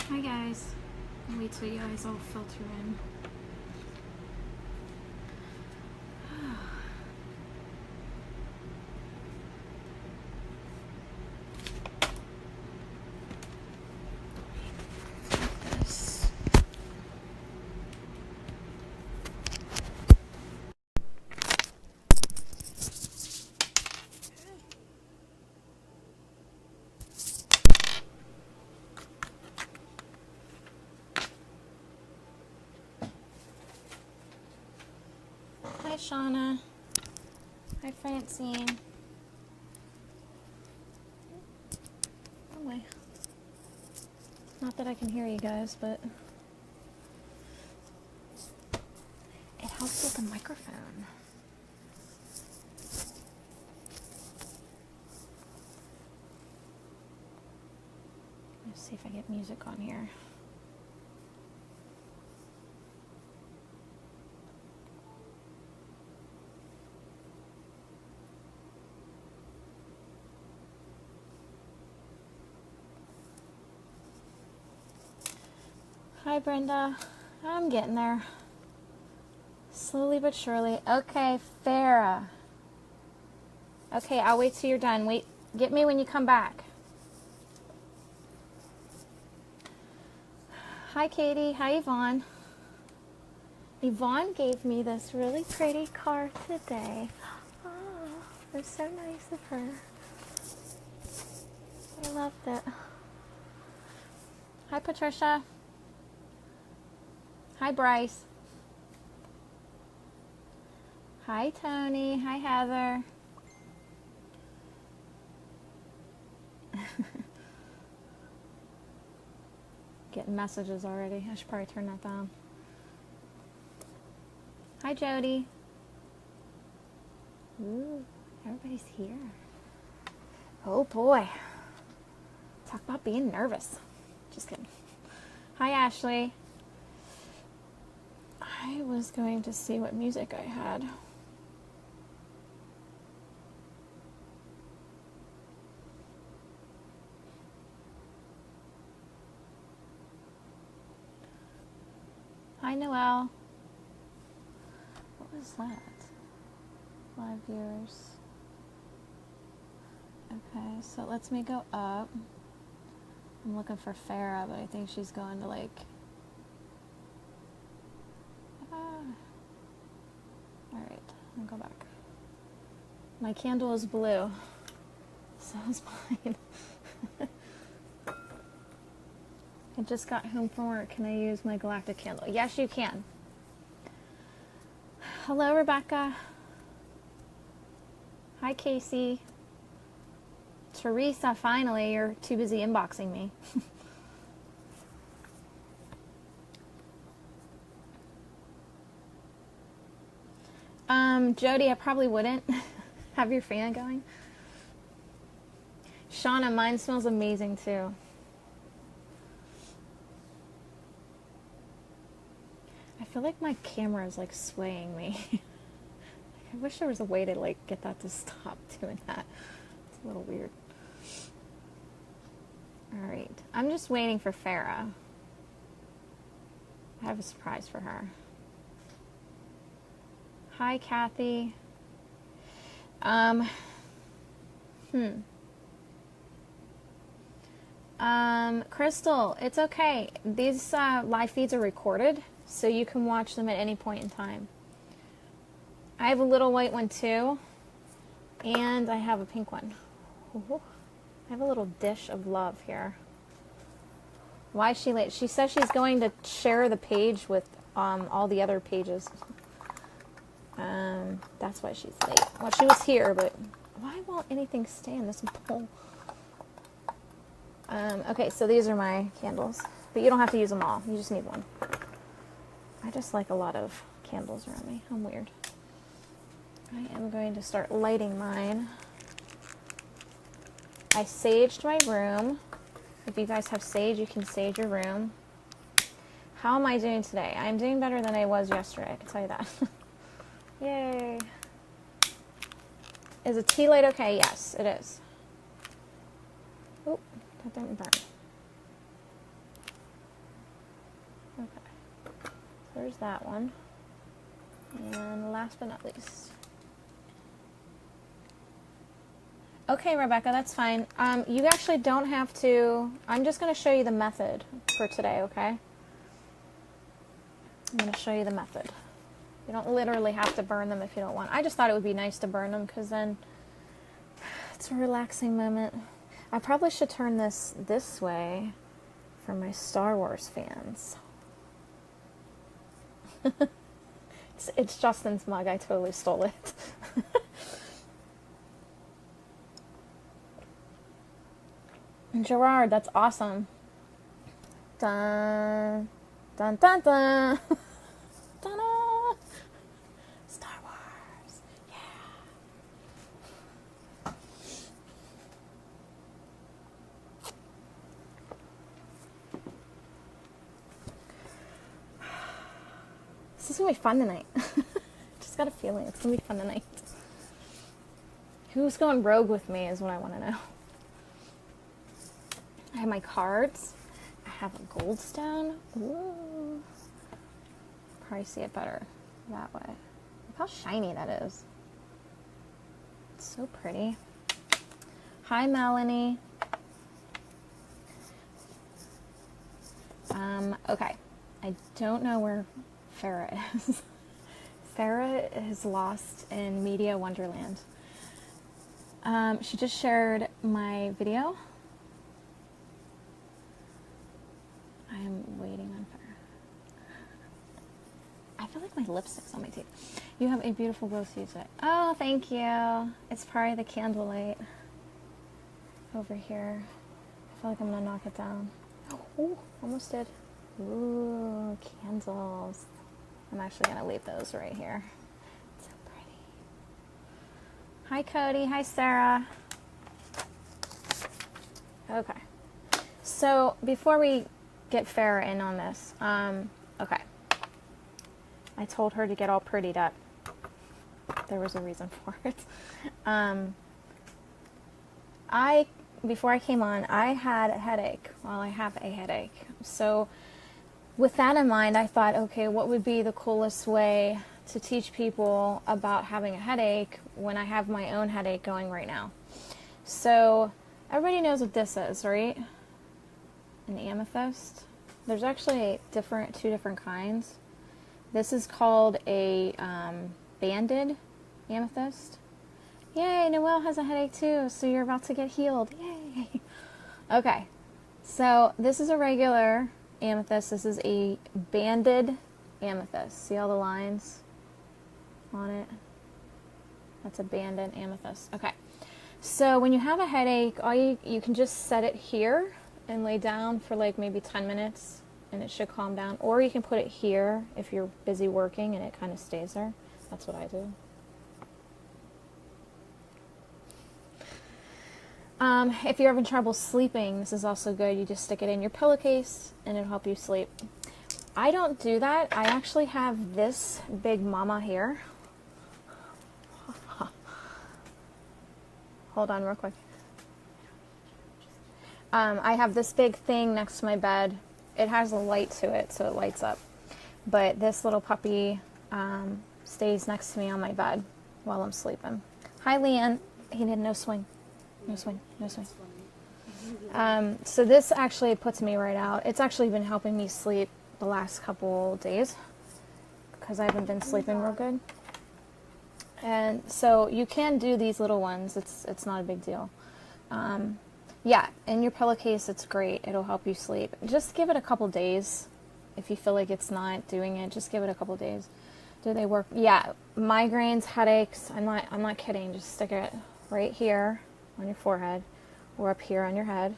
Hi guys. I'll wait till you guys all filter in. This. Hi Shauna. Hi Francine. Oh my. Not that I can hear you guys, but it helps with the microphone. Let's see if I get music on here. Hi Brenda. I'm getting there. Slowly but surely. Okay, Farah. Okay, I'll wait till you're done. Wait, get me when you come back. Hi Katie. Hi Yvonne. Yvonne gave me this really pretty card today. Oh, it was so nice of her. I loved it. Hi Patricia. Hi Bryce. Hi Tony. Hi Heather. Getting messages already. I should probably turn that down. Hi Jody. Ooh, everybody's here. Oh boy. Talk about being nervous. Just kidding. Hi Ashley. I was going to see what music I had. Hi Noelle. What was that? Live viewers. Okay, so it lets me go up. I'm looking for Farah, but I think she's going to like... Alright, I'll go back. My candle is blue. So is mine. I just got home from work. Can I use my galactic candle? Yes, you can. Hello, Rebecca. Hi, Casey. Teresa, finally, you're too busy inboxing me. Jody, I probably wouldn't have your fan going. Shauna, mine smells amazing too. I feel like my camera is like swaying me. I wish there was a way to like get that to stop doing that. It's a little weird. Alright, I'm just waiting for Farah. I have a surprise for her. Hi, Kathy. Crystal, it's okay. These live feeds are recorded, so you can watch them at any point in time. I have a little white one too, and I have a pink one. Ooh. I have a little dish of love here. Why is she late? She says she's going to share the page with all the other pages. That's why she's late. Well, she was here, but why won't anything stay in this bowl? Okay, so these are my candles. But you don't have to use them all. You just need one. I just like a lot of candles around me. I'm weird. I am going to start lighting mine. I saged my room. If you guys have sage, you can sage your room. How am I doing today? I'm doing better than I was yesterday, I can tell you that. Yay. Is a tea light okay? Yes, it is. Oh, that didn't burn. there's that one. And last but not least. Okay, Rebecca, that's fine. You actually don't have to, I'm just going to show you the method for today, okay? I'm going to show you the method. You don't literally have to burn them if you don't want. I just thought it would be nice to burn them because then it's a relaxing moment. I probably should turn this way for my Star Wars fans. It's Justin's mug. I totally stole it. Gerard, that's awesome. Dun, dun, dun, dun. Ta-da! Star Wars. Yeah. This is going to be fun tonight. Just got a feeling it's going to be fun tonight. Who's going rogue with me is what I want to know. I have my cards. I have a goldstone. Ooh. Probably see it better that way. Look how shiny that is. It's so pretty. Hi, Melanie. Okay. I don't know where Farah is. Farah is lost in Media Wonderland. She just shared my video. I am waiting on Farah. I feel like my lipstick's on my teeth. You have a beautiful glow to you today. Oh, thank you. It's probably the candlelight over here. I feel like I'm gonna knock it down. Oh, almost did. Ooh, candles. I'm actually gonna leave those right here. It's so pretty. Hi, Cody. Hi, Sarah. Okay. So before we get Farah in on this, okay. I told her to get all prettied up. There was a reason for it. Before I came on, I had a headache. Well, I have a headache. So with that in mind, I thought, okay, what would be the coolest way to teach people about having a headache when I have my own headache going right now? So everybody knows what this is, right? An amethyst. There's actually two different kinds. This is called a banded amethyst. Yay, Noelle has a headache too, so you're about to get healed. Yay! Okay, so this is a regular amethyst. This is a banded amethyst. See all the lines on it? That's a banded amethyst. Okay, so when you have a headache, you can just set it here and lay down for like maybe 10 minutes and it should calm down. Or you can put it here if you're busy working and it kind of stays there. That's what I do. If you're having trouble sleeping, this is also good. You just stick it in your pillowcase and it'll help you sleep. I don't do that. I actually have this big mama here. Hold on real quick. I have this big thing next to my bed. It has a light to it, so it lights up. But this little puppy stays next to me on my bed while I'm sleeping. Hi, Leanne. He did no swing. No swing. No swing. So this actually puts me right out. It's actually been helping me sleep the last couple days because I haven't been sleeping real good. And so you can do these little ones. It's not a big deal. Yeah, in your pillowcase, it's great. It'll help you sleep. Just give it a couple days. If you feel like it's not doing it, just give it a couple days. Do they work? Yeah, migraines, headaches. I'm not kidding. Just stick it right here on your forehead or up here on your head,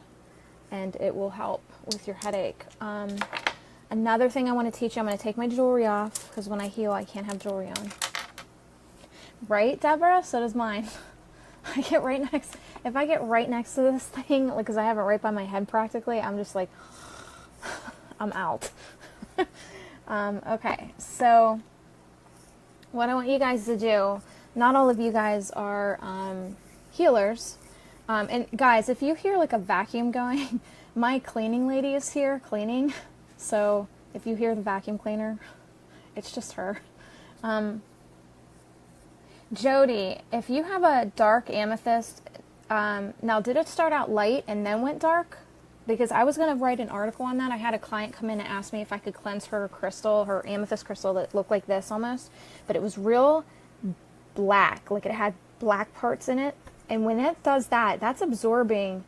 and it will help with your headache. Another thing I want to teach you, I'm going to take my jewelry off because when I heal, I can't have jewelry on. Right, Deborah? So does mine. I get right next. If I get right next to this thing, like, because I have it right by my head practically, I'm just like, I'm out. Okay, so what I want you guys to do, not all of you guys are healers. And guys, if you hear like a vacuum going, my cleaning lady is here cleaning. So if you hear the vacuum cleaner, It's just her. Jody, if you have a dark amethyst, now did it start out light and then went dark? Because I was going to write an article on that. I had a client come in and ask me if I could cleanse her crystal, her amethyst crystal that looked like this almost, but it was real black, like it had black parts in it. And when it does that, that's absorbing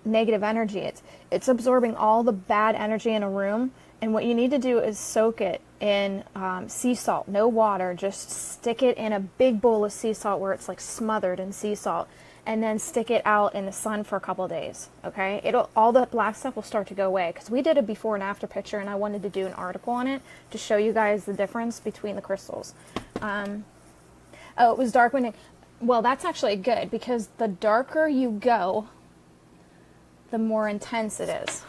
negative energy. It's absorbing all the bad energy in a room. And what you need to do is soak it in sea salt, no water. Just stick it in a big bowl of sea salt where it's like smothered in sea salt, and then stick it out in the sun for a couple of days. Okay, all the black stuff will start to go away, because we did a before and after picture, and I wanted to do an article on it to show you guys the difference between the crystals. Oh, it was dark when it. Well, that's actually good, because the darker you go, the more intense it is.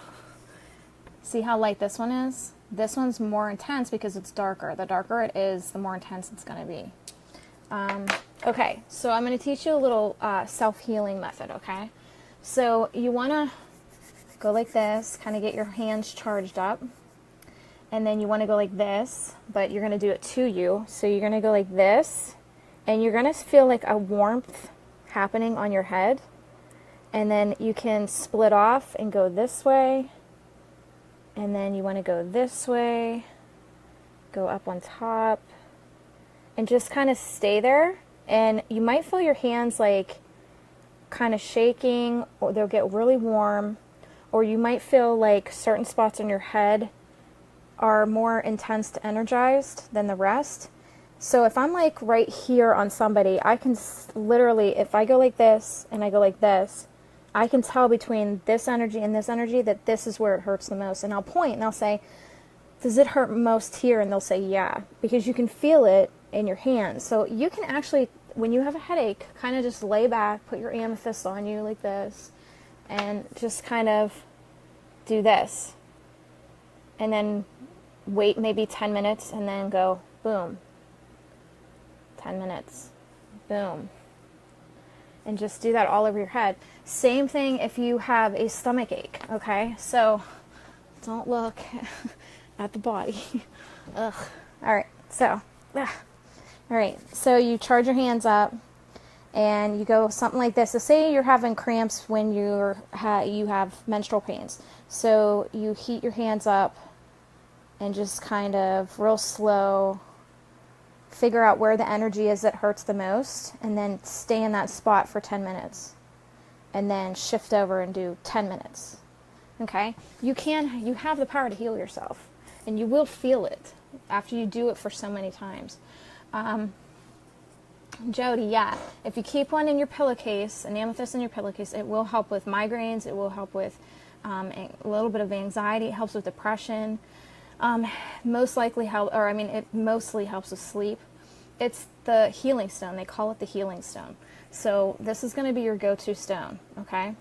See how light this one is? This one's more intense because it's darker. The darker it is, the more intense it's going to be. Okay, so I'm going to teach you a little self-healing method, okay? So you want to go like this, kind of get your hands charged up. And then you want to go like this, but you're going to do it to you. So you're going to go like this, and you're going to feel like a warmth happening on your head. And then you can split off and go this way. And then you want to go this way, go up on top, and just kind of stay there. And you might feel your hands like kind of shaking, or they'll get really warm, or you might feel like certain spots on your head are more intense to energized than the rest. So if I'm like right here on somebody, I can literally, if I go like this and I go like this, I can tell between this energy and this energy that this is where it hurts the most. And I'll point and I'll say, does it hurt most here? And they'll say, yeah, because you can feel it in your hands. So you can actually, when you have a headache, kind of just lay back, put your amethyst on you like this, and just kind of do this. And then wait maybe 10 minutes and then go, boom. 10 minutes, boom. And just do that all over your head. Same thing if you have a stomach ache, okay? So don't look at the body. Ugh. All right, so, all right, so you charge your hands up and you go something like this. So say you're having cramps when you have menstrual pains. So you heat your hands up and just kind of real slow figure out where the energy is that hurts the most, and then stay in that spot for 10 minutes. And then shift over and do 10 minutes. Okay? You have the power to heal yourself. And you will feel it after you do it for so many times. Jody, yeah. If you keep one in your pillowcase, an amethyst in your pillowcase, it will help with migraines. It will help with a little bit of anxiety. It helps with depression. It mostly helps with sleep. It's the healing stone. They call it the healing stone. So this is going to be your go-to stone, okay,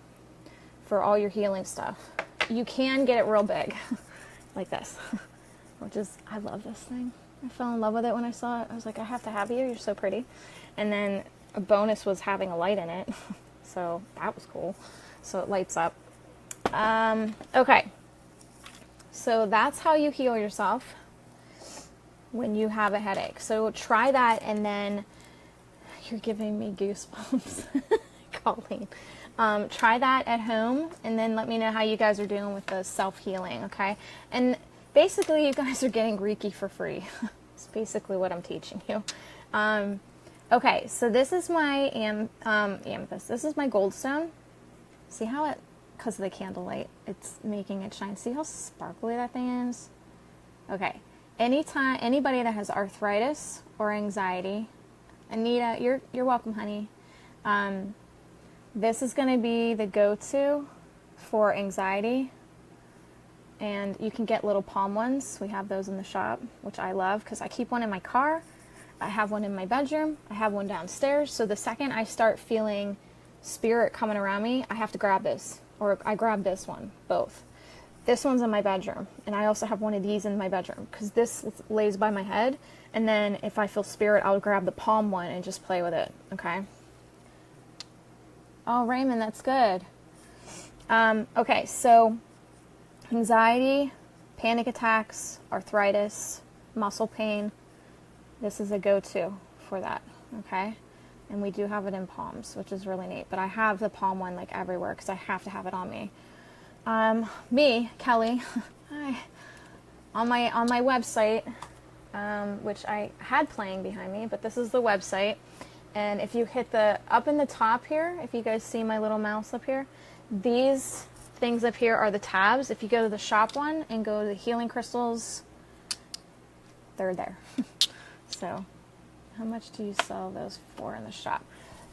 for all your healing stuff. You can get it real big, like this, which is, I love this thing. I fell in love with it when I saw it. I was like, I have to have you. You're so pretty. And then a bonus was having a light in it. So that was cool. So it lights up. Okay. So that's how you heal yourself when you have a headache. So try that, and then you're giving me goosebumps, Colleen. Try that at home, and then let me know how you guys are doing with the self-healing, okay? And basically, you guys are getting Reiki for free. It's basically what I'm teaching you. Okay, so this is my amethyst. This is my goldstone. See how it, because of the candlelight, it's making it shine. See how sparkly that thing is? Okay. Anybody that has arthritis or anxiety, Anita, you're welcome, honey. This is going to be the go-to for anxiety. And you can get little palm ones. We have those in the shop, which I love because I keep one in my car. I have one in my bedroom. I have one downstairs. So the second I start feeling spirit coming around me, I have to grab this. Or I grab this one, both. This one's in my bedroom, and I also have one of these in my bedroom because this lays by my head, and then if I feel spirit, I'll grab the palm one and just play with it, okay? Oh, Raymond, that's good. Okay, so anxiety, panic attacks, arthritis, muscle pain, this is a go-to for that, okay? And we do have it in palms, which is really neat. But I have the palm one like everywhere because I have to have it on me. Me, Kelly, on my website, which I had playing behind me, but this is the website. And if you hit the up in the top here, if you guys see my little mouse up here, these things up here are the tabs. If you go to the shop one and go to the healing crystals, they're there. So how much do you sell those for in the shop?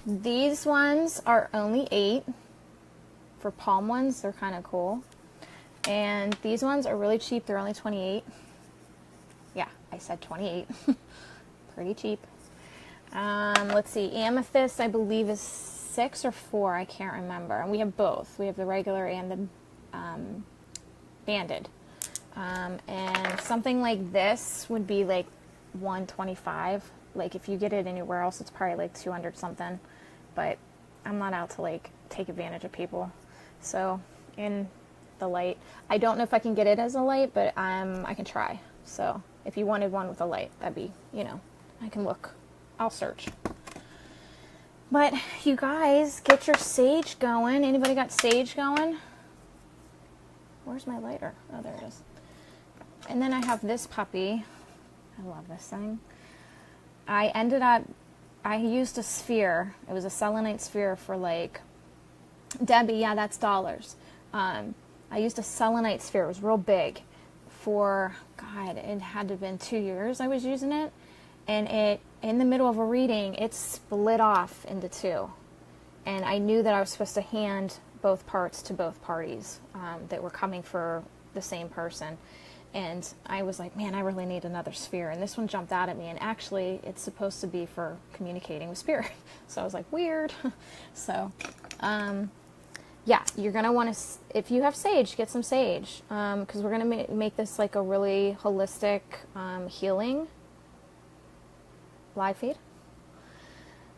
These ones are only $8. For palm ones, they're kind of cool. And these ones are really cheap. They're only $28. Yeah, I said $28. Pretty cheap. Let's see. Amethyst, I believe, is $6 or $4. I can't remember. And we have both. We have the regular and the banded. And something like this would be like $125. Like if you get it anywhere else, it's probably like 200 something. But I'm not out to like take advantage of people. So in the light, I don't know if I can get it as a light, but I can try. So if you wanted one with a light, that'd be, you know, I can look. I'll search. But you guys, get your sage going. Anybody got sage going? Where's my lighter? Oh, there it is. And then I have this puppy. I love this thing. I used a sphere. It was a selenite sphere for like, Debbie, yeah, that's dollars. I used a selenite sphere. It was real big for, God, it had to have been 2 years I was using it. And it, in the middle of a reading, it split off into two. And I knew that I was supposed to hand both parts to both parties that were coming for the same person. And I was like, man, I really need another sphere. And this one jumped out at me. And actually, it's supposed to be for communicating with spirit. So I was like, weird. So, yeah, you're going to want to, if you have sage, get some sage. Because we're going to make this like a really holistic healing live feed.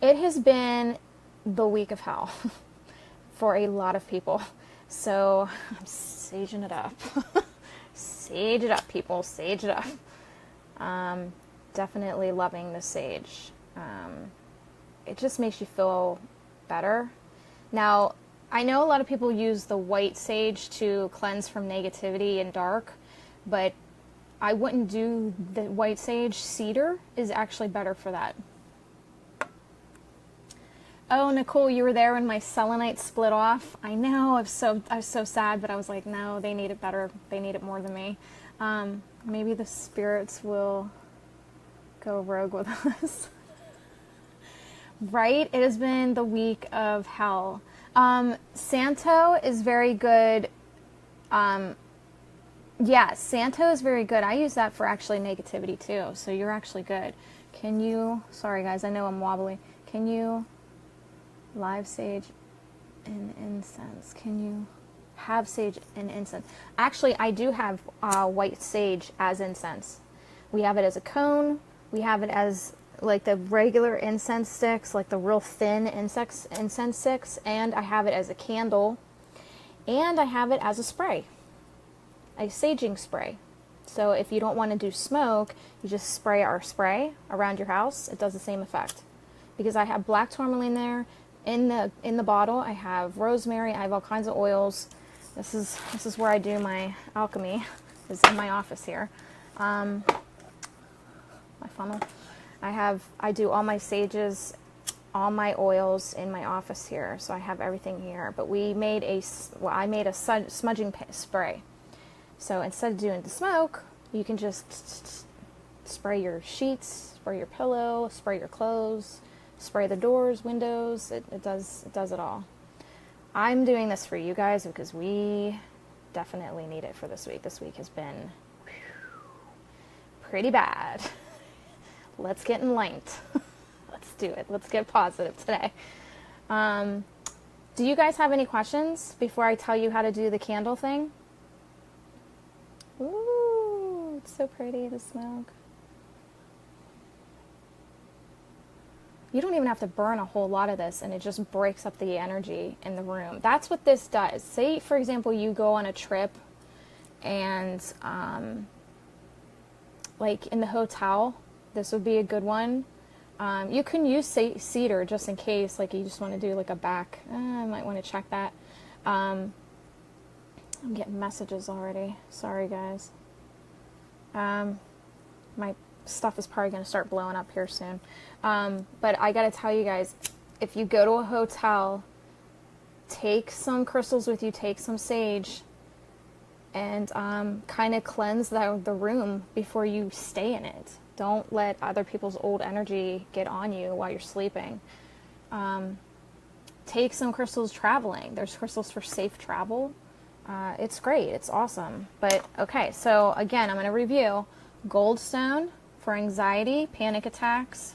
It has been the week of hell for a lot of people. So I'm saging it up. Sage it up, people. Sage it up. Definitely loving the sage. It just makes you feel better. Now, I know a lot of people use the white sage to cleanse from negativity and dark, but I wouldn't do the white sage. Cedar is actually better for that. Oh, Nicole, you were there when my selenite split off. I know, I was so sad, but I was like, no, they need it better. They need it more than me. Maybe the spirits will go rogue with us. Right? It has been the week of hell. Santo is very good. Yeah, Santo is very good. I use that for actually negativity too. So you're actually good. Can you, sorry guys, I know I'm wobbly. Can you live sage and incense? Can you have sage and incense? Actually, I do have white sage as incense. We have it as a cone. We have it as like the regular incense sticks, like the real thin incense sticks. And I have it as a candle. And I have it as a spray. A saging spray. So if you don't want to do smoke, you just spray our spray around your house. It does the same effect. Because I have black tourmaline there. In the bottle, I have rosemary. I have all kinds of oils. This is where I do my alchemy. Is in my office here. My funnel. I do all my sages, all my oils in my office here. So I have everything here. But I made a smudging spray. So instead of doing the smoke, you can just spray your sheets, spray your pillow, spray your clothes, spray the doors, windows. It does it all. I'm doing this for you guys because we definitely need it for this week. This week has been pretty bad. Let's get enlightened. Let's do it. Let's get positive today. Do you guys have any questions before I tell you how to do the candle thing? Ooh, it's so pretty, the smoke. You don't even have to burn a whole lot of this, and it just breaks up the energy in the room. That's what this does. Say, for example, you go on a trip, and like in the hotel, this would be a good one. You can use cedar just in case, like you just want to do like a back. I might want to check that. I'm getting messages already. Sorry, guys. My stuff is probably going to start blowing up here soon. But I got to tell you guys, if you go to a hotel, take some crystals with you, take some sage, and kind of cleanse the room before you stay in it. Don't let other people's old energy get on you while you're sleeping. Take some crystals traveling. There's crystals for safe travel. It's great. It's awesome. But okay, so again, I'm going to review Goldstone for anxiety, panic attacks.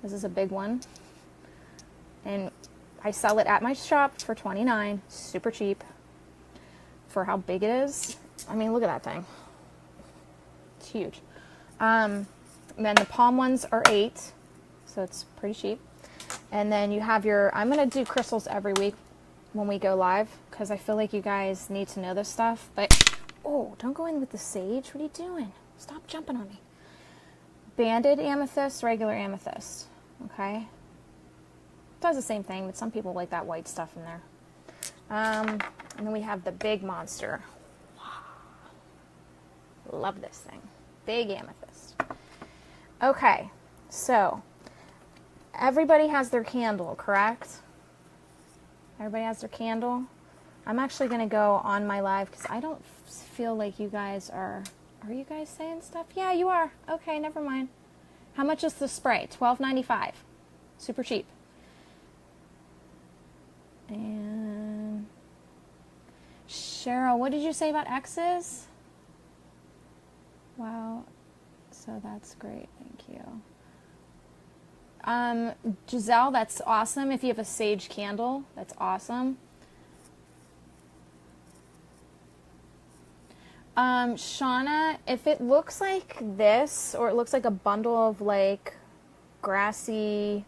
This is a big one. And I sell it at my shop for $29, super cheap for how big it is. I mean, look at that thing. It's huge. And then the palm ones are $8, so it's pretty cheap. And then you have your, I'm going to do crystals every week when we go live, because I feel like you guys need to know this stuff. But, oh, don't go in with the sage. What are you doing? Stop jumping on me. Banded amethyst, regular amethyst. Okay? Does the same thing, but some people like that white stuff in there. And then we have the big monster. Love this thing. Big amethyst. Okay, so everybody has their candle, correct? Everybody has their candle. I'm actually going to go on my live because I don't feel like you guys are you guys saying stuff? Yeah, you are. Okay, never mind. How much is the spray? $12.95. Super cheap. And Cheryl, what did you say about X's? Wow. So that's great. Thank you. Giselle, that's awesome. If you have a sage candle, that's awesome. Shauna, if it looks like this, or it looks like a bundle of like grassy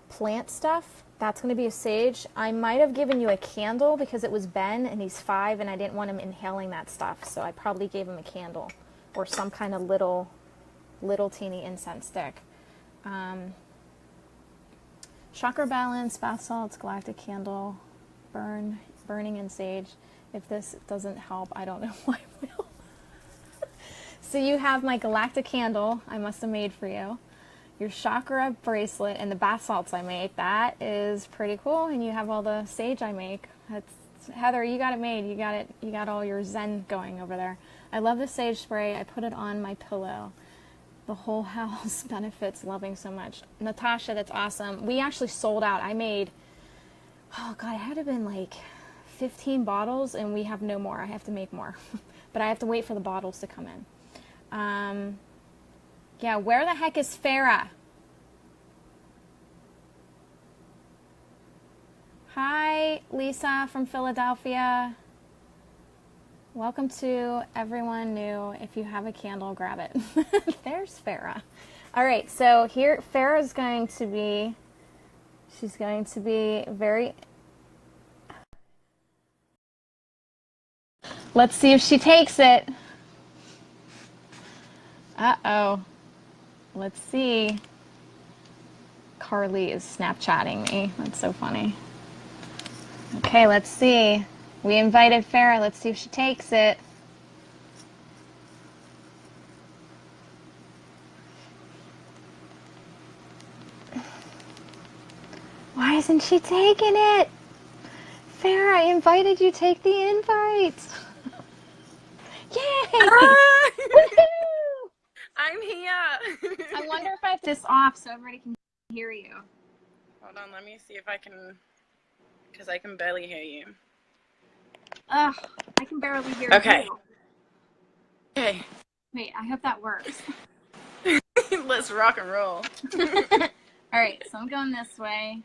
plant stuff, that's going to be a sage. I might have given you a candle because it was Ben and he's 5 and I didn't want him inhaling that stuff, so I probably gave him a candle or some kind of little teeny incense stick. Chakra balance, bath salts, galactic candle, burning and sage. If this doesn't help, I don't know why it will. So you have my galactic candle I must have made for you, your chakra bracelet, and the bath salts I make. That is pretty cool. And you have all the sage I make. Heather, you got it made. You got it. You got all your zen going over there. I love the sage spray. I put it on my pillow. The whole house benefits loving so much. Natasha, that's awesome. We actually sold out. I made, oh God, it had to have been like 15 bottles, and we have no more. I have to make more. But I have to wait for the bottles to come in. Yeah, where the heck is Farah? Hi, Lisa from Philadelphia. Welcome to everyone new. If you have a candle, grab it. There's Farah. All right, so here Farah is going to be, she's going to be very, let's see if she takes it. Uh-oh. Let's see. Carly is Snapchatting me. That's so funny. Okay, let's see. We invited Farah. Let's see if she takes it. Why isn't she taking it? Farah, I invited you. Take the invite. Yay! Ah! Woohoo! I'm here. I wonder if I have this off so everybody can hear you. Hold on, let me see if I can, because I can barely hear you. Ugh, I can barely hear Okay. you. Okay. Wait, I hope that works. Let's rock and roll. All right, so I'm going this way.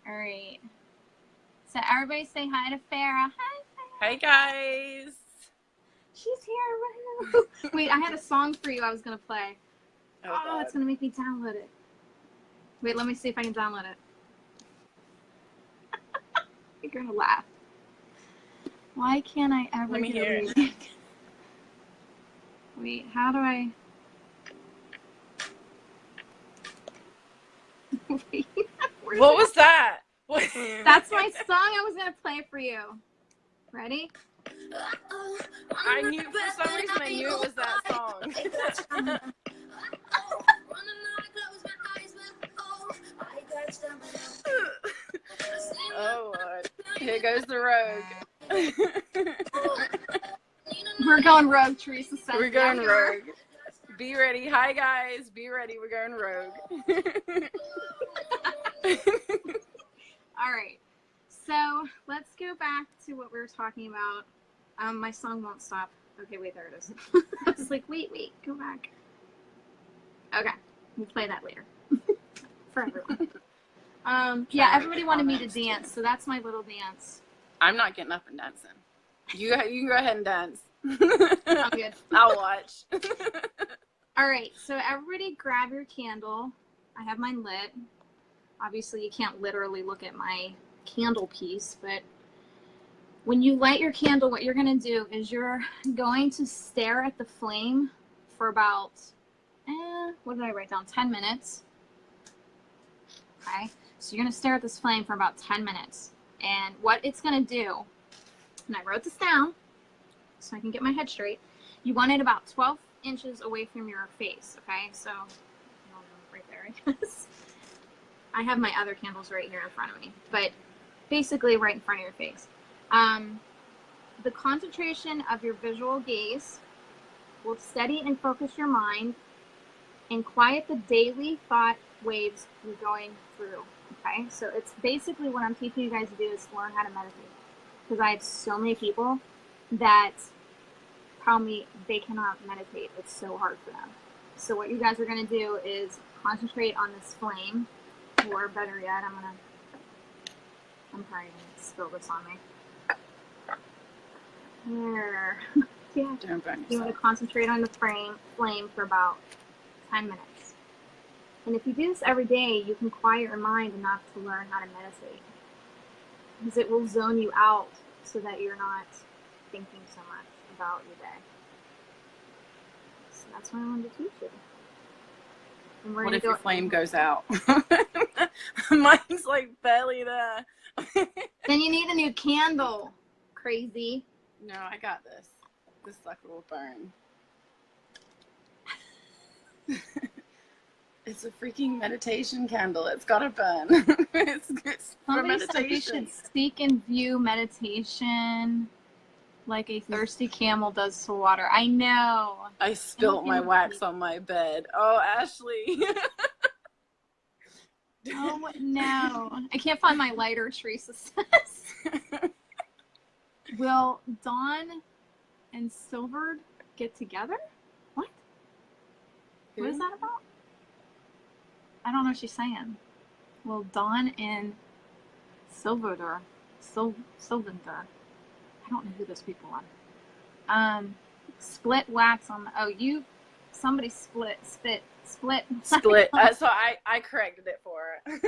All right. So everybody say hi to Farah. Hi, Farah. Hi, guys. She's here. Woo. Wait, I had a song for you I was going to play. Oh, it's going to make me download it. Wait, let me see if I can download it. You're going to laugh. Why can't I ever Let me get hear a it. Wait, how do I? Wait, What was that? That's my song. I was gonna play for you. Ready? I knew, for some reason, I knew it was that song. Oh, Lord. Here goes the rogue. We're going rogue, Teresa says. We're going rogue. Be ready. Hi, guys. Be ready. We're going rogue. All right. So let's go back to what we were talking about. My song won't stop. Okay, wait, there it is. I was like, wait, go back. Okay, we'll play that later. For everyone. Yeah, everybody wanted me to dance, so that's my little dance. I'm not getting up and dancing. You can go ahead and dance. I'm good. I'll watch. All right, so everybody grab your candle. I have mine lit. Obviously, you can't literally look at my candle piece, but when you light your candle, what you're going to do is you're going to stare at the flame for about, what did I write down? 10 minutes. Okay, so you're going to stare at this flame for about 10 minutes. And what it's going to do, and I wrote this down so I can get my head straight, you want it about 12 inches away from your face, okay? So, right there, I guess. I have my other candles right here in front of me, but basically right in front of your face. The concentration of your visual gaze will steady and focus your mind and quiet the daily thought waves you're going through. Okay, so it's basically what I'm teaching you guys to do is learn how to meditate. Because I have so many people that tell me they cannot meditate. It's so hard for them. So what you guys are going to do is concentrate on this flame, or better yet, I'm probably going to spill this on me. There. Yeah. You want to concentrate on the flame for about 10 minutes. And if you do this every day, you can quiet your mind enough to learn how to meditate. Because it will zone you out so that you're not thinking so much about your day. So that's what I wanted to teach you. And What if your flame goes out? Mine's like barely there. Then you need a new candle. Crazy. No, I got this. This sucker will burn. It's a freaking meditation candle. It's gotta burn. It's for Somebody meditation. said you should seek and view meditation like a thirsty camel does to water. I know. I spilt my wax on my bed. Oh, Ashley. Oh, no. I can't find my lighter, Teresa says. Will Dawn and Silvered get together? What? Who? What is that about? I don't know what she's saying. Will Dawn and Silverder. Sylvander. I don't know who those people are. Split wax on the, somebody split. Split. So I corrected it for her.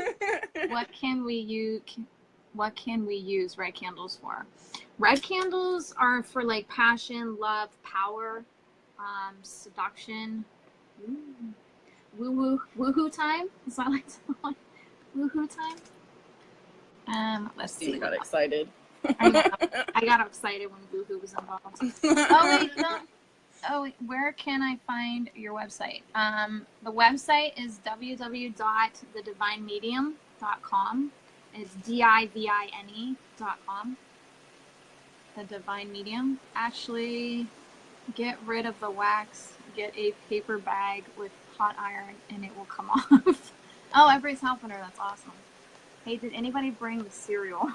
What can we use red candles for? Red candles are for like passion, love, power, seduction. Woohoo time? Is that like woohoo time? Let's see. I got excited. I got excited when woohoo was involved. Oh wait, no. Oh, where can I find your website? The website is www.thedivinemedium.com. It's DIVINE.com. The Divine Medium. Actually, get rid of the wax. Get a paper bag with hot iron, and it will come off. Oh, everybody's helping her. That's awesome. Hey, did anybody bring the cereal?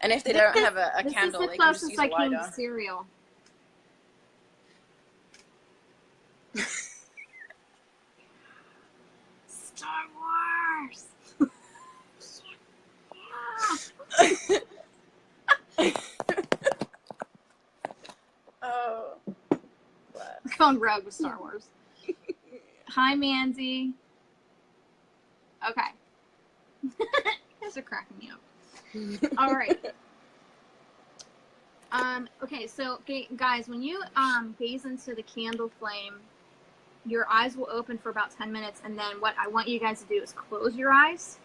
And if they don't have a candle, they can just use a lighter. This is the closest I came to cereal. Star Wars. Oh. Going rogue with Star Wars. Hi, Mandy. Okay. You guys are cracking me up. All right. Okay, so guys, when you gaze into the candle flame, your eyes will open for about 10 minutes, and then what I want you guys to do is close your eyes,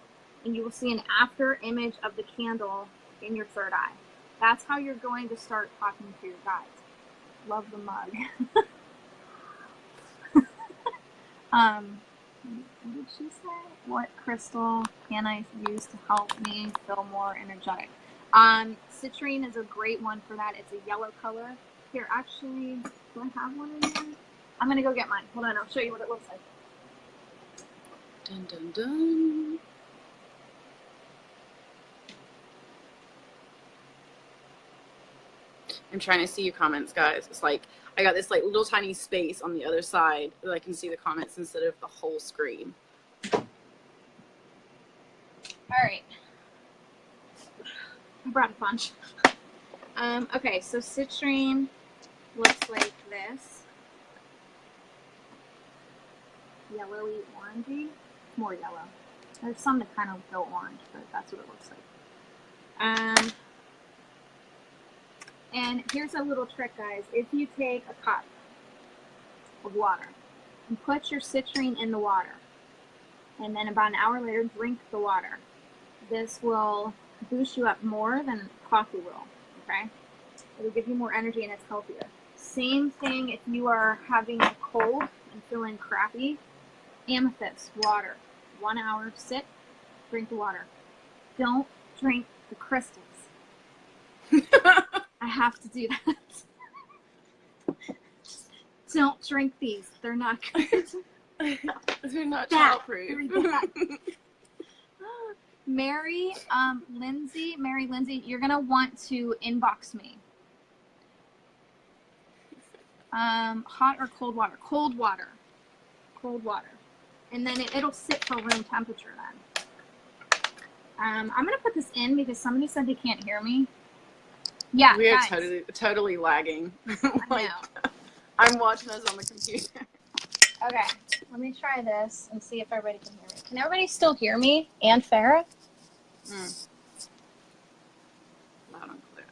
and you will see an after image of the candle in your third eye. That's how you're going to start talking to your guides. Love the mug. What did she say? What crystal can I use to help me feel more energetic? Citrine is a great one for that. It's a yellow color. Here, actually, do I have one in here? I'm gonna go get mine. Hold on, I'll show you what it looks like. Dun, dun, dun. I'm trying to see your comments, guys. It's like I got this like little tiny space on the other side that I can see the comments instead of the whole screen. All right. I brought a bunch. Okay, so citrine looks like this. Yellowy, orangey. More yellow. There's some that kind of go orange, but that's what it looks like. And here's a little trick, guys. If you take a cup of water and put your citrine in the water, and then about an hour later, drink the water, this will boost you up more than coffee will, okay? It'll give you more energy and it's healthier. Same thing if you are having a cold and feeling crappy. Amethyst, water. 1 hour, sit, drink the water. Don't drink the crystals. I have to do that. Just don't drink these. They're not good. They're not childproof. Mary Lindsay, you're gonna want to inbox me. Hot or cold water? Cold water. Cold water. And then it'll sit for room temperature then. I'm gonna put this in because somebody said they can't hear me. Yeah, we are guys. totally lagging. I know. I'm watching us on the computer. Okay, let me try this and see if everybody can hear me. Can everybody still hear me and Farah? Loud and clear.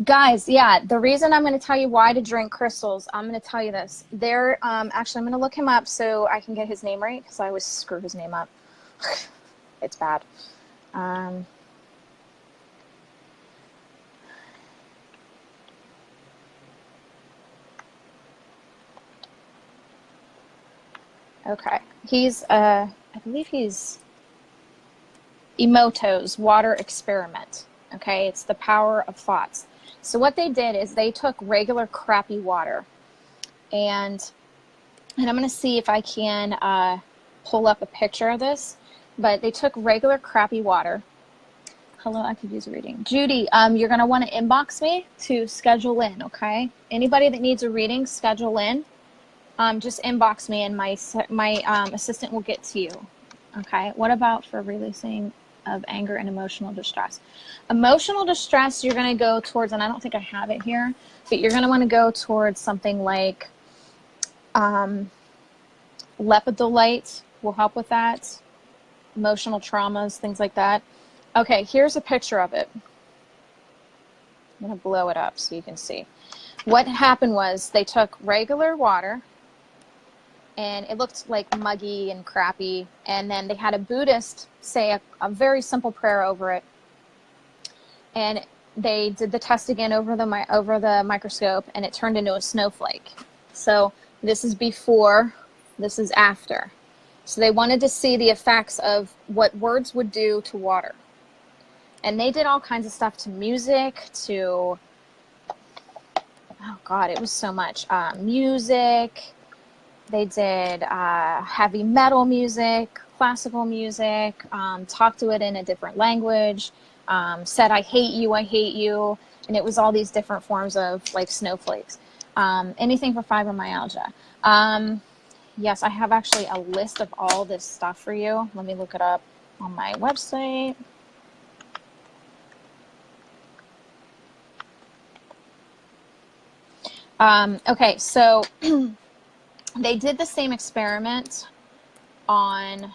Guys, yeah, the reason I'm going to tell you why to drink crystals, I'm going to tell you this. Actually, I'm going to look him up so I can get his name right because I always screw his name up. It's bad. Okay, I believe he's Emoto's Water Experiment. Okay, it's the power of thoughts. So what they did is they took regular crappy water, and I'm going to see if I can pull up a picture of this, but they took regular crappy water. Hello, I could use a reading. Judy, you're going to want to inbox me to schedule in, okay? Anybody that needs a reading, schedule in. Just inbox me and my assistant will get to you. Okay. What about for releasing of anger and emotional distress? Emotional distress, you're going to go towards, and I don't think I have it here, but you're going to want to go towards something like lepidolite will help with that. Emotional traumas, things like that. Okay. Here's a picture of it. I'm going to blow it up so you can see. What happened was they took regular water, and it looked like muggy and crappy. And then they had a Buddhist say a very simple prayer over it. And they did the test again over the microscope, and it turned into a snowflake. So this is before, this is after. So they wanted to see the effects of what words would do to water. And they did all kinds of stuff to music, to, oh God, it was so much. Music. They did heavy metal music, classical music, talked to it in a different language, said, I hate you, and it was all these different forms of like snowflakes. Anything for fibromyalgia. Yes, I have actually a list of all this stuff for you. Let me look it up on my website. Okay, so they did the same experiment on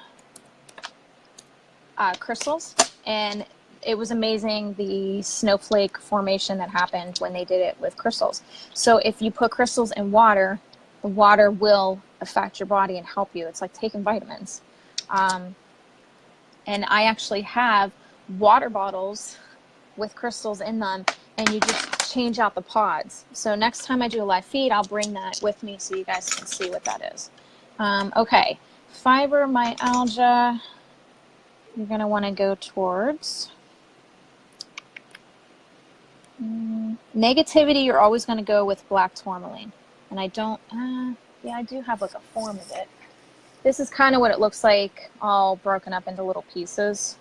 crystals, and it was amazing, the snowflake formation that happened when they did it with crystals. So if you put crystals in water, the water will affect your body and help you. It's like taking vitamins. And I actually have water bottles with crystals in them, and you just change out the pods. So next time I do a live feed, I'll bring that with me so you guys can see what that is. Okay, fibromyalgia, you're going to want to go towards negativity. You're always going to go with black tourmaline. And I don't, yeah, I do have like a form of it. This is kind of what it looks like, all broken up into little pieces.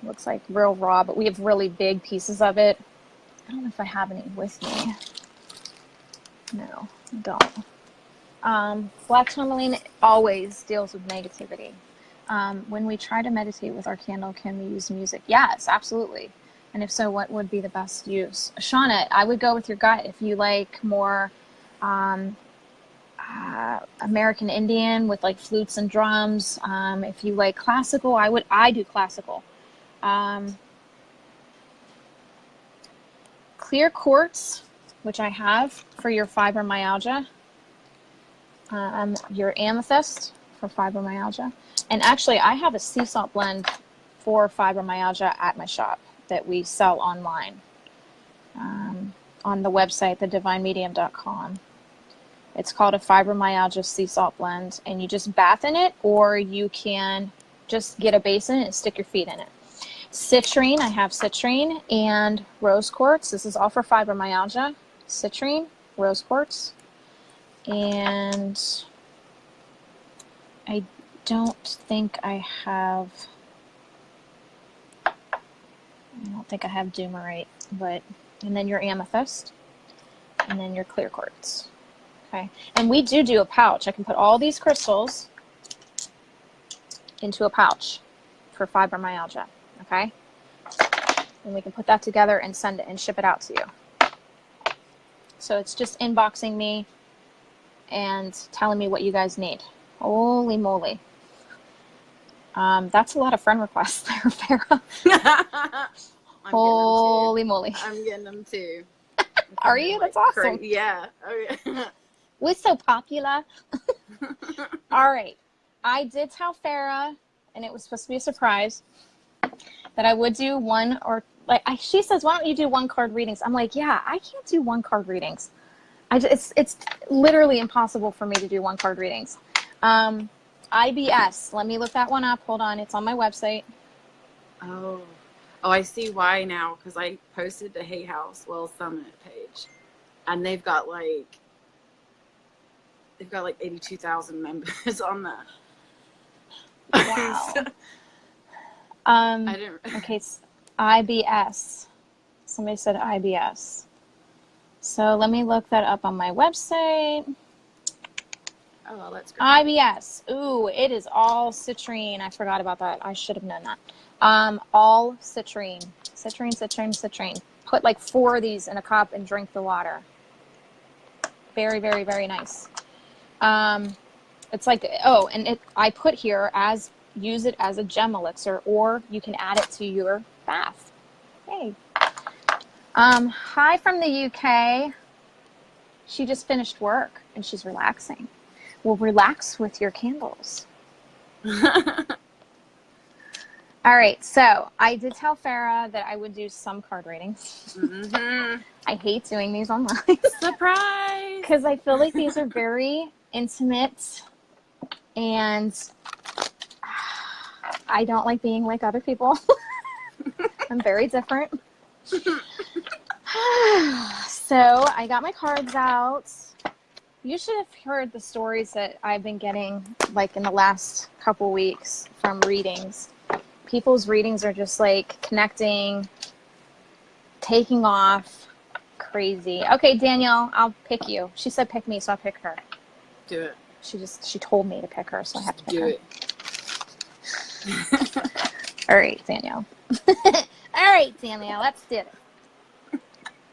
Looks like real raw, but we have really big pieces of it. I don't know if I have any with me. No, I don't. Black tourmaline always deals with negativity. When we try to meditate with our candle, can we use music? Yes, absolutely. And if so, what would be the best use? Shauna, I would go with your gut if you like more American Indian with like flutes and drums. If you like classical, I do classical. Clear quartz, which I have for your fibromyalgia. Your amethyst for fibromyalgia. And actually, I have a sea salt blend for fibromyalgia at my shop that we sell online on the website, thedivinemedium.com. It's called a fibromyalgia sea salt blend, and you just bath in it, or you can just get a basin and stick your feet in it. Citrine, I have citrine and rose quartz. This is all for fibromyalgia. Citrine, rose quartz, and I don't think I have Dumerite, but, and then your amethyst, and then your clear quartz. Okay, and we do a pouch. I can put all these crystals into a pouch for fibromyalgia. Okay, and we can put that together and send it and ship it out to you. So it's just inboxing me and telling me what you guys need. Holy moly. That's a lot of friend requests there, Farah. Holy moly. I'm getting them too. Are you? That's awesome. Yeah. Oh, yeah. We're so popular. All right. I did tell Farah, and it was supposed to be a surprise, that I would do one, or like she says, why don't you do 1 card readings? I'm like, yeah, I can't do 1 card readings. It's literally impossible for me to do 1 card readings. IBS. Let me look that one up. Hold on. It's on my website. Oh, I see why now, because I posted the Hay House Well Summit page, and they've got like 82,000 members on that. Wow. I didn't. Okay, IBS. Somebody said IBS. So let me look that up on my website. Oh, well, that's great. IBS. Ooh, it is all citrine. I forgot about that. I should have known that. All citrine. Citrine. Put like 4 of these in a cup and drink the water. Very, very, very nice. It's like, oh, and I put here use it as a gem elixir, or you can add it to your bath. Hey. Hi from the UK. She just finished work and she's relaxing. Well, relax with your candles. All right, so I did tell Farah that I would do some card readings. Mm-hmm. I hate doing these online. Surprise! Because I feel like these are very intimate, and I don't like being like other people. I'm very different. So I got my cards out. You should have heard the stories that I've been getting like in the last couple weeks from readings. People's readings are just like connecting, taking off, crazy. Okay, Danielle, I'll pick you. She said pick me, so I'll pick her. Do it. She told me to pick her, so I have to pick Do her. it. All right, Danielle. All right, Danielle, let's do it.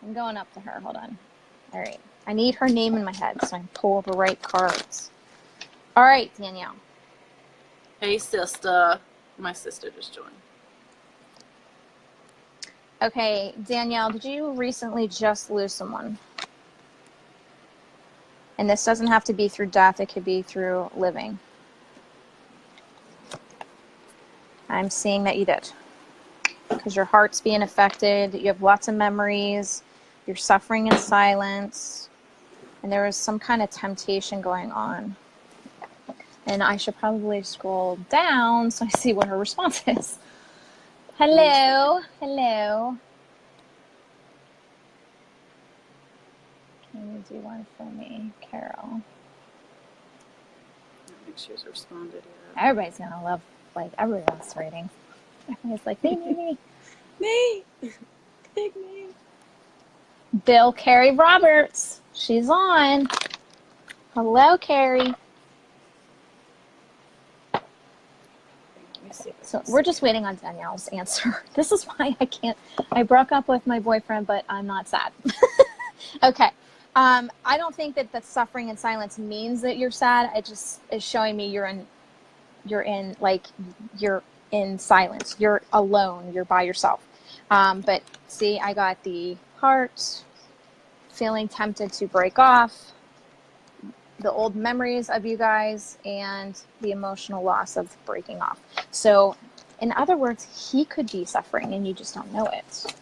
I'm going up to her. Hold on. All right. I need her name in my head so I can pull the right cards. All right, Danielle. Hey, sister. My sister just joined. Okay, Danielle, did you recently just lose someone? And this doesn't have to be through death. It could be through living. I'm seeing that you did. Because your heart's being affected. You have lots of memories. You're suffering in silence. And there was some kind of temptation going on. And I should probably scroll down so I see what her response is. Hello. Hello. Can you do one for me, Carol? I don't think she has responded yet. Everybody's gonna love, like, everybody loves reading. Everybody's like, me. Me! Big me. Bill Carrie Roberts. She's on. Hello, Carrie. So we're just waiting on Danielle's answer. This is why I broke up with my boyfriend, but I'm not sad. Okay. I don't think that the suffering in silence means that you're sad. It just is showing me you're in silence. You're alone. You're by yourself. But see, I got the heart, feeling tempted to break off, the old memories of you guys, and the emotional loss of breaking off. So, in other words, he could be suffering and you just don't know it.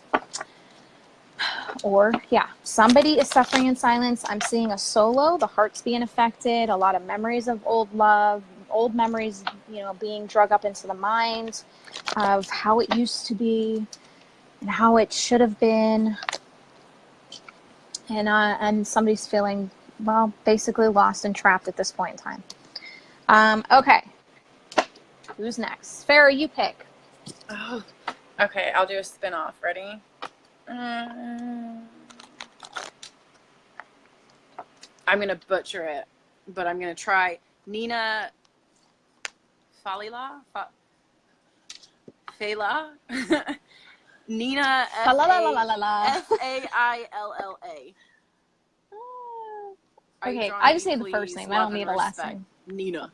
Or, yeah, somebody is suffering in silence. I'm seeing a solo, the heart's being affected, a lot of memories of old love, old memories, being drug up into the mind of how it used to be and how it should have been. And somebody's feeling, well, basically lost and trapped at this point in time. Okay. Who's next? Farrah, you pick. Oh, okay, I'll do a spin-off. Ready? I'm going to butcher it, but I'm going to try. Nina Falila? Fela? Nina Failla. Okay, I just need the first name. I don't need a last name. Nina.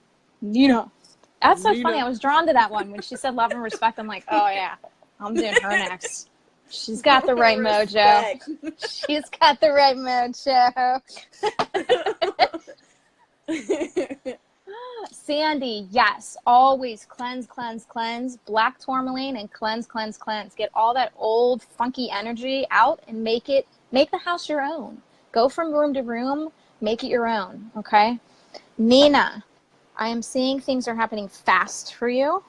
That's so funny. I was drawn to that one. When she said love and respect, I'm like, oh, yeah, I'm doing her next. She's got the right mojo. She's got the right mojo. Sandy, yes, always cleanse, cleanse, cleanse. Black tourmaline and cleanse, cleanse, cleanse. Get all that old funky energy out and make the house your own. Go from room to room, make it your own, okay? Nina, I am seeing things are happening fast for you.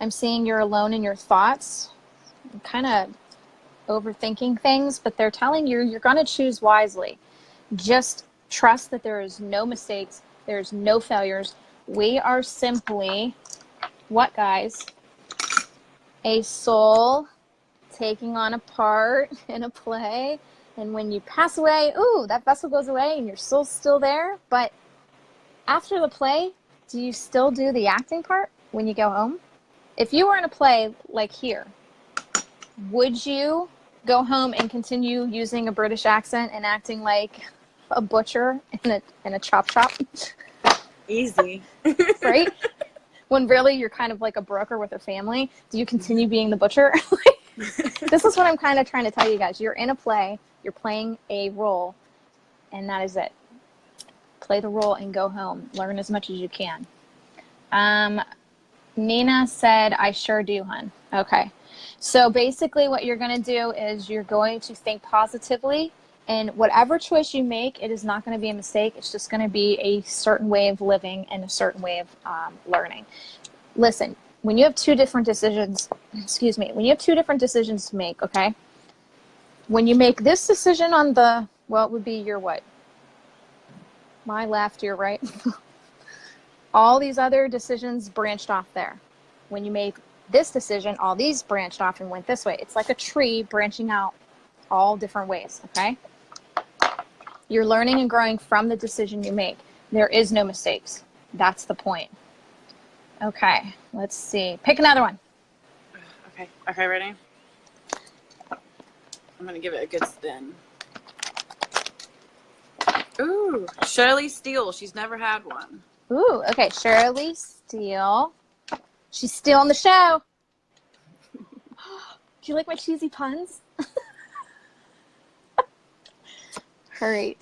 I'm seeing you're alone in your thoughts. I'm kind of overthinking things, but they're telling you you're going to choose wisely. Just trust that there is no mistakes. There's no failures. We are simply, what, guys? A soul taking on a part in a play. And when you pass away, ooh, that vessel goes away and your soul's still there. But after the play, do you still do the acting part when you go home? If you were in a play like here, would you go home and continue using a British accent and acting like a butcher in a chop shop? Easy. Right? When really you're kind of like a broker with a family, do you continue being the butcher? This is what I'm kind of trying to tell you guys. You're in a play, you're playing a role, and that is it. Play the role and go home. Learn as much as you can. Nina said, I sure do, hun. Okay. So basically what you're going to do is you're going to think positively, and whatever choice you make, it is not going to be a mistake. It's just going to be a certain way of living and a certain way of learning. Listen, when you have two different decisions, when you have two different decisions to make, okay? When you make this decision on it would be your what? My left, your right. All these other decisions branched off there. When you make this decision, all these branched off and went this way. It's like a tree branching out all different ways, okay? You're learning and growing from the decision you make. There is no mistakes. That's the point. Okay, let's see. Pick another one. Okay, ready? I'm going to give it a good spin. Ooh, Shirley Steele. She's never had one. Ooh, okay, Shirley Steele. She's still on the show. Do you like my cheesy puns? All right.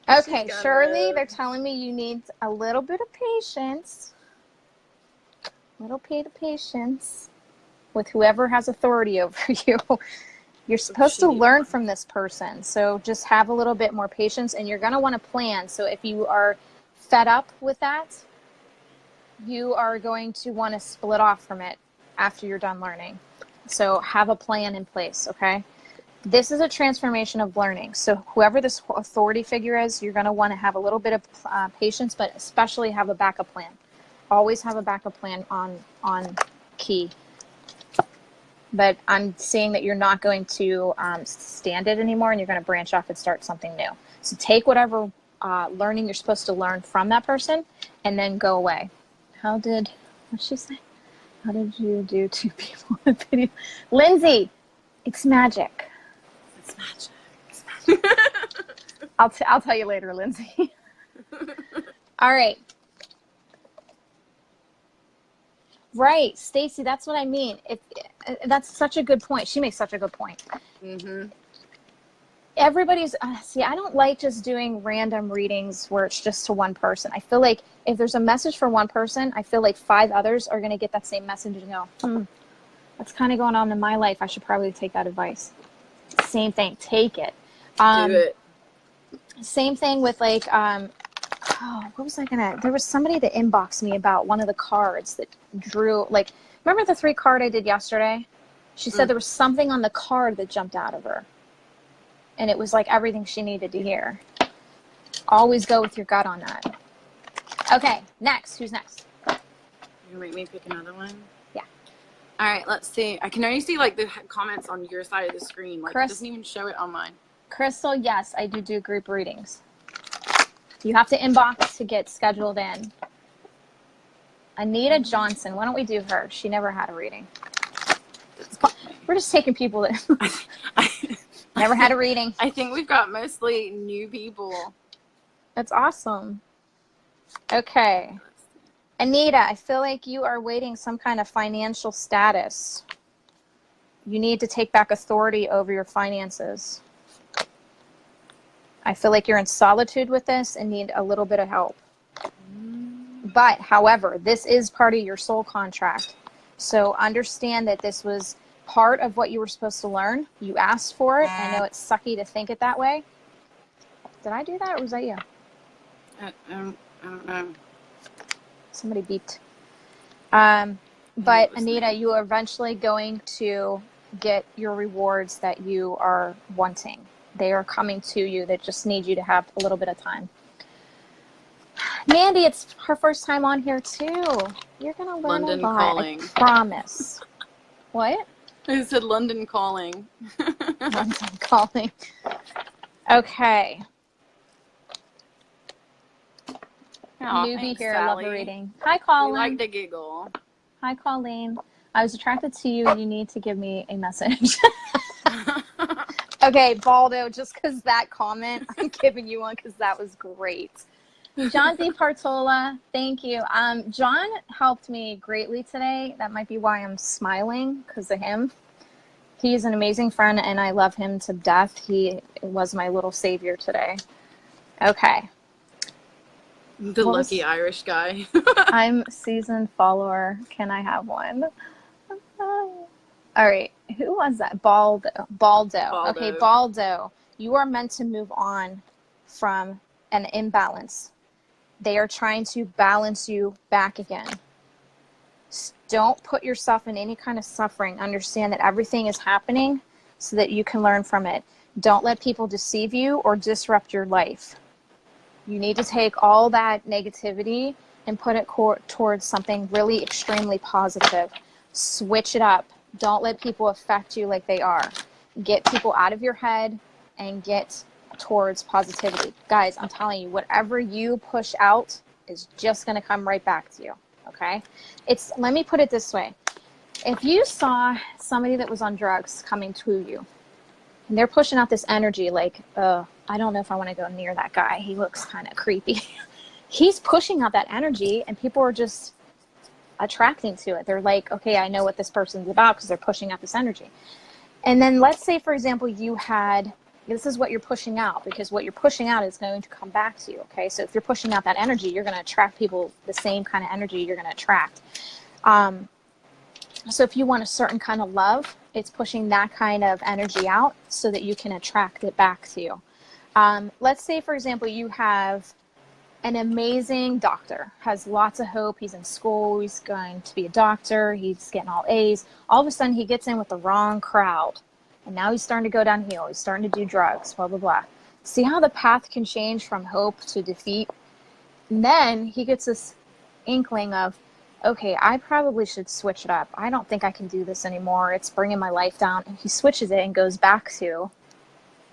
Okay, Shirley, they're telling me you need a little bit of patience. Little bit of patience with whoever has authority over you. You're supposed to learn from this person. So just have a little bit more patience, and you're going to want to plan. So if you are fed up with that, you are going to want to split off from it after you're done learning. So have a plan in place, okay? This is a transformation of learning. So whoever this authority figure is, you're going to want to have a little bit of patience, but especially have a backup plan. Always have a backup plan on key. But I'm seeing that you're not going to stand it anymore, and you're going to branch off and start something new. So take whatever learning you're supposed to learn from that person, and then go away. What'd she say? How did you do 2 people in a video? Lindsay, it's magic. It's magic. It's magic. I'll tell you later, Lindsay. All right. Right, Stacy, that's what I mean. That's such a good point. She makes such a good point. Mm-hmm. Everybody's, see, I don't like just doing random readings where it's just to one person. I feel like if there's a message for one person, I feel like 5 others are going to get that same message and go, that's kind of going on in my life. I should probably take that advice. Same thing. Take it. Do it. Same thing with like, what was I there was somebody that inboxed me about one of the cards that drew, like, remember the 3 card I did yesterday? She said there was something on the card that jumped out of her. And it was like everything she needed to hear. Always go with your gut on that. Okay, next. Who's next? You're gonna make me pick another one? Yeah. All right, let's see. I can only see like the comments on your side of the screen. Like, it doesn't even show it on mine. Crystal, yes, I do group readings. You have to inbox to get scheduled in. Anita Johnson, why don't we do her? She never had a reading. We're just taking people that never had a reading. I think we've got mostly new people. That's awesome. Okay. Anita, I feel like you are waiting some kind of financial status. You need to take back authority over your finances. I feel like you're in solitude with this and need a little bit of help. But, however, this is part of your soul contract. So understand that this was part of what you were supposed to learn. You asked for it. I know it's sucky to think it that way. Did I do that, or was that you? I don't know. Somebody beeped. But Anita, you are eventually going to get your rewards that you are wanting. They are coming to you. They just need you to have a little bit of time. Mandy, it's her first time on here too. You're going to learn London a lot. calling. I promise. What? I said London calling. London calling. Okay. Oh, Newbie thanks, here. Sally. Love the reading. Hi, Colleen. We like to giggle. Hi, Colleen. I was attracted to you. You need to give me a message. Okay, Baldo, just because that comment, I'm giving you one because that was great. John D. Partola, thank you. John helped me greatly today. That might be why I'm smiling, because of him. He's an amazing friend, and I love him to death. He was my little savior today. Okay. The lucky Irish guy. I'm seasoned follower. Can I have one? All right. Who was that? Baldo. Okay, Baldo. You are meant to move on from an imbalance. They are trying to balance you back again. Don't put yourself in any kind of suffering. Understand that everything is happening so that you can learn from it. Don't let people deceive you or disrupt your life. You need to take all that negativity and put it towards something really extremely positive. Switch it up. Don't let people affect you like they are. Get people out of your head and get towards positivity. Guys, I'm telling you, whatever you push out is just going to come right back to you. Okay? Let me put it this way. If you saw somebody that was on drugs coming to you, and they're pushing out this energy like, I don't know if I want to go near that guy. He looks kind of creepy. He's pushing out that energy, and people are just attracting to it. They're like, okay, I know what this person's about because they're pushing out this energy. And then let's say, for example, this is what you're pushing out, because what you're pushing out is going to come back to you. Okay. So if you're pushing out that energy, you're going to attract people, the same kind of energy you're going to attract. So if you want a certain kind of love, it's pushing that kind of energy out so that you can attract it back to you. Let's say, for example, you have an amazing doctor, has lots of hope. He's in school. He's going to be a doctor. He's getting all A's. All of a sudden, he gets in with the wrong crowd. And now he's starting to go downhill. He's starting to do drugs, blah, blah, blah. See how the path can change from hope to defeat? And then he gets this inkling of, okay, I probably should switch it up. I don't think I can do this anymore. It's bringing my life down. And he switches it and goes back to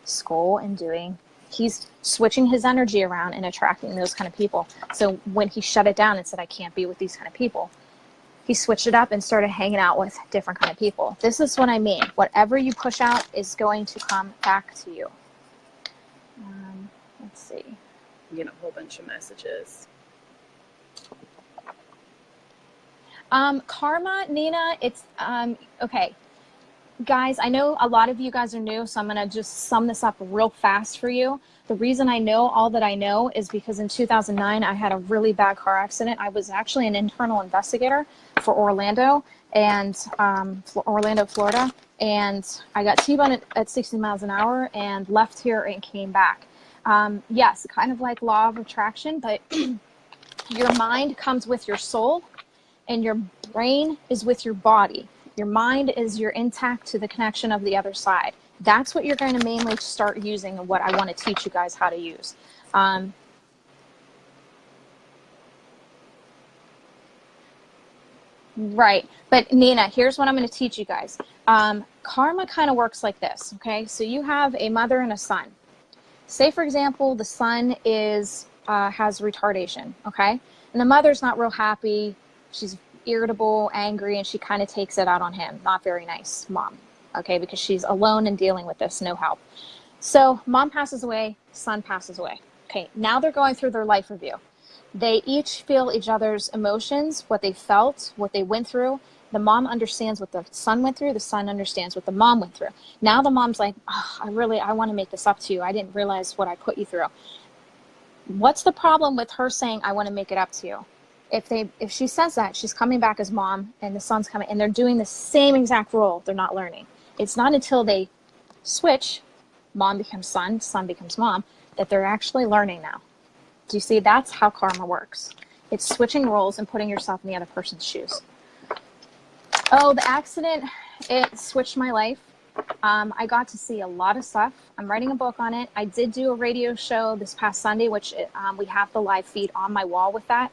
school and he's switching his energy around and attracting those kind of people. So when he shut it down and said, I can't be with these kind of people, he switched it up and started hanging out with different kind of people. This is what I mean. Whatever you push out is going to come back to you. Let's see. I'm getting a whole bunch of messages. Karma, Nina, it's, okay. Guys, I know a lot of you guys are new, so I'm going to just sum this up real fast for you. The reason I know all that I know is because in 2009, I had a really bad car accident. I was actually an internal investigator for Orlando, Florida, and I got T-boned at 60 miles an hour and left here and came back. Yes, kind of like law of attraction, but your mind comes with your soul and your brain is with your body. Your mind is your intact to the connection of the other side. That's what you're going to mainly start using, and what I want to teach you guys how to use. Right. But Nina, here's what I'm going to teach you guys. Karma kind of works like this. Okay. So you have a mother and a son. Say, for example, the son has retardation. Okay. And the mother's not real happy. She's irritable, angry, and she kind of takes it out on him. Not very nice mom, okay, because she's alone and dealing with this, no help. So mom passes away, son passes away. Okay, now they're going through their life review. They each feel each other's emotions, what they felt, what they went through. The mom understands what the son went through. The son understands what the mom went through. Now the mom's like, oh, I want to make this up to you. I didn't realize what I put you through. What's the problem with her saying, I want to make it up to you? If she says that, she's coming back as mom and the son's coming, and they're doing the same exact role. They're not learning. It's not until they switch, mom becomes son, son becomes mom, that they're actually learning now. Do you see? That's how karma works. It's switching roles and putting yourself in the other person's shoes. Oh, the accident, it switched my life. I got to see a lot of stuff. I'm writing a book on it. I did do a radio show this past Sunday, which we have the live feed on my wall with that.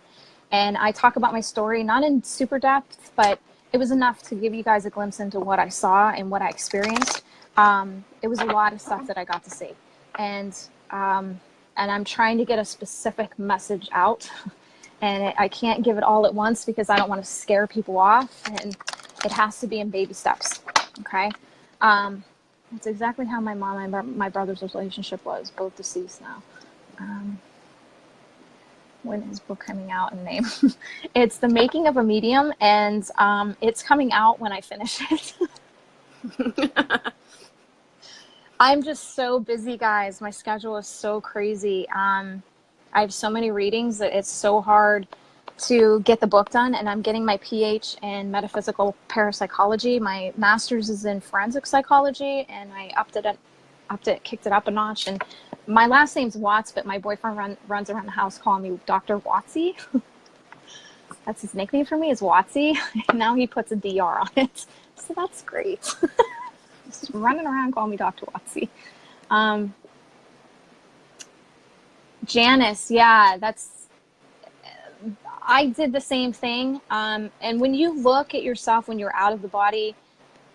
And I talk about my story, not in super depth, but it was enough to give you guys a glimpse into what I saw and what I experienced. It was a lot of stuff that I got to see. And I'm trying to get a specific message out. And I can't give it all at once because I don't want to scare people off. And it has to be in baby steps, okay? It's exactly how my mom and my brother's relationship was, both deceased now. When is book coming out in name? It's The Making of a Medium, and it's coming out when I finish it. I'm just so busy, guys. My schedule is so crazy. I have so many readings that it's so hard to get the book done, and I'm getting my PH in metaphysical parapsychology. My master's is in forensic psychology, and I kicked it up a notch. And my last name's Watts, but my boyfriend runs around the house calling me Dr. Watsy. That's his nickname for me, is Watsy. And now he puts a DR on it. So that's great. Just running around calling me Dr. Watsy. Janice, yeah, I did the same thing. And when you look at yourself when you're out of the body,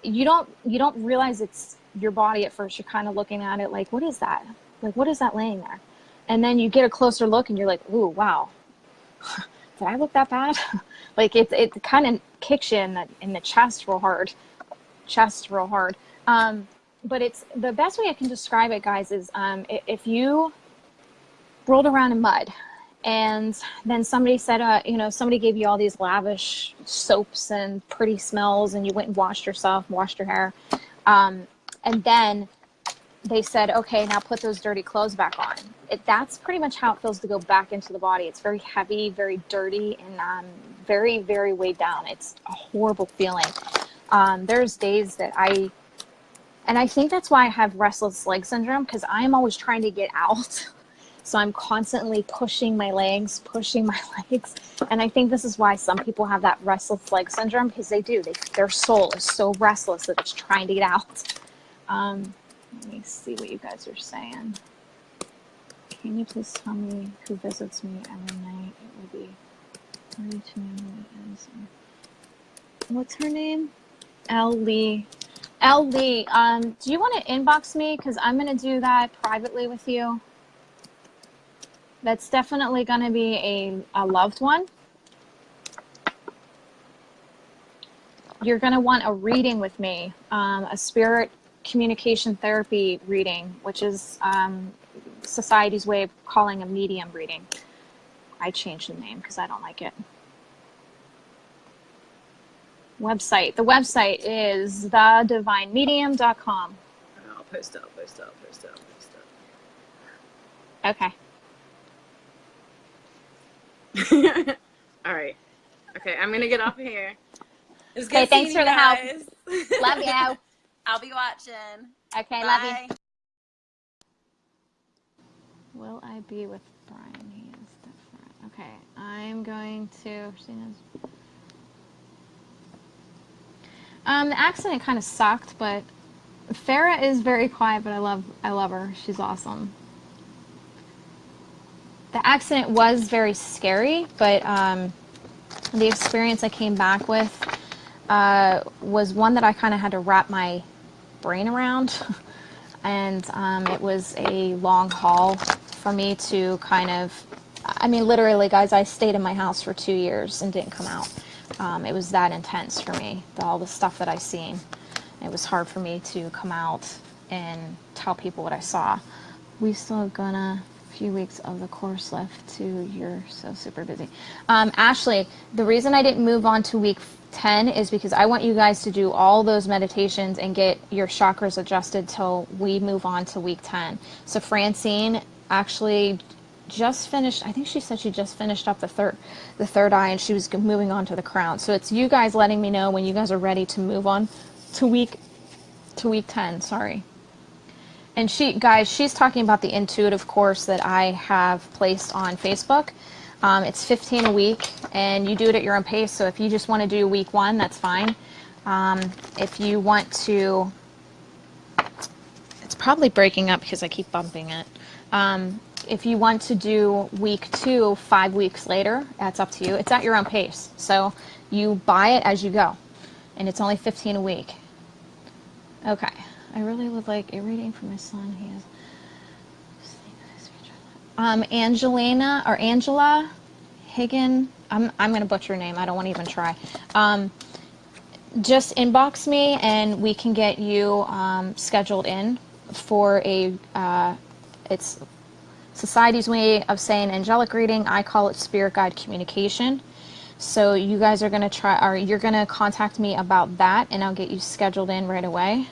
you don't realize it's your body at first. You're kind of looking at it like, what is that? Like, what is that laying there? And then you get a closer look and you're like, ooh, wow. Did I look that bad? Like it kind of kicks you in the chest real hard. But it's the best way I can describe it, guys, is if you rolled around in mud And then somebody said, somebody gave you all these lavish soaps and pretty smells, and you went and washed yourself, washed your hair. And then they said, okay, now put those dirty clothes back on. That's pretty much how it feels to go back into the body. It's very heavy, very dirty, and very, very weighed down. It's a horrible feeling. There's days that and I think that's why I have restless leg syndrome, because I'm always trying to get out. So I'm constantly pushing my legs. And I think this is why some people have that restless leg syndrome, because their soul is so restless that it's trying to get out. Let me see what you guys are saying. Can you please tell me who visits me every night? It will be 32 weekends. What's her name? L. Lee. L. Lee, do you want to inbox me? Because I'm going to do that privately with you. That's definitely going to be a loved one. You're going to want a reading with me, a spirit communication therapy reading, which is society's way of calling a medium reading. I changed the name because I don't like it. Website. The website is thedivinemedium.com. I'll post it. Okay. All right. Okay, I'm gonna get off of here. Okay, thanks for the help. Love you. I'll be watching. Okay, Bye. love you. Will I be with Brian? He is different. Okay, I'm going to. The accident kind of sucked, but Farah is very quiet. But I love her. She's awesome. The accident was very scary, but the experience I came back with was one that I kind of had to wrap my brain around. And it was a long haul for me to kind of, literally, guys, I stayed in my house for 2 years and didn't come out. It was that intense for me, all the stuff that I seen. It was hard for me to come out and tell people what I saw. We still have a few weeks of the course left too. You're so super busy. Ashley, the reason I didn't move on to week 10 is because I want you guys to do all those meditations and get your chakras adjusted till we move on to week 10. So Francine actually just finished, I think she said she just finished up the third eye, and she was moving on to the crown. So it's you guys letting me know when you guys are ready to move on to week 10, sorry. And she's talking about the intuitive course that I have placed on Facebook. It's $15 a week, and you do it at your own pace. So if you just want to do week 1, that's fine. If you want to, it's probably breaking up because I keep bumping it. If you want to do week 2, 5 weeks later, that's up to you. It's at your own pace. So you buy it as you go, and it's only $15 a week. Okay. I really would like a reading for my son. He has Angela Higgin. I'm going to butcher her name. I don't want to even try. Just inbox me and we can get you scheduled in for it's society's way of saying angelic reading. I call it spirit guide communication. So you guys are going to you're going to contact me about that, and I'll get you scheduled in right away.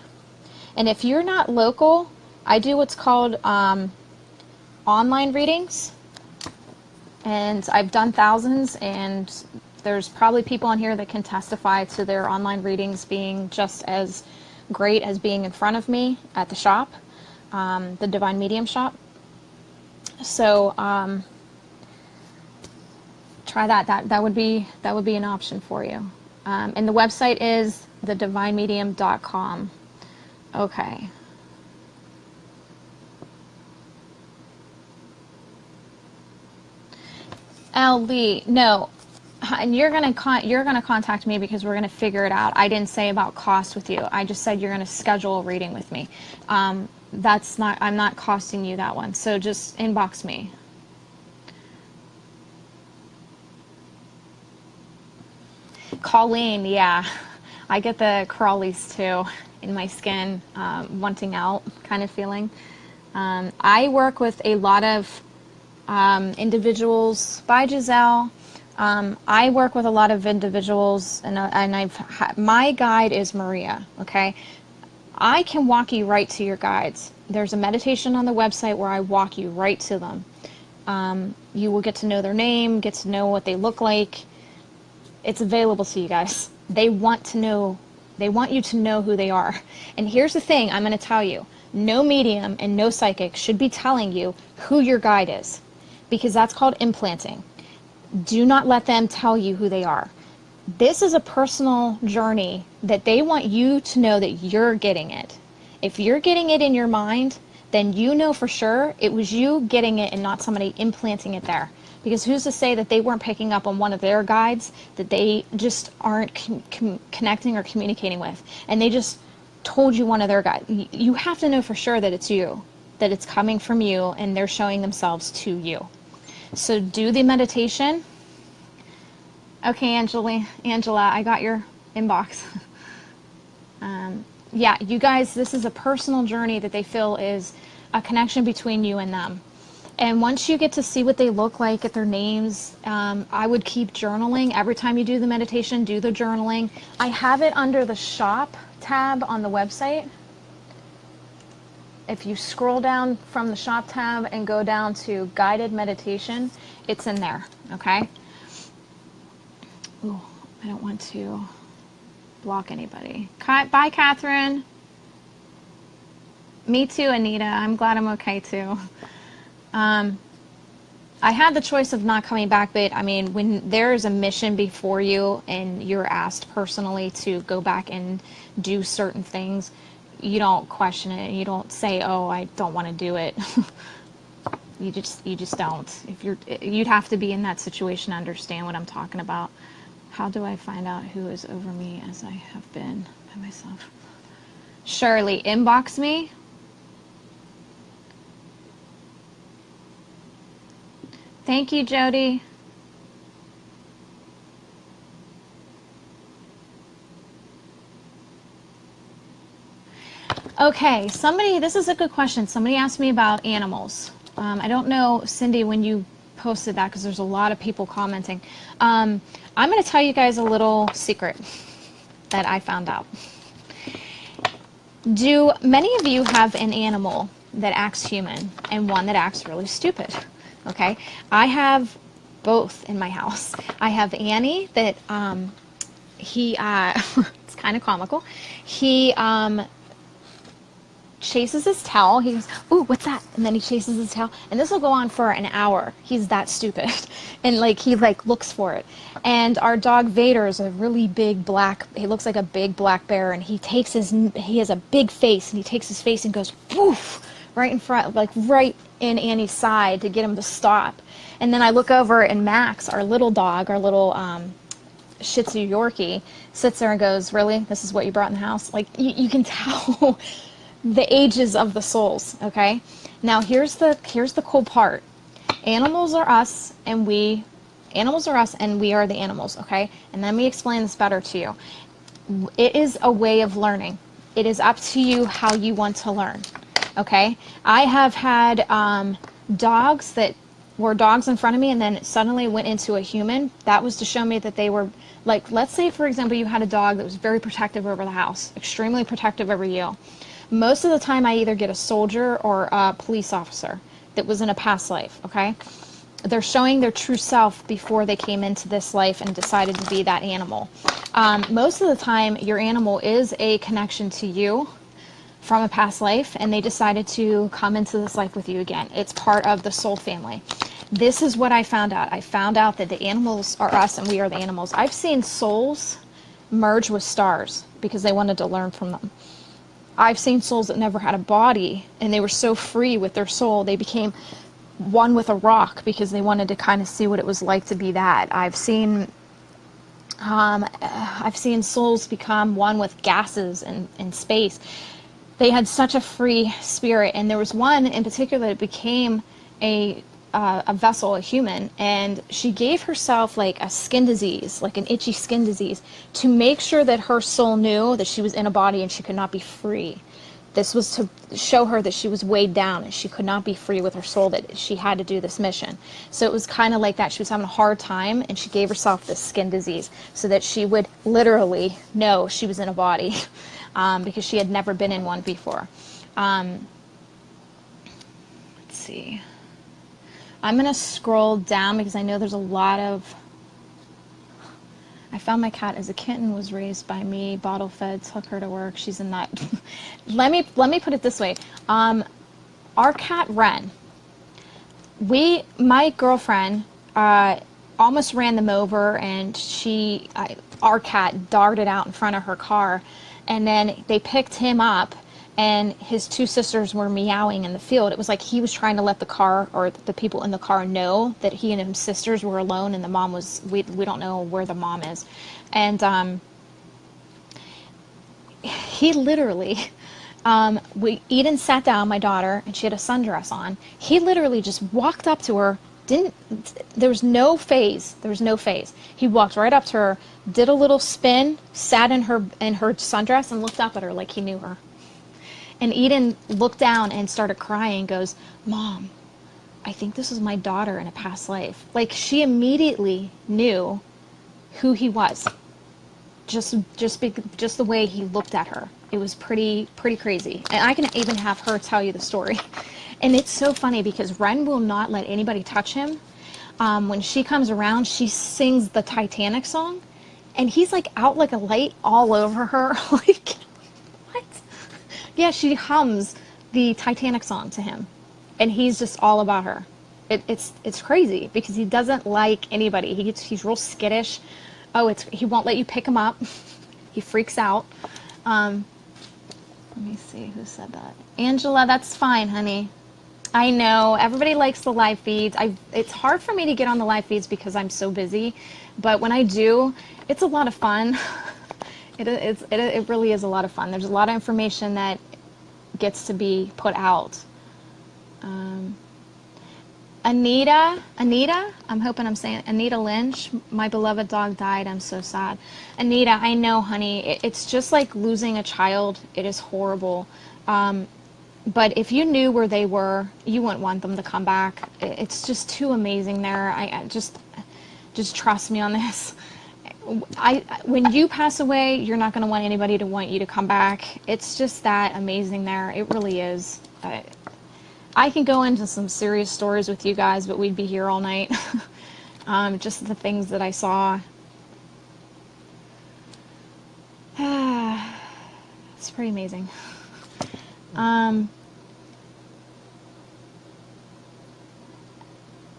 And if you're not local, I do what's called online readings. And I've done thousands, and there's probably people on here that can testify to their online readings being just as great as being in front of me at the shop, the Divine Medium shop. So try that. That would be an option for you. And the website is thedivinemedium.com. Okay. LB, no, and you're gonna contact me because we're gonna figure it out. I didn't say about cost with you. I just said you're gonna schedule a reading with me. I'm not costing you that one. So just inbox me. Colleen, yeah, I get the crawlies too in my skin, wanting out kind of feeling. I work with a lot of Individuals by Giselle. I work with a lot of individuals, and my guide is Maria. Okay, I can walk you right to your guides. There's a meditation on the website where I walk you right to them. You will get to know their name, get to know what they look like. It's available to you guys. They want you to know who they are. And here's the thing I'm going to tell you. No medium and no psychic should be telling you who your guide is, because that's called implanting. Do not let them tell you who they are. This is a personal journey that they want you to know that you're getting it. If you're getting it in your mind, then you know for sure it was you getting it and not somebody implanting it there. Because who's to say that they weren't picking up on one of their guides that they just aren't connecting or communicating with, and they just told you one of their guides. You have to know for sure that it's you, that it's coming from you, and they're showing themselves to you. So do the meditation. Okay, Angela, I got your inbox. Yeah, you guys, this is a personal journey that they feel is a connection between you and them. And once you get to see what they look like, get their names, I would keep journaling. Every time you do the meditation, do the journaling. I have it under the shop tab on the website. If you scroll down from the shop tab and go down to guided meditation, it's in there, okay? Ooh, I don't want to block anybody. Bye, Catherine. Me too, Anita. I'm glad I'm okay too. I had the choice of not coming back, but I mean, when there is a mission before you and you're asked personally to go back and do certain things, you don't question it. You don't say, "Oh, I don't want to do it." You just don't. You'd have to be in that situation to understand what I'm talking about. How do I find out who is over me as I have been by myself? Shirley, inbox me. Thank you, Jody. Okay, this is a good question. Somebody asked me about animals. I don't know, Cindy, when you posted that, because there's a lot of people commenting. I'm going to tell you guys a little secret that I found out. Do many of you have an animal that acts human and one that acts really stupid? Okay, I have both in my house. I have Annie that it's kind of comical. He chases his tail. He goes, "Ooh, what's that?" And then he chases his tail, and this will go on for an hour. He's that stupid, and he looks for it. And our dog Vader is a really big black. He looks like a big black bear, and he has a big face, and he takes his face and goes woof right in front, right in Annie's side to get him to stop. And then I look over, and Max, our little dog, our little Shih Tzu Yorkie, sits there and goes, "Really? This is what you brought in the house?" You can tell the ages of the souls. Okay, now here's the cool part. Animals are us, and we are the animals. Okay, and let me explain this better to you. It is a way of learning. It is up to you how you want to learn. Okay, I have had dogs that were dogs in front of me, and then suddenly went into a human. That was to show me that they were let's say, for example, you had a dog that was very protective over the house, extremely protective over you. Most of the time, I either get a soldier or a police officer that was in a past life. Okay, they're showing their true self before they came into this life and decided to be that animal. Most of the time, your animal is a connection to you from a past life, and they decided to come into this life with you again. It's part of the soul family. This is what I found out. I found out that the animals are us and we are the animals. I've seen souls merge with stars because they wanted to learn from them. I've seen souls that never had a body, and they were so free with their soul, they became one with a rock because they wanted to kind of see what it was like to be that. I've seen souls become one with gases and space. They had such a free spirit, and there was one in particular that became a vessel, a human, and she gave herself a skin disease, an itchy skin disease, to make sure that her soul knew that she was in a body and she could not be free. This was show her that she was weighed down and she could not be free with her soul, that she had to do this mission. So it was kind of like that. She was having a hard time, and she gave herself this skin disease so that she would literally know she was in a body, because she had never been in one before. Let's see. I'm going to scroll down because I know there's a lot of... I found my cat as a kitten, was raised by me, bottle fed, took her to work. She's a nut. let me put it this way. Our cat Ren, my girlfriend almost ran them over, and our cat darted out in front of her car, and then they picked him up, and his two sisters were meowing in the field. It was like he was trying to let the car, or the people in the car, know that he and his sisters were alone, and the mom was, we don't know where the mom is. And he literally, Eden sat down, my daughter, and she had a sundress on. He literally just walked up to her, there was no phase. He walked right up to her, did a little spin, sat in her sundress, and looked up at her like he knew her. And Eden looked down and started crying, goes, "Mom, I think this is my daughter in a past life." Like, she immediately knew who he was. Just the way he looked at her. It was pretty crazy. And I can even have her tell you the story. And it's so funny because Ren will not let anybody touch him. When she comes around, she sings the Titanic song, and he's like out like a light all over her. Like, what? Yeah, she hums the Titanic song to him, and he's just all about her. It's crazy because he doesn't like anybody. He's real skittish. Oh, he won't let you pick him up. He freaks out. Let me see who said that. Angela, that's fine, honey. I know everybody likes the live feeds. It's hard for me to get on the live feeds because I'm so busy, but when I do, it's a lot of fun. It really is a lot of fun. There's a lot of information that gets to be put out. Anita, I'm hoping I'm saying Anita Lynch, my beloved dog died. I'm so sad. Anita, I know, honey. It's just like losing a child. It is horrible. But if you knew where they were, you wouldn't want them to come back. It's just too amazing there. I just trust me on this. When you pass away, you're not going to want anybody to want you to come back. It's just that amazing there. It really is. I can go into some serious stories with you guys, but we'd be here all night. Just the things that I saw. It's pretty amazing.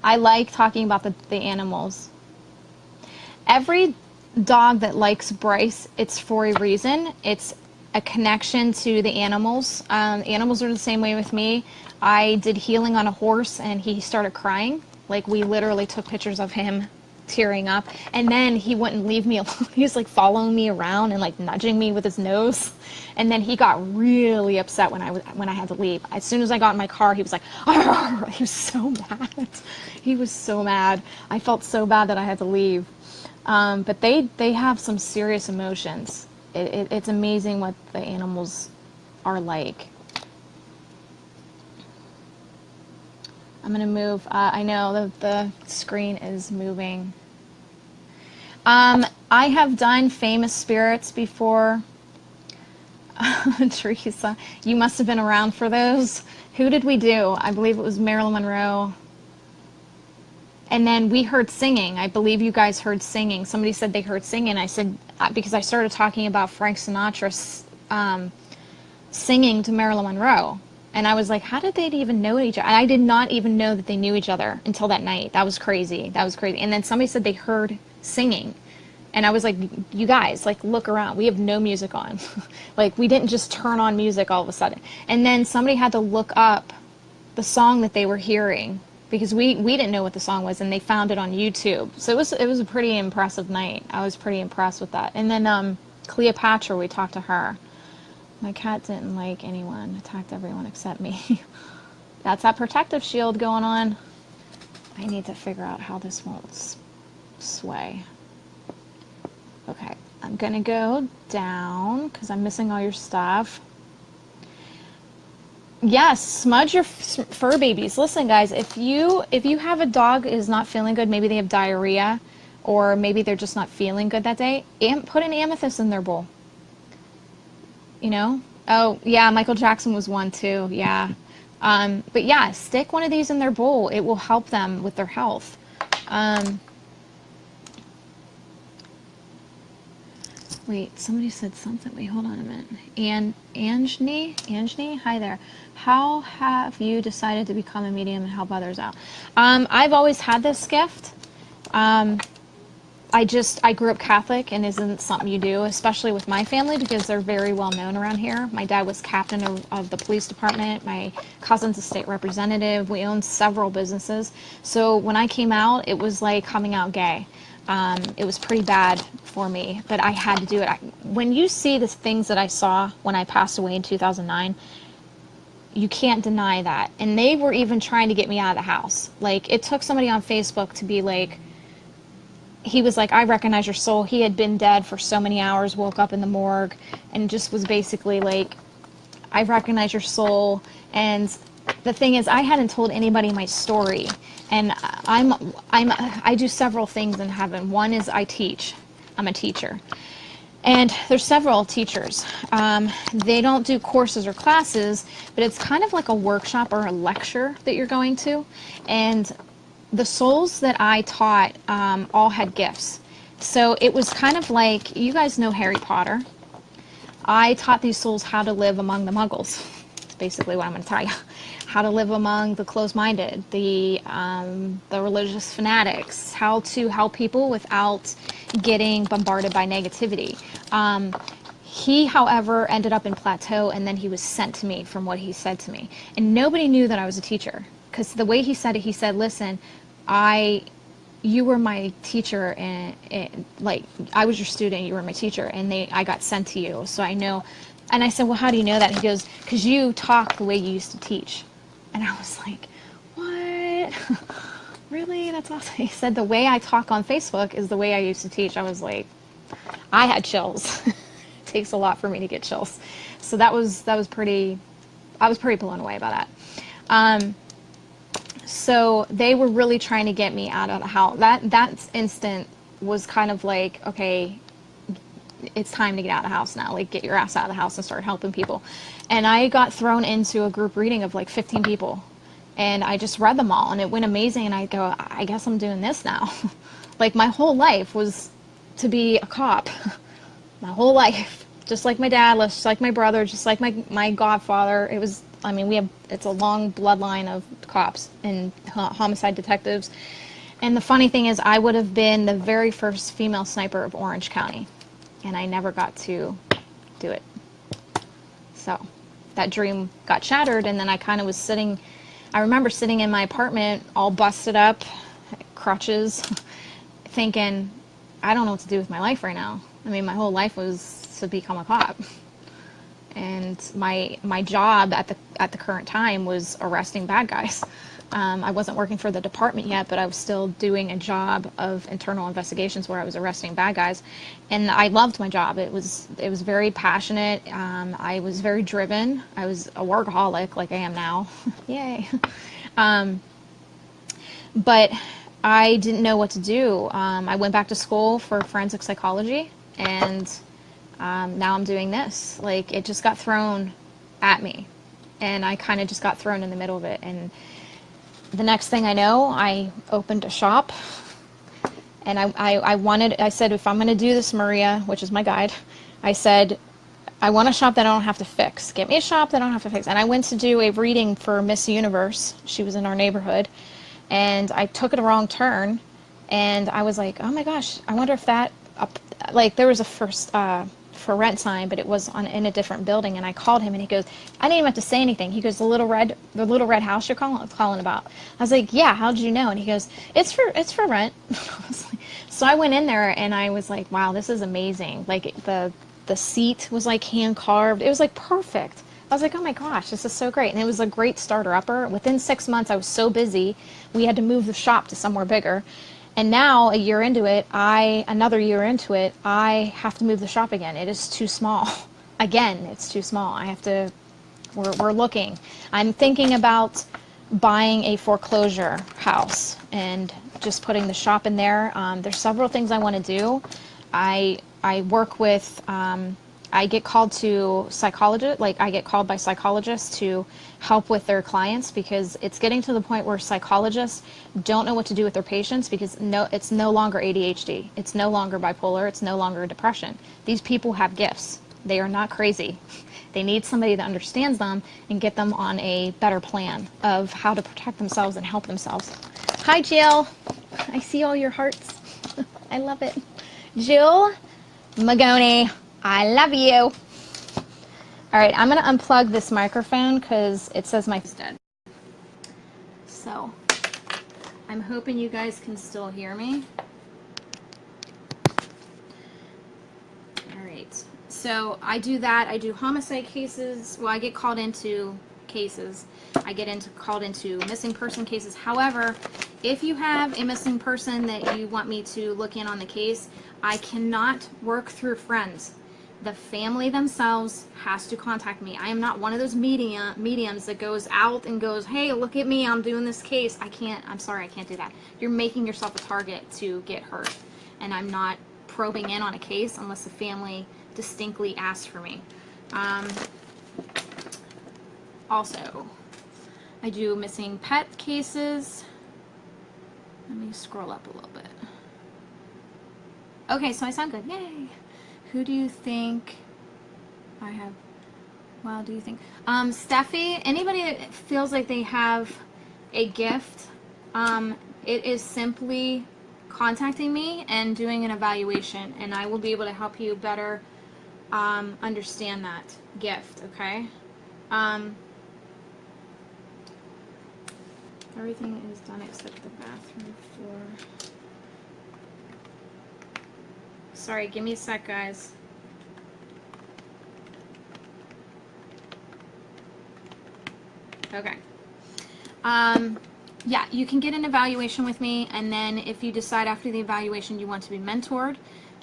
I like talking about the animals. Every dog that likes Bryce, it's for a reason. It's a connection to the animals. Animals are the same way with me. I did healing on a horse, and he started crying. Like, we literally took pictures of him tearing up, and then he wouldn't leave me alone. He was like following me around and like nudging me with his nose. And then he got really upset when I had to leave. As soon as I got in my car, he was like, "Arr!" He was so mad. He was so mad. I felt so bad that I had to leave. But they have some serious emotions. It's amazing what the animals are like. I'm going to move. I know the screen is moving. I have done famous spirits before. Teresa, you must have been around for those. Who did we do? I believe it was Marilyn Monroe. And then we heard singing. I believe you guys heard singing. Somebody said they heard singing. I said, because I started talking about Frank Sinatra singing to Marilyn Monroe. And I was like, how did they even know each other? I did not even know that they knew each other until that night. That was crazy. That was crazy. And then somebody said they heard singing. And I was like, you guys, like, look around. We have no music on. Like, we didn't just turn on music all of a sudden. And then somebody had to look up the song that they were hearing, because we didn't know what the song was, and they found it on YouTube. So it was a pretty impressive night. I was pretty impressed with that. And then Cleopatra, we talked to her. My cat didn't like anyone, attacked everyone except me. That's that protective shield going on. I need to figure out how this won't sway. Okay, I'm going to go down because I'm missing all your stuff. Yes, smudge your fur babies. Listen, guys, if you have a dog is not feeling good, maybe they have diarrhea, or maybe they're just not feeling good that day, put an amethyst in their bowl. You know? Oh, yeah, Michael Jackson was one too. Yeah. But yeah, stick one of these in their bowl. It will help them with their health. Um, Wait, somebody said something. Wait, hold on a minute. Anjani, hi there. How have you decided to become a medium and help others out? I've always had this gift. I grew up Catholic, and isn't something you do, especially with my family, because they're very well known around here. My dad was captain of the police department. My cousin's a state representative. We owned several businesses. So when I came out, it was like coming out gay. It was pretty bad for me, but I had to do it. When you see the things that I saw when I passed away in 2009, you can't deny that. And they were even trying to get me out of the house. Like, it took somebody on Facebook to be like, he was like, I recognize your soul. He had been dead for so many hours, woke up in the morgue, and just was basically like, I recognize your soul. And the thing is, I hadn't told anybody my story. And I do several things in heaven. One is I teach. I'm a teacher. And there's several teachers. They don't do courses or classes, but it's kind of like a workshop or a lecture that you're going to. And the souls that I taught all had gifts. So it was kind of like, you guys know Harry Potter. I taught these souls how to live among the muggles. That's basically what I'm going to tell you. How to live among the closed-minded, the religious fanatics, how to help people without getting bombarded by negativity. He, however, ended up in Plateau, and then he was sent to me from what he said to me. And nobody knew that I was a teacher, because the way he said it, he said, listen, you were my teacher, and like, I was your student, you were my teacher, and I got sent to you, so I know. And I said, well, how do you know that? He goes, because you talk the way you used to teach. And I was like, what? Really? That's awesome. He said, the way I talk on Facebook is the way I used to teach. I was like, I had chills. It takes a lot for me to get chills. So that was pretty, I was pretty blown away by that. So they were really trying to get me out of the house. That instant was kind of like, okay, it's time to get out of the house now. Like, get your ass out of the house and start helping people. And I got thrown into a group reading of like 15 people. And I just read them all, and it went amazing. And I go, I guess I'm doing this now. Like, my whole life was to be a cop. My whole life. Just like my dad, just like my brother, just like my godfather. It was, I mean, it's a long bloodline of cops and homicide detectives. And the funny thing is, I would have been the very first female sniper of Orange County. And I never got to do it. So that dream got shattered, and then I kind of was sitting, I remember sitting in my apartment all busted up, crutches, thinking, I don't know what to do with my life right now. I mean, my whole life was to become a cop. And my job at the current time was arresting bad guys. I wasn't working for the department yet, but I was still doing a job of internal investigations where I was arresting bad guys, and I loved my job. It was very passionate. I was very driven. I was a workaholic, like I am now. Yay. But I didn't know what to do. I went back to school for forensic psychology, and now I'm doing this. Like, it just got thrown at me, and I kind of just got thrown in the middle of it. And the next thing I know, I opened a shop, and I said, if I'm going to do this, Maria, which is my guide, I said, I want a shop that I don't have to fix. Get me a shop that I don't have to fix. And I went to do a reading for Miss Universe. She was in our neighborhood, and I took it a wrong turn, and I was like, oh my gosh, I wonder if that, like, there was a for rent sign, but it was in a different building. And I called him, and he goes, I didn't even have to say anything. He goes, the little red house you're calling about. I was like, yeah, how did you know? And he goes, it's for rent. So I went in there, and I was like, wow, this is amazing. Like, the seat was like hand carved. It was like perfect. I was like, oh my gosh, this is so great. And it was a great starter-upper. Within 6 months, I was so busy, we had to move the shop to somewhere bigger. And now, another year into it, I have to move the shop again. It is too small. Again, it's too small. I have to We're looking. I'm thinking about buying a foreclosure house and just putting the shop in there. There's several things I want to do. I work with, I get called to psychologists, like I get called by psychologists to help with their clients, because it's getting to the point where psychologists don't know what to do with their patients, because it's no longer ADHD. It's no longer bipolar. It's no longer depression. These people have gifts. They are not crazy. They need somebody that understands them and get them on a better plan of how to protect themselves and help themselves. Hi, Jill. I see all your hearts. I love it. Jill Magoni, I love you. All right, I'm going to unplug this microphone because it says my dead. So I'm hoping you guys can still hear me. All right. So I do that. I do homicide cases. Well, I get called into cases. I get called into missing person cases. However, if you have a missing person that you want me to look in on the case, I cannot work through friends. The family themselves has to contact me. I am not one of those mediums that goes out and goes, hey, look at me, I'm doing this case. I'm sorry, I can't do that. You're making yourself a target to get hurt. And I'm not probing in on a case unless the family distinctly asks for me. Also, I do missing pet cases. Let me scroll up a little bit. Okay, so I sound good. Yay! Who do you think I have? Well, do you think? Steffi, anybody that feels like they have a gift, it is simply contacting me and doing an evaluation, and I will be able to help you better understand that gift, okay? Everything is done except the bathroom floor. Sorry, give me a sec, guys. Okay. Yeah, you can get an evaluation with me, and then if you decide after the evaluation you want to be mentored,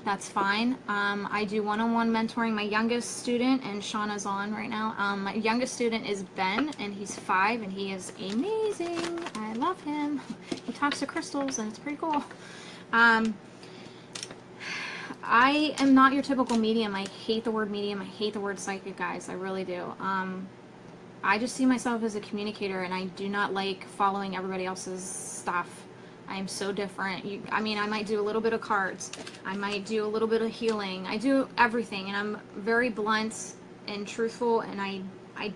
that's fine. I do one-on-one mentoring. My youngest student, and Shauna's on right now, my youngest student is Ben, and he's 5, and he is amazing. I love him. He talks to crystals, and it's pretty cool. I am not your typical medium. I hate the word medium. I hate the word psychic, guys. I really do. I just see myself as a communicator, and I do not like following everybody else's stuff. I am so different. I mean, I might do a little bit of cards. I might do a little bit of healing. I do everything, and I'm very blunt and truthful, and I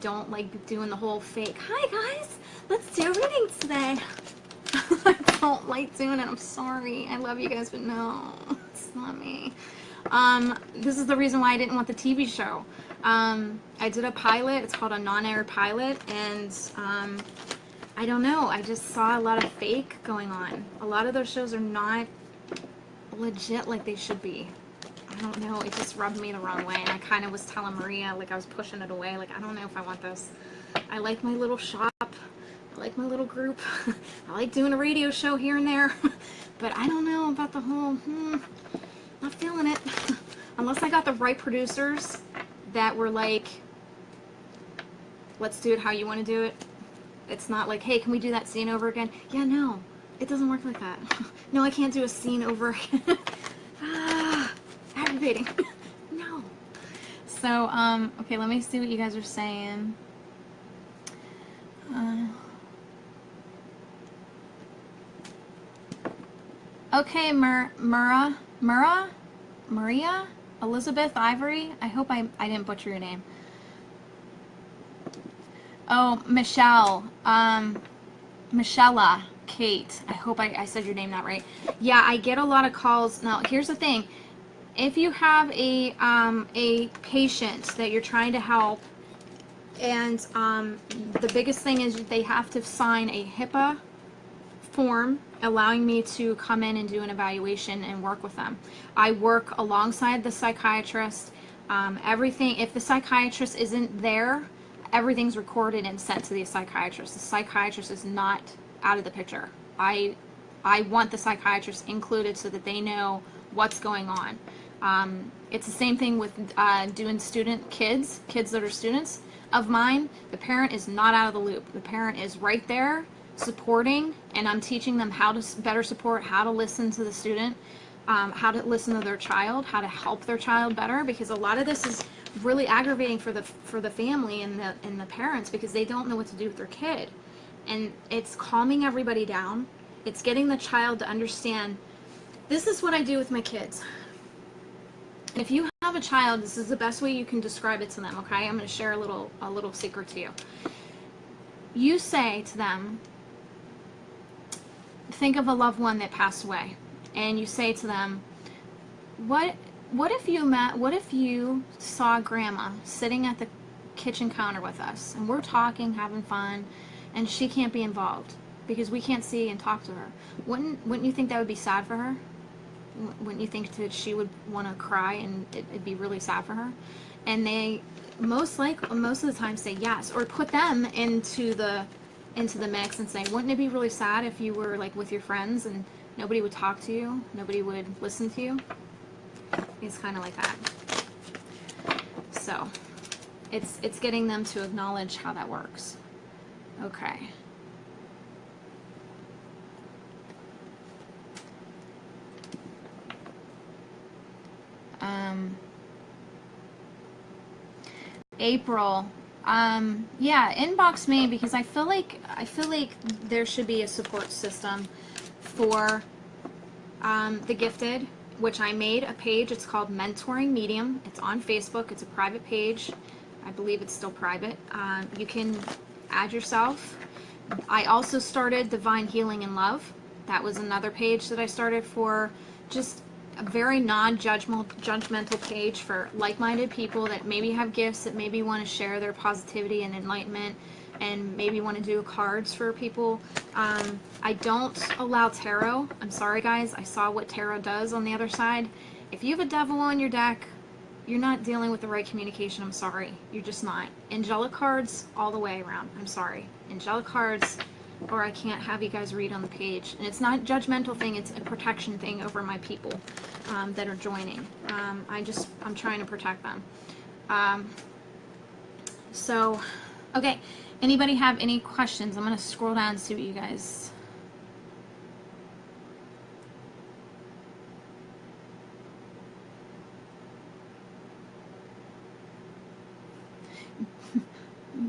don't like doing the whole fake, hi guys, let's do readings today. I don't like doing it. I'm sorry. I love you guys, but no, it's not me. This is the reason why I didn't want the TV show. I did a pilot. It's called a non-air pilot, and I don't know. I just saw a lot of fake going on. A lot of those shows are not legit like they should be. I don't know. It just rubbed me the wrong way, and I kind of was telling Maria, like I was pushing it away, like I don't know if I want this. I like my little shop. I like my little group. I like doing a radio show here and there, but I don't know about the whole, not feeling it. Unless I got the right producers that were like, let's do it how you want to do it. It's not like, hey, can we do that scene over again? Yeah, no, it doesn't work like that. No, I can't do a scene over again. Aggravating. No. So, okay, let me see what you guys are saying. Okay, Maria Elizabeth Ivory. I hope I didn't butcher your name. Oh, Michelle. Michella Kate. I hope I said your name not right. Yeah, I get a lot of calls. Now, here's the thing. If you have a patient that you're trying to help, and the biggest thing is they have to sign a HIPAA form allowing me to come in and do an evaluation and work with them. I work alongside the psychiatrist. Everything, if the psychiatrist isn't there, everything's recorded and sent to the psychiatrist. The psychiatrist is not out of the picture. I want the psychiatrist included so that they know what's going on. It's the same thing with doing kids that are students. of mine, the parent is not out of the loop. The parent is right there supporting, and I'm teaching them how to better support, how to listen to the student, how to listen to their child, how to help their child better, because a lot of this is really aggravating for the family and the parents, because they don't know what to do with their kid. And it's calming everybody down. It's getting the child to understand, this is what I do with my kids. And if you have a child, this is the best way you can describe it to them, okay? I'm going to share a little secret to you. You say to them, think of a loved one that passed away, and you say to them, what if you saw grandma sitting at the kitchen counter with us, and we're talking, having fun, and she can't be involved because we can't see and talk to her? Wouldn't you think that would be sad for her? Wouldn't you think that she would want to cry and it'd be really sad for her? And they most of the time say yes, or put them into the mix and say, wouldn't it be really sad if you were like with your friends and nobody would talk to you, nobody would listen to you? It's kind of like that. So it's getting them to acknowledge how that works. Okay. April, yeah, inbox me, because I feel like there should be a support system for the gifted, which I made a page. It's called Mentoring Medium. It's on Facebook. It's a private page. I believe it's still private. You can add yourself. I also started Divine Healing and Love. That was another page that I started for just a very non-judgmental page for like-minded people that maybe have gifts, that maybe want to share their positivity and enlightenment, and maybe want to do cards for people. I don't allow tarot. I'm sorry, guys. I saw what tarot does on the other side. If you have a devil on your deck, you're not dealing with the right communication. I'm sorry. You're just not. Angelic cards all the way around. I'm sorry. Angelic cards, or I can't have you guys read on the page. And it's not a judgmental thing. It's a protection thing over my people that are joining. I'm trying to protect them. So, okay. Anybody have any questions? I'm going to scroll down and see what you guys...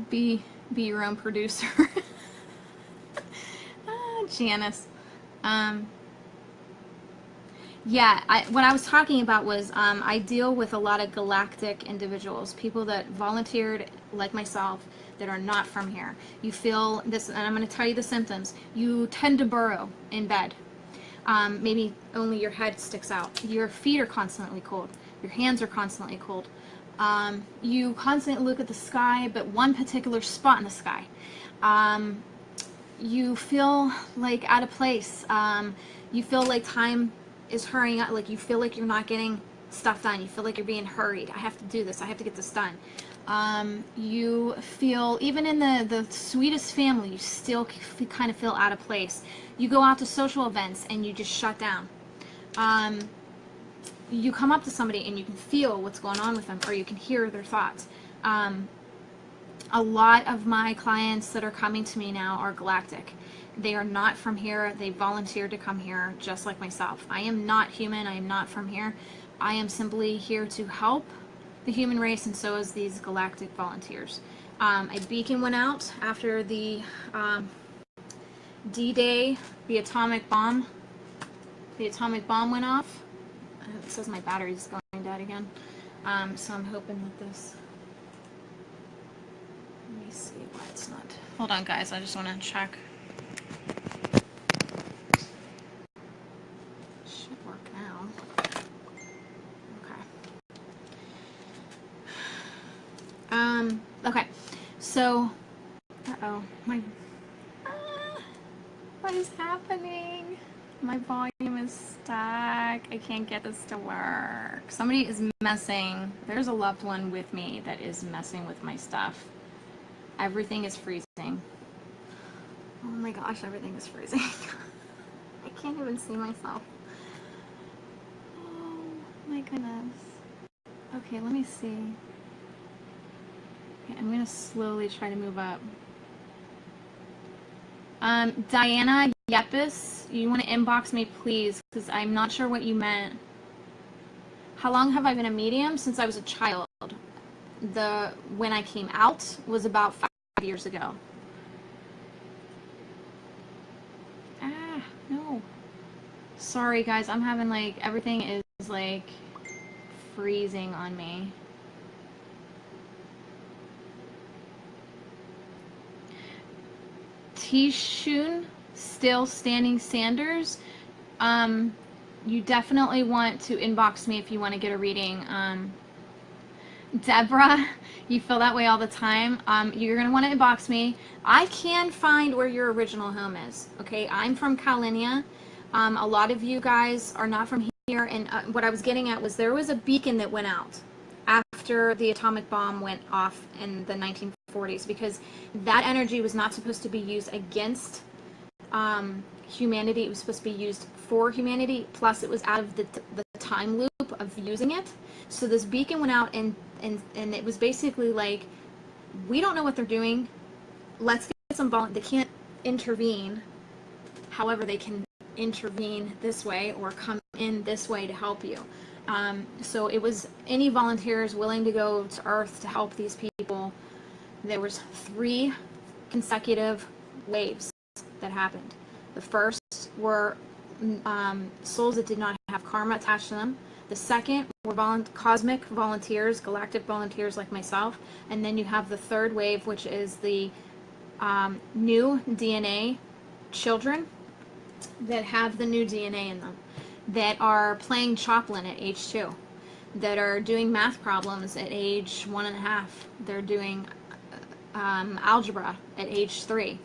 Be your own producer. Janice. Yeah, what I was talking about was I deal with a lot of galactic individuals, people that volunteered like myself that are not from here. You feel this, and I'm going to tell you the symptoms. You tend to burrow in bed. Maybe only your head sticks out. Your feet are constantly cold. Your hands are constantly cold. You constantly look at the sky, but one particular spot in the sky. You feel like out of place. You feel like time is hurrying up. Like you feel like you're not getting stuff done. You feel like you're being hurried. I have to do this. I have to get this done. You feel, even in the sweetest family, you still kind of feel out of place. You go out to social events and you just shut down. You come up to somebody and you can feel what's going on with them, or you can hear their thoughts. A lot of my clients that are coming to me now are galactic. They are not from here. They volunteered to come here just like myself. I am not human. I am not from here. I am simply here to help the human race, and so is these galactic volunteers. A beacon went out after the D-Day, the atomic bomb. The atomic bomb went off. It says my battery's going dead again. So I'm hoping that this... Let me see why it's not... Hold on, guys. I just want to check. Should work now. Okay. Okay. So... Uh-oh. What is happening? My volume is stuck. I can't get this to work. Somebody is messing. There's a loved one with me that is messing with my stuff. Everything is freezing. Oh my gosh, everything is freezing. I can't even see myself. Oh my goodness. Okay, let me see. Okay, I'm gonna slowly try to move up. Diana Yepis, you want to inbox me, please, because I'm not sure what you meant. How long have I been a medium? Since I was a child. When I came out was about 5 years ago. Ah, no. Sorry, guys. I'm having, like, everything is, like, freezing on me. Tishun, still standing Sanders. You definitely want to inbox me if you want to get a reading. Deborah, you feel that way all the time. You're going to want to inbox me. I can find where your original home is. Okay, I'm from Kalinia. A lot of you guys are not from here. And what I was getting at was there was a beacon that went out after the atomic bomb went off in the 1940s, because that energy was not supposed to be used against humanity. It was supposed to be used for humanity. Plus, it was out of the time loop of using it. So this beacon went out, and it was basically like, we don't know what they're doing. Let's get some they can't intervene. However, they can intervene this way or come in this way to help you. So it was any volunteers willing to go to Earth to help these people. There was 3 consecutive waves that happened. The first were souls that did not have karma attached to them. The second were cosmic volunteers, galactic volunteers like myself. And then you have the third wave, which is the new DNA children that have the new DNA in them, that are playing Choplin at age 2, that are doing math problems at age 1.5. They're doing algebra at age 3.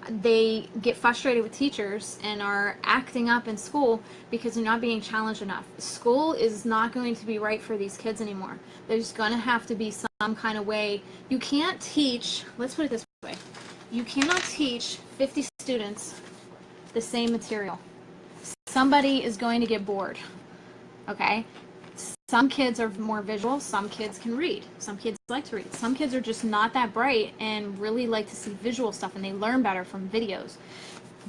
They get frustrated with teachers and are acting up in school because they're not being challenged enough. School is not going to be right for these kids anymore. There's going to have to be some kind of way. You can't teach, let's put it this way, you cannot teach 50 students the same material. Somebody is going to get bored, okay? Some kids are more visual, some kids can read, some kids like to read, some kids are just not that bright and really like to see visual stuff, and they learn better from videos.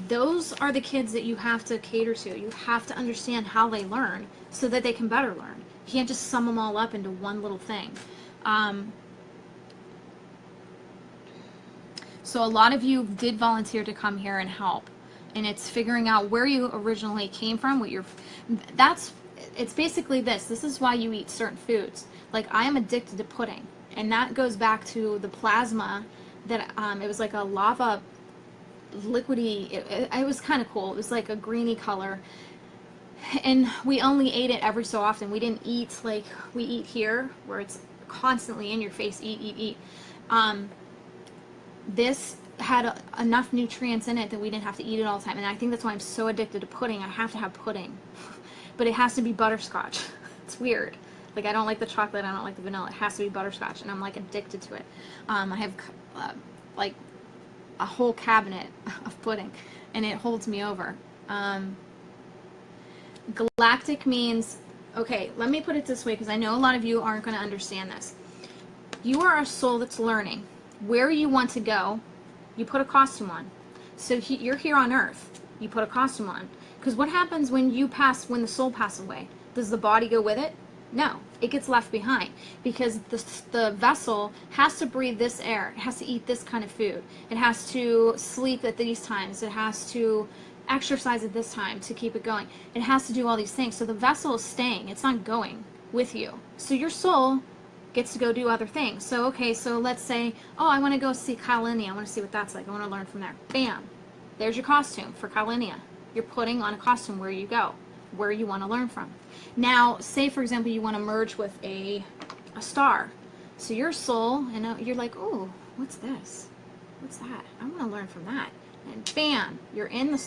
Those are the kids that you have to cater to. You have to understand how they learn so that they can better learn. You can't just sum them all up into one little thing. So a lot of you did volunteer to come here and help, and it's figuring out where you originally came from, it's basically this is why you eat certain foods. Like, I am addicted to pudding, and that goes back to the plasma that it was like a lava liquidy, it was kind of cool. It was like a greeny color, and we only ate it every so often. We didn't eat like we eat here, where it's constantly in your face, eat. This had enough nutrients in it that we didn't have to eat it all the time, and I think that's why I'm so addicted to pudding. I have to have pudding, but it has to be butterscotch. It's weird. Like, I don't like the chocolate, I don't like the vanilla. It has to be butterscotch, and I'm like addicted to it. I have like a whole cabinet of pudding, and it holds me over. Galactic means, okay, let me put it this way, because I know a lot of you aren't going to understand this. You are a soul that's learning. Where you want to go, you put a costume on. So you're here on Earth, you put a costume on. Because what happens when the soul passes away? Does the body go with it? No, it gets left behind, because the vessel has to breathe this air. It has to eat this kind of food. It has to sleep at these times. It has to exercise at this time to keep it going. It has to do all these things. So the vessel is staying. It's not going with you. So your soul gets to go do other things. So, okay, so let's say, oh, I want to go see Kalinia. I want to see what that's like. I want to learn from there. Bam. There's your costume for Kalinia. You're putting on a costume where you go, where you want to learn from. Now, say, for example, you want to merge with a star. So your soul, and you're like, oh, what's this? What's that? I want to learn from that. And bam, you're in the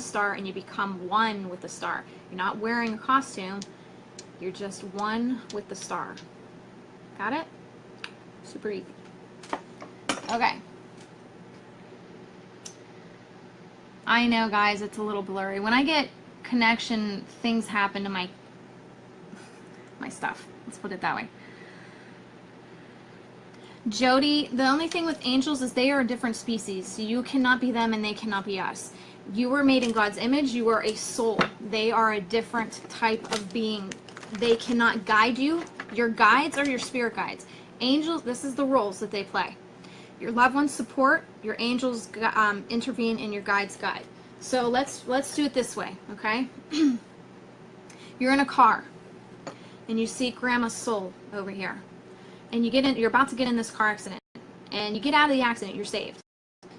star, and you become one with the star. You're not wearing a costume. You're just one with the star. Got it? Super easy. Okay. I know, guys, it's a little blurry. When I get connection, things happen to my stuff. Let's put it that way. Jody, the only thing with angels is they are a different species. You cannot be them and they cannot be us. You were made in God's image. You are a soul. They are a different type of being. They cannot guide you. Your guides are your spirit guides. Angels, this is the roles that they play. Your loved ones support, your angels intervene, and your guides guide. So let's do it this way, okay? You're in a car, and you see Grandma's soul over here. And you're about to get in this car accident, and you get out of the accident, you're saved.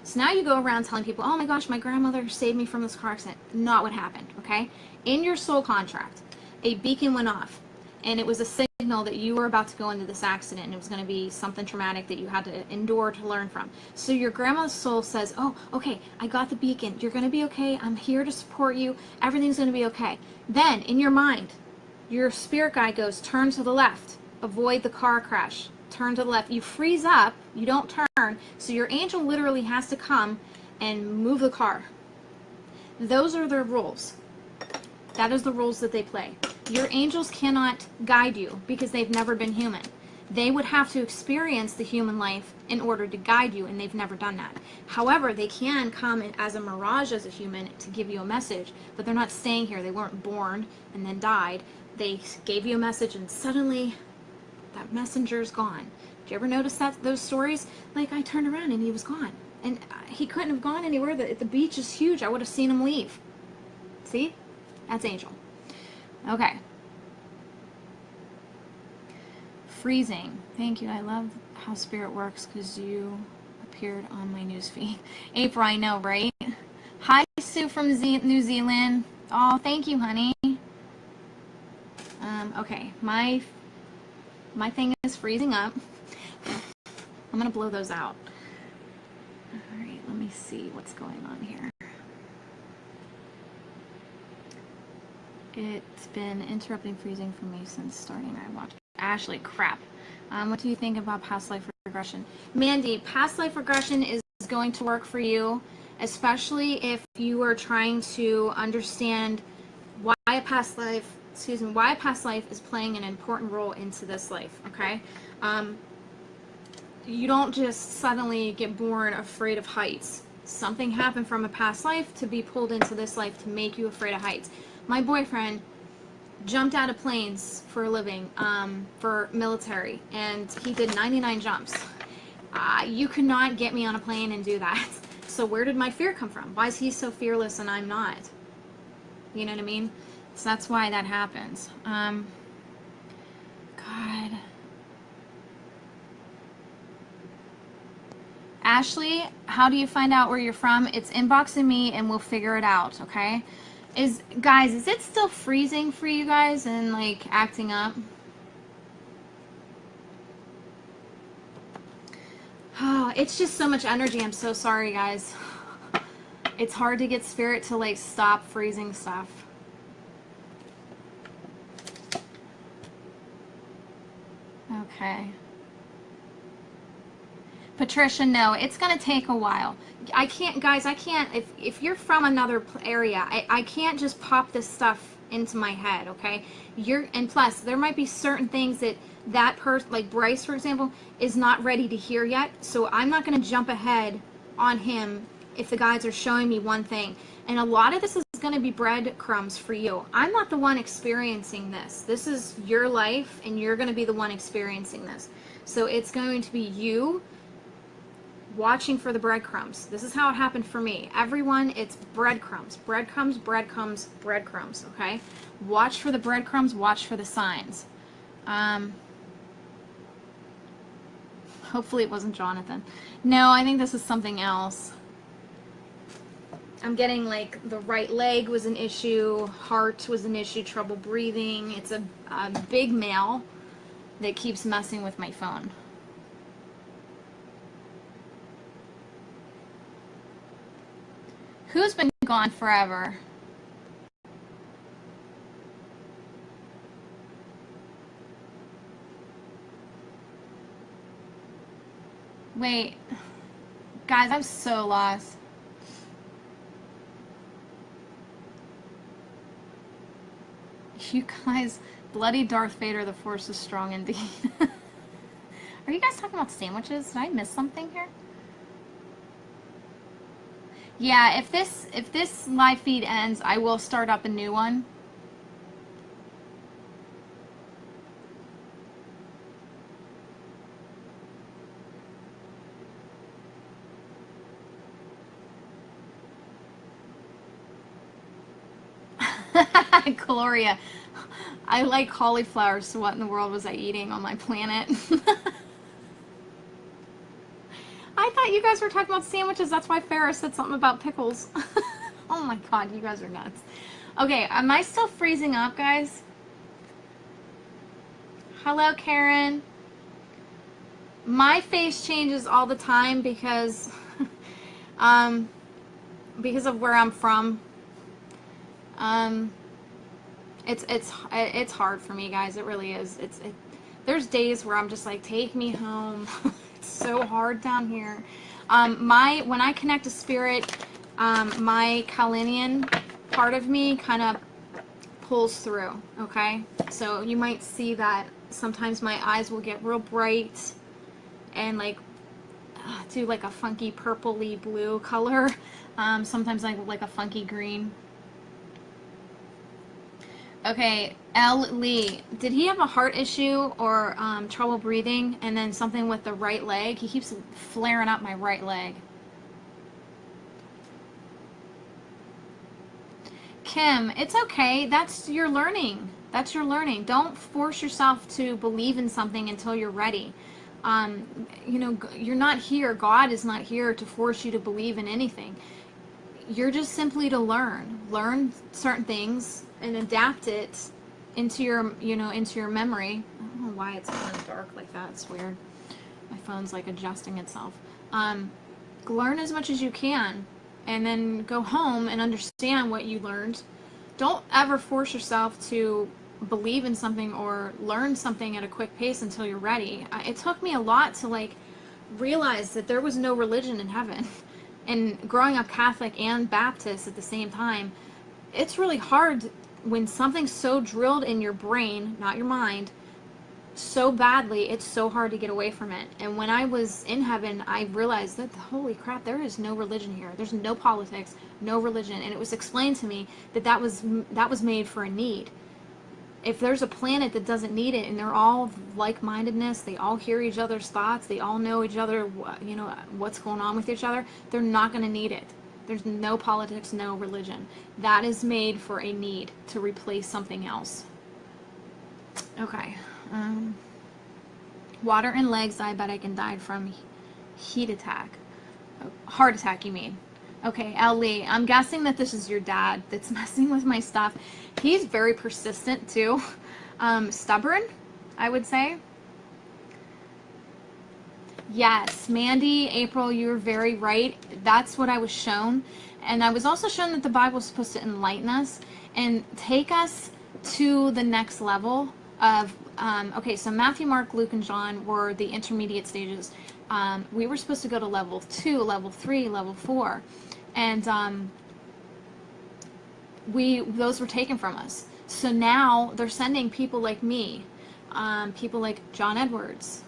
So now you go around telling people, oh my gosh, my grandmother saved me from this car accident. Not what happened, okay? In your soul contract, a beacon went off, and it was a signal that you were about to go into this accident, and it was going to be something traumatic that you had to endure to learn from. So your grandma's soul says, oh, okay, I got the beacon. You're going to be okay. I'm here to support you. Everything's going to be okay. Then, in your mind, your spirit guide goes, turn to the left. Avoid the car crash. Turn to the left. You freeze up. You don't turn. So your angel literally has to come and move the car. Those are their rules. That is the rules that they play. Your angels cannot guide you because they've never been human. They would have to experience the human life in order to guide you, and they've never done that. However, they can come in as a mirage as a human to give you a message, but they're not staying here. They weren't born and then died. They gave you a message, and suddenly that messenger's gone. Did you ever notice those stories? Like, I turned around and he was gone. And he couldn't have gone anywhere. The beach is huge. I would have seen him leave. See? That's angel. Okay. Freezing. Thank you. I love how spirit works because you appeared on my newsfeed. April, I know, right? Hi, Sue from New Zealand. Oh, thank you, honey. Okay. My thing is freezing up. I'm going to blow those out. All right. Let me see what's going on here. It's been interrupting freezing for me since starting. I watched Ashley. Crap. What do you think about past life regression? Mandy, past life regression is going to work for you, especially if you are trying to understand why a past life is playing an important role into this life, okay? You don't just suddenly get born afraid of heights. Something happened from a past life to be pulled into this life to make you afraid of heights. My boyfriend jumped out of planes for a living, for military, and he did 99 jumps. You could not get me on a plane and do that. So where did my fear come from? Why is he so fearless and I'm not? You know what I mean? So that's why that happens. God. Ashley, how do you find out where you're from? It's inboxing me and we'll figure it out, okay? Guys, is it still freezing for you guys and like acting up? Oh, it's just so much energy. I'm so sorry, guys. It's hard to get spirit to like stop freezing stuff. Okay. Patricia, no, it's going to take a while. I can't, if you're from another area, I can't just pop this stuff into my head, okay? And plus, there might be certain things that person, like Bryce, for example, is not ready to hear yet, so I'm not going to jump ahead on him if the guides are showing me one thing. And a lot of this is going to be breadcrumbs for you. I'm not the one experiencing this. This is your life, and you're going to be the one experiencing this. So it's going to be you watching for the breadcrumbs. This is how it happened for me. Everyone, it's breadcrumbs. Breadcrumbs, breadcrumbs, breadcrumbs, okay? Watch for the breadcrumbs, watch for the signs. Hopefully it wasn't Jonathan. No, I think this is something else. I'm getting like the right leg was an issue, heart was an issue, trouble breathing. It's a big male that keeps messing with my phone. Who's been gone forever? Wait. Guys, I'm so lost. You guys, bloody Darth Vader, the Force is strong indeed. Are you guys talking about sandwiches? Did I miss something here? Yeah, if this live feed ends, I will start up a new one. Gloria, I like cauliflower, so what in the world was I eating on my planet? I thought you guys were talking about sandwiches. That's why Farrah said something about pickles. Oh my god, you guys are nuts. Okay, am I still freezing up, guys? Hello, Karen. My face changes all the time because because of where I'm from. It's hard for me, guys. It really is. There's days where I'm just like, take me home. It's so hard down here. When I connect to spirit, my Kalinian part of me kind of pulls through. Okay, so you might see that sometimes my eyes will get real bright and like do like a funky purpley blue color. Sometimes like a funky green. Okay, L. Lee, did he have a heart issue or trouble breathing and then something with the right leg? He keeps flaring up my right leg. Kim, it's okay. That's your learning. That's your learning. Don't force yourself to believe in something until you're ready. You know, you're not here. God is not here to force you to believe in anything. You're just simply to learn certain things and adapt it into your, into your memory. I don't know why it's going dark like that. It's weird. My phone's like adjusting itself. Learn as much as you can and then go home and understand what you learned. Don't ever force yourself to believe in something or learn something at a quick pace until you're ready. It took me a lot to like realize that there was no religion in heaven. And growing up Catholic and Baptist at the same time, it's really hard when something's so drilled in your brain, not your mind, so badly, it's so hard to get away from it. And when I was in heaven, I realized that, holy crap, there is no religion here. There's no politics, no religion. And it was explained to me that that was made for a need. If there's a planet that doesn't need it and they're all like-mindedness, they all hear each other's thoughts, they all know each other, what's going on with each other, they're not going to need it. There's no politics, no religion. That is made for a need to replace something else. Okay. Water and legs, diabetic, and died from heat attack. Heart attack, you mean? Okay, Lee, I'm guessing that this is your dad that's messing with my stuff. He's very persistent too. Stubborn, I would say. Yes, Mandy, April, you were very right. That's what I was shown. And I was also shown that the Bible is supposed to enlighten us and take us to the next level of, okay, so Matthew, Mark, Luke, and John were the intermediate stages. We were supposed to go to level 2, level 3, level 4. And those were taken from us. So now they're sending people like me, people like John Edwards,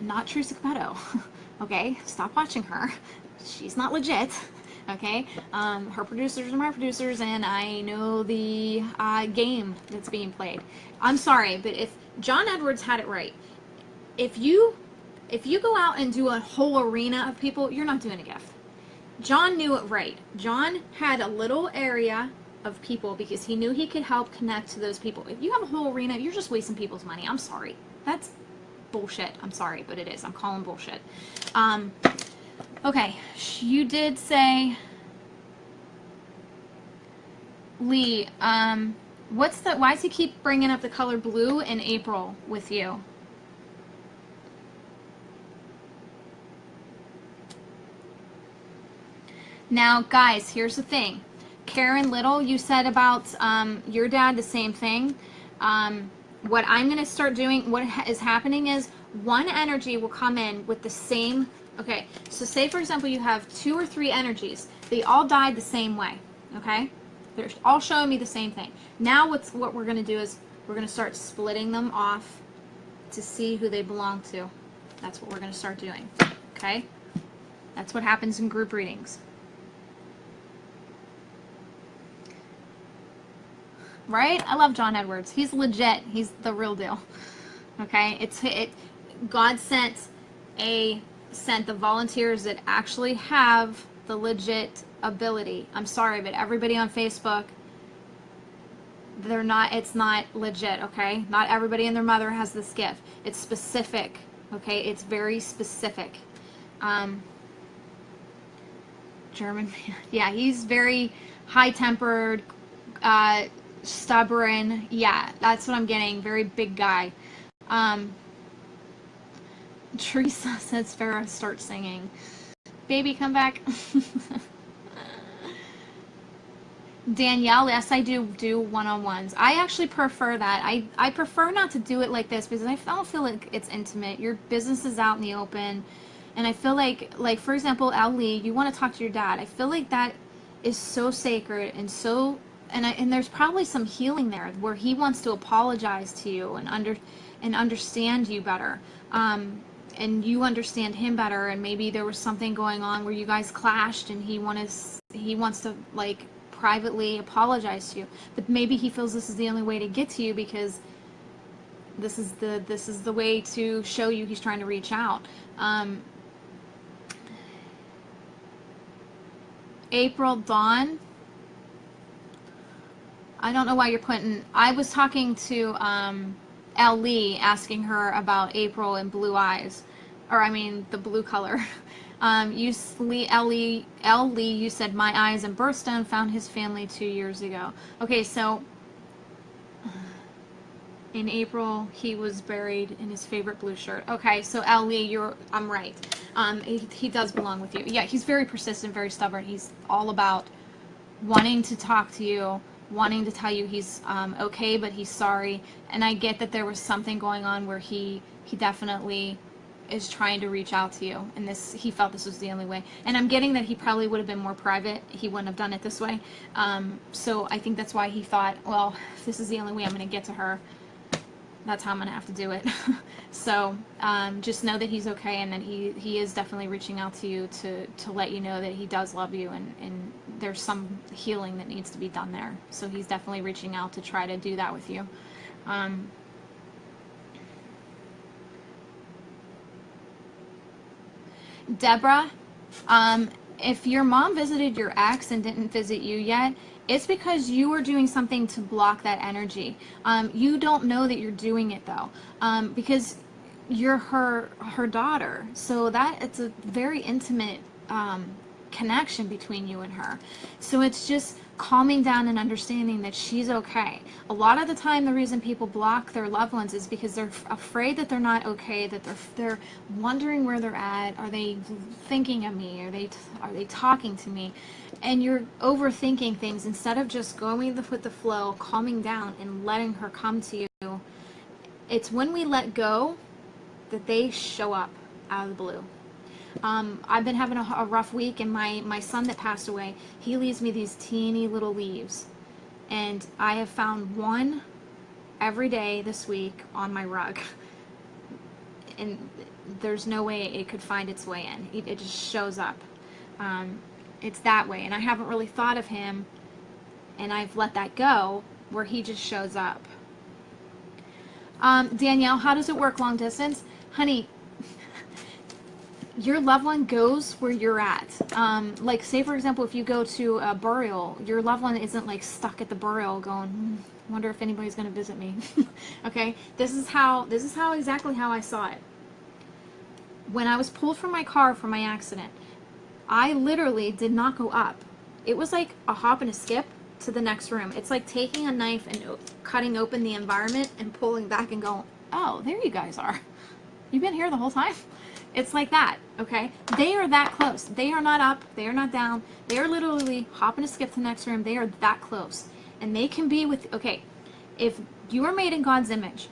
not Teresa Capetto. Okay, stop watching her. She's not legit. Okay, her producers are my producers, and I know the game that's being played. I'm sorry, but if John Edwards had it right, if you go out and do a whole arena of people, you're not doing a gift. John knew it right. John had a little area of people because he knew he could help connect to those people. If you have a whole arena, you're just wasting people's money. I'm sorry. That's bullshit. I'm sorry, but it is. I'm calling bullshit. Okay, you did say, Lee, why does he keep bringing up the color blue in April with you? Now, guys, here's the thing. Karen Little, you said about your dad the same thing. What I'm going to start doing, what is happening is one energy will come in with the same, okay, so say, for example, you have 2 or 3 energies. They all died the same way, okay? They're all showing me the same thing. Now what we're going to do is we're going to start splitting them off to see who they belong to. That's what we're going to start doing. Okay? That's what happens in group readings. Right? I love John Edwards. He's legit. He's the real deal. Okay? God sent the volunteers that actually have the legit ability. I'm sorry, but everybody on Facebook, it's not legit, okay? Not everybody and their mother has this gift. It's specific, okay? It's very specific. German man. Yeah, he's very high-tempered, stubborn. Yeah, that's what I'm getting. Very big guy. Teresa says, Farrah, start singing. Baby, come back. Danielle, yes, I do one-on-ones. I actually prefer that. I prefer not to do it like this because I don't feel like it's intimate. Your business is out in the open. And I feel like for example, Ali, you want to talk to your dad. I feel like that is so sacred and so, and there's probably some healing there where he wants to apologize to you and understand you better. And you understand him better, and maybe there was something going on where you guys clashed and he wants to like privately apologize to you, but maybe he feels this is the only way to get to you because this is the way to show you he's trying to reach out. April Dawn, I don't know why you're putting, I was talking to Elle Lee, asking her about April and blue eyes, or I mean the blue color. Elle Lee, you said my eyes and birthstone found his family 2 years ago. Okay, so in April he was buried in his favorite blue shirt. Okay, so Elle Lee, I'm right. He does belong with you. Yeah, he's very persistent, very stubborn. He's all about wanting to talk to you, wanting to tell you he's okay, but he's sorry. And I get that there was something going on where he definitely is trying to reach out to you, and he felt this was the only way. And I'm getting that he probably would have been more private. He wouldn't have done it this way. So I think that's why he thought, well, if this is the only way I'm going to get to her, that's how I'm going to have to do it. So just know that he's okay, and that he is definitely reaching out to you to let you know that he does love you, and there's some healing that needs to be done there. So he's definitely reaching out to try to do that with you. Deborah, if your mom visited your ex and didn't visit you yet, it's because you are doing something to block that energy. You don't know that you're doing it though, because you're her daughter. So that it's a very intimate connection between you and her. So it's just calming down and understanding that she's okay. A lot of the time, the reason people block their loved ones is because they're afraid that they're not okay, that they're wondering where they're at. Are they thinking of me? Are they talking to me? And you're overthinking things instead of just going with the flow, calming down and letting her come to you. It's when we let go that they show up out of the blue. I've been having a rough week, and my son that passed away, he leaves me these teeny little leaves, and I have found one every day this week on my rug, and there's no way it could find its way in. It just shows up. It's that way, and I haven't really thought of him, and I've let that go, where he just shows up. Danielle, how does it work long distance? Honey, your loved one goes where you're at. Like, say for example, if you go to a burial, your loved one isn't like stuck at the burial going, wonder if anybody's going to visit me. Okay, this is exactly how I saw it. When I was pulled from my car for my accident, I literally did not go up. It was like a hop and a skip to the next room. It's like taking a knife and cutting open the environment and pulling back and going, oh, there you guys are. You've been here the whole time? It's like that, okay? They are that close. They are not up. They are not down. They are literally hop and a skip to the next room. They are that close. And they can be with, okay, if you are made in God's image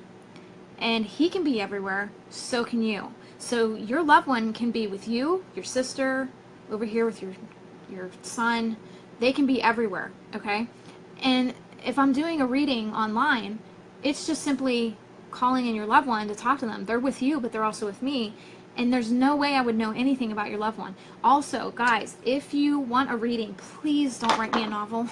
and he can be everywhere, so can you. So your loved one can be with you, your sister, over here with your son. They can be everywhere, okay? And if I'm doing a reading online, it's just simply calling in your loved one to talk to them. They're with you, but they're also with me. And there's no way I would know anything about your loved one. Also, guys, if you want a reading, please don't write me a novel.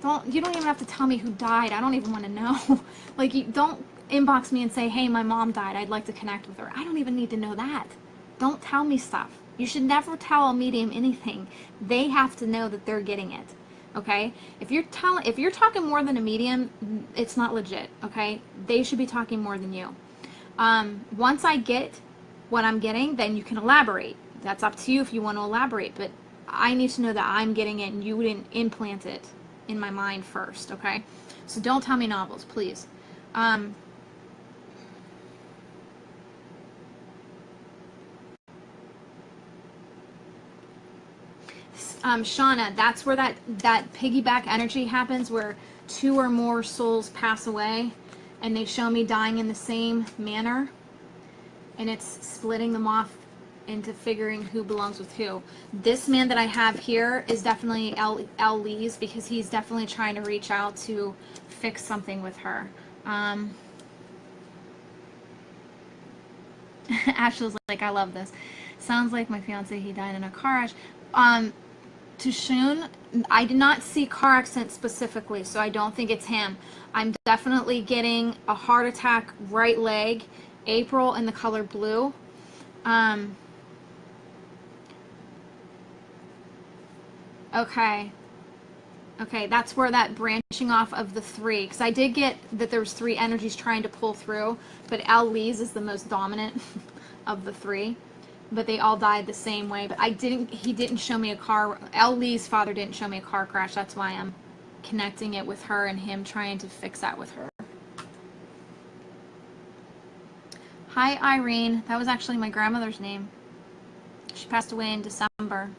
You don't even have to tell me who died. I don't even want to know. Like, you don't inbox me and say, hey, my mom died. I'd like to connect with her. I don't even need to know that. Don't tell me stuff. You should never tell a medium anything. They have to know that they're getting it. Okay? If you're talking more than a medium, it's not legit. Okay? They should be talking more than you. Once I get what I'm getting, then you can elaborate. That's up to you if you want to elaborate, but I need to know that I'm getting it and you didn't implant it in my mind first, okay? So don't tell me novels, please. Shauna, that's where that piggyback energy happens, where two or more souls pass away and they show me dying in the same manner, and it's splitting them off into figuring who belongs with who. This man that I have here is definitely El Lee's, because he's definitely trying to reach out to fix something with her. Ashley's like, I love this. Sounds like my fiance, he died in a car crash. Tushun, I did not see car accident specifically, so I don't think it's him. I'm definitely getting a heart attack, right leg, April in the color blue. Okay, that's where that branching off of the three, because I did get that there was three energies trying to pull through, but Al Lee's is the most dominant of the three, but they all died the same way. But he didn't show me a car, Al Lee's father didn't show me a car crash. That's why I'm connecting it with her and him trying to fix that with her. Hi, Irene. That was actually my grandmother's name. She passed away in December.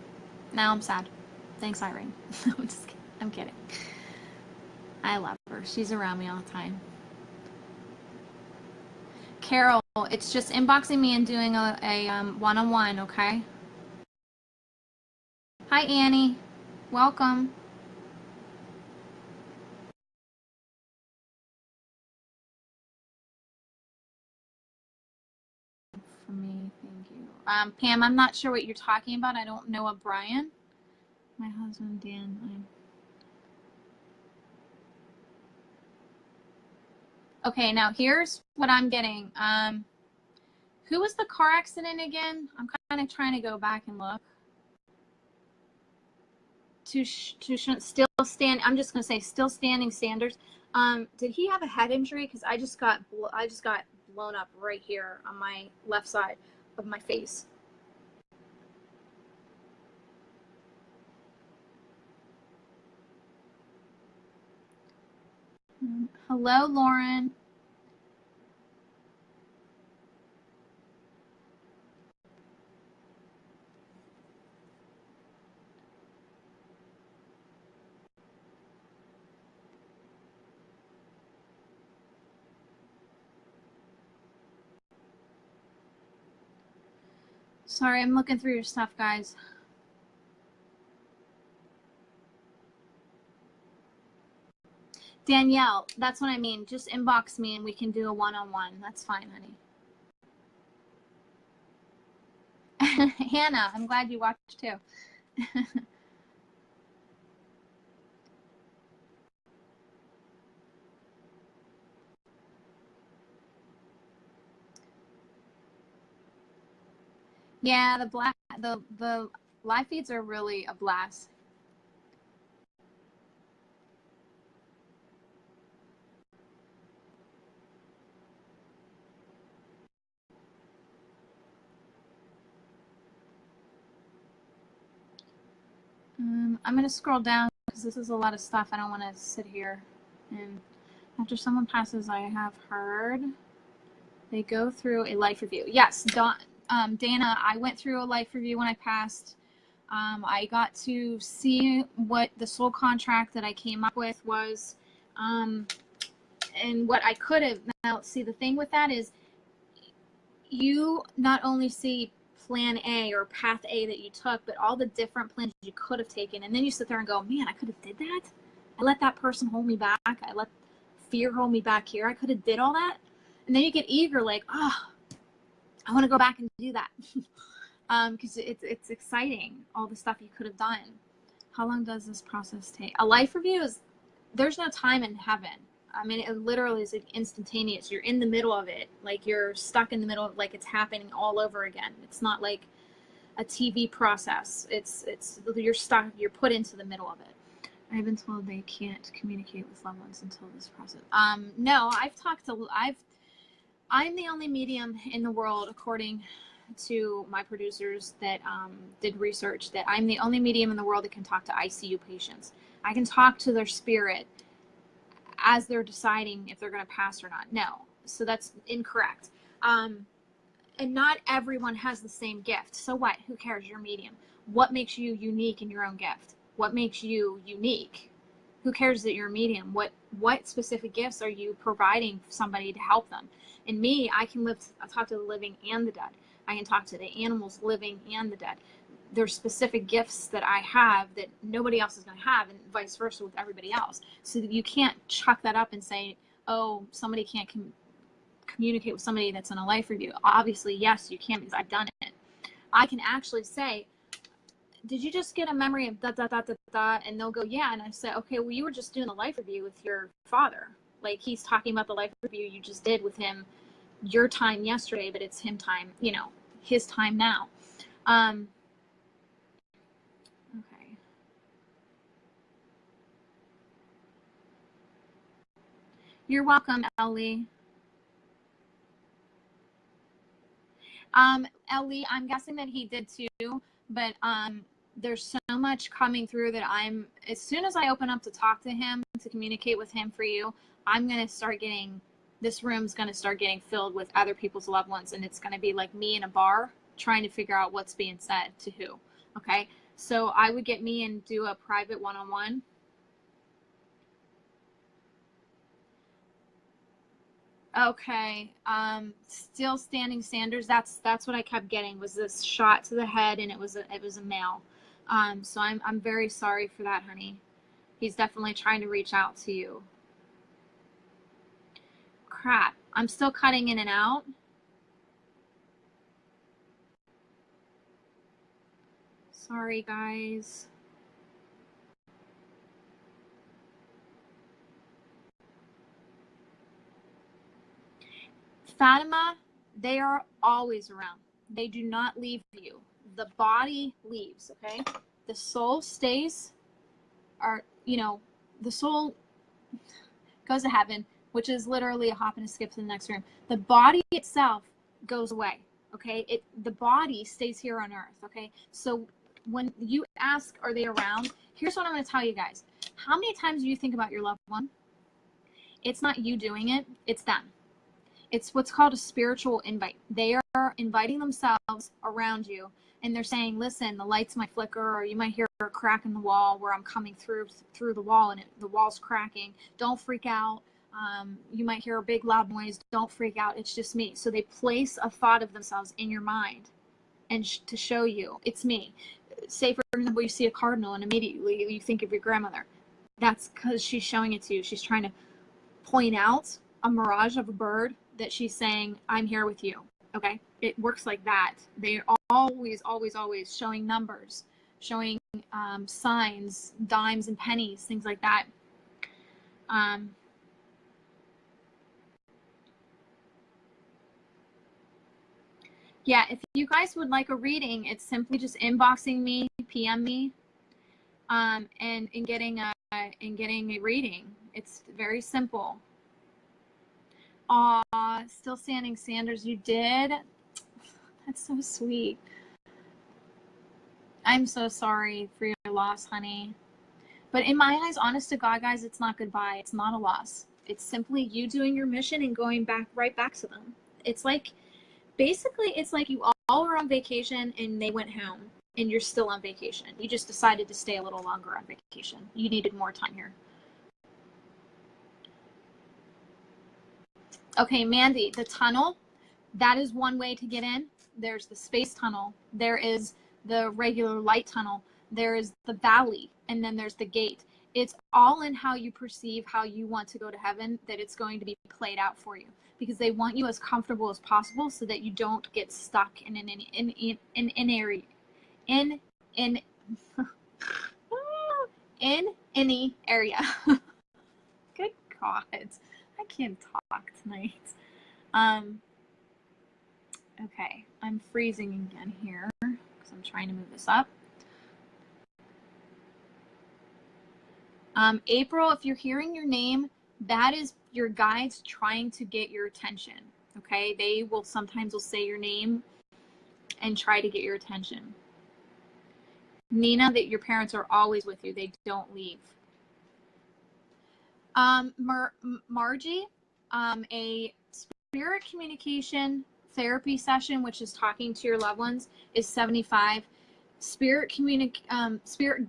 Now I'm sad. Thanks, Irene. I'm just kidding. I'm kidding. I love her. She's around me all the time. Carol, it's just inboxing me and doing a one-on-one, okay? Hi, Annie. Welcome. For me, thank you. Pam, I'm not sure what you're talking about. I don't know a Brian. My husband, Dan. Okay, now here's what I'm getting. Who was the car accident again? I'm kind of trying to go back and look. Still stand. I'm just gonna say still standing Sanders. Did he have a head injury? Because I just got blown up right here on my left side of my face. Hello, Lauren. Sorry, I'm looking through your stuff, guys. Danielle, that's what I mean. Just inbox me and we can do a one-on-one. That's fine, honey. Hannah, I'm glad you watched too. Yeah, the live feeds are really a blast. I'm going to scroll down because this is a lot of stuff. I don't want to sit here. And after someone passes, I have heard they go through a life review. Yes, Dana, I went through a life review when I passed. I got to see what the soul contract that I came up with was, and what I could have. Now, see, the thing with that is you not only see plan A or path A that you took, but all the different plans you could have taken. And then you sit there and go, man, I could have did that. I let that person hold me back. I let fear hold me back here. I could have did all that. And then you get eager, like, oh, I want to go back and do that. Because it's exciting, all the stuff you could have done. How long does this process take? A life review is, there's no time in heaven. I mean, it literally is like instantaneous. You're in the middle of it. Like you're stuck in the middle of, like it's happening all over again. It's not like a TV process. It's you're stuck, you're put into the middle of it. I've been told they can't communicate with loved ones until this process. No, I'm the only medium in the world, according to my producers that did research, that I'm the only medium in the world that can talk to ICU patients. I can talk to their spirit as they're deciding if they're going to pass or not. No, so that's incorrect. And not everyone has the same gift. So what? Who cares? You're a medium. What makes you unique in your own gift? What makes you unique? Who cares that you're a medium? What specific gifts are you providing somebody to help them? In me, I can talk to the living and the dead. I can talk to the animals, living and the dead. There's specific gifts that I have that nobody else is going to have, and vice versa with everybody else. So that you can't chuck that up and say, oh, somebody can't communicate with somebody that's in a life review. Obviously, yes, you can, because I've done it. I can actually say, did you just get a memory of da da da da da? And they'll go, yeah. And I say, okay, well, you were just doing a life review with your father. Like he's talking about the life review you just did with him, your time yesterday, but it's him time, his time now. Okay. You're welcome, Ellie. Ellie, I'm guessing that he did too, but there's so much coming through that as soon as I open up to talk to him, to communicate with him for you, this room's going to start getting filled with other people's loved ones, and it's going to be like me in a bar trying to figure out what's being said to who. Okay. So I would get me and do a private one-on-one. Okay. Still standing Sanders. That's what I kept getting, was this shot to the head, and it was a male. So I'm very sorry for that, honey. He's definitely trying to reach out to you. Crap. I'm still cutting in and out. Sorry, guys. Fatima, they are always around. They do not leave you. The body leaves, okay? The soul stays, the soul goes to heaven, which is literally a hop and a skip to the next room. The body itself goes away, okay? The body stays here on earth, okay? So when you ask, are they around? Here's what I'm going to tell you guys. How many times do you think about your loved one? It's not you doing it, it's them. It's what's called a spiritual invite. They are inviting themselves around you, and they're saying, listen, the lights might flicker, or you might hear a crack in the wall where I'm coming through the wall, and the wall's cracking. Don't freak out. You might hear a big loud noise. Don't freak out. It's just me. So they place a thought of themselves in your mind, and to show you, it's me. Say, for example, you see a cardinal, and immediately you think of your grandmother. That's because she's showing it to you. She's trying to point out a mirage of a bird that she's saying, I'm here with you. Okay. It works like that. They're always, always, always showing numbers, showing signs, dimes and pennies, things like that. Yeah, if you guys would like a reading, it's simply just inboxing me, PM me, and getting a reading. It's very simple. Aw, still standing, Sanders. You did? That's so sweet. I'm so sorry for your loss, honey. But in my eyes, honest to God, guys, it's not goodbye. It's not a loss. It's simply you doing your mission and going right back to them. It's like, basically, it's like you all were on vacation and they went home and you're still on vacation. You just decided to stay a little longer on vacation. You needed more time here. Okay, Mandy, the tunnel, that is one way to get in. There's the space tunnel. There is the regular light tunnel. There is the valley, and then there's the gate. It's all in how you perceive how you want to go to heaven, that it's going to be played out for you, because they want you as comfortable as possible so that you don't get stuck in an area in any area. Good God, I can't talk tonight. Okay, I'm freezing again here because I'm trying to move this up. April, if you're hearing your name, that is your guides trying to get your attention. Okay, they will sometimes say your name and try to get your attention. Nina, that your parents are always with you. They don't leave. Margie, a spirit communication therapy session, which is talking to your loved ones, is $75. Spirit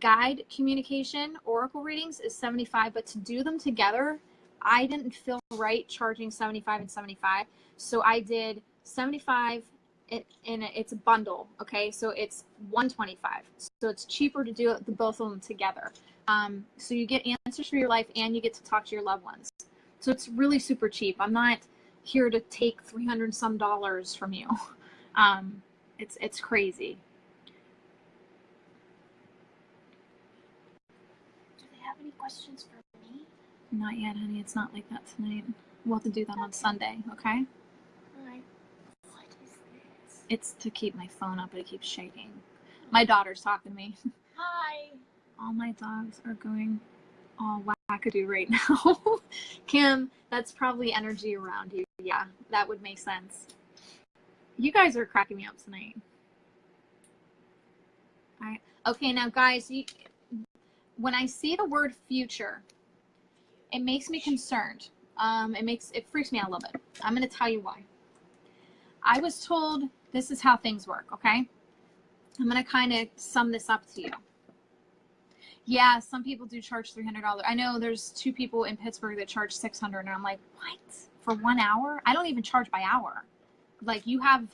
guide communication oracle readings is $75, but to do them together, I didn't feel right charging $75 and $75, so I did $75. It's a bundle, okay, so it's $125, so it's cheaper to do both of them together. So you get answers for your life and you get to talk to your loved ones, so it's really super cheap. I'm not here to take $300 some from you. It's crazy. Do they have any questions for me? Not yet, honey. It's not like that tonight. We'll have to do that on Sunday, okay? Alright. What is this? It's to keep my phone up, but it keeps shaking. My daughter's talking to me. Hi. All my dogs are going all wackadoo right now. Kim, that's probably energy around you. Yeah, that would make sense. You guys are cracking me up tonight. Okay, now guys, when I see the word future, it makes me concerned. It freaks me out a little bit. I'm going to tell you why. I was told this is how things work, okay? I'm going to kind of sum this up to you. Yeah, some people do charge $300. I know there's 2 people in Pittsburgh that charge $600, and I'm like, what? For 1 hour? I don't even charge by hour. Like, you have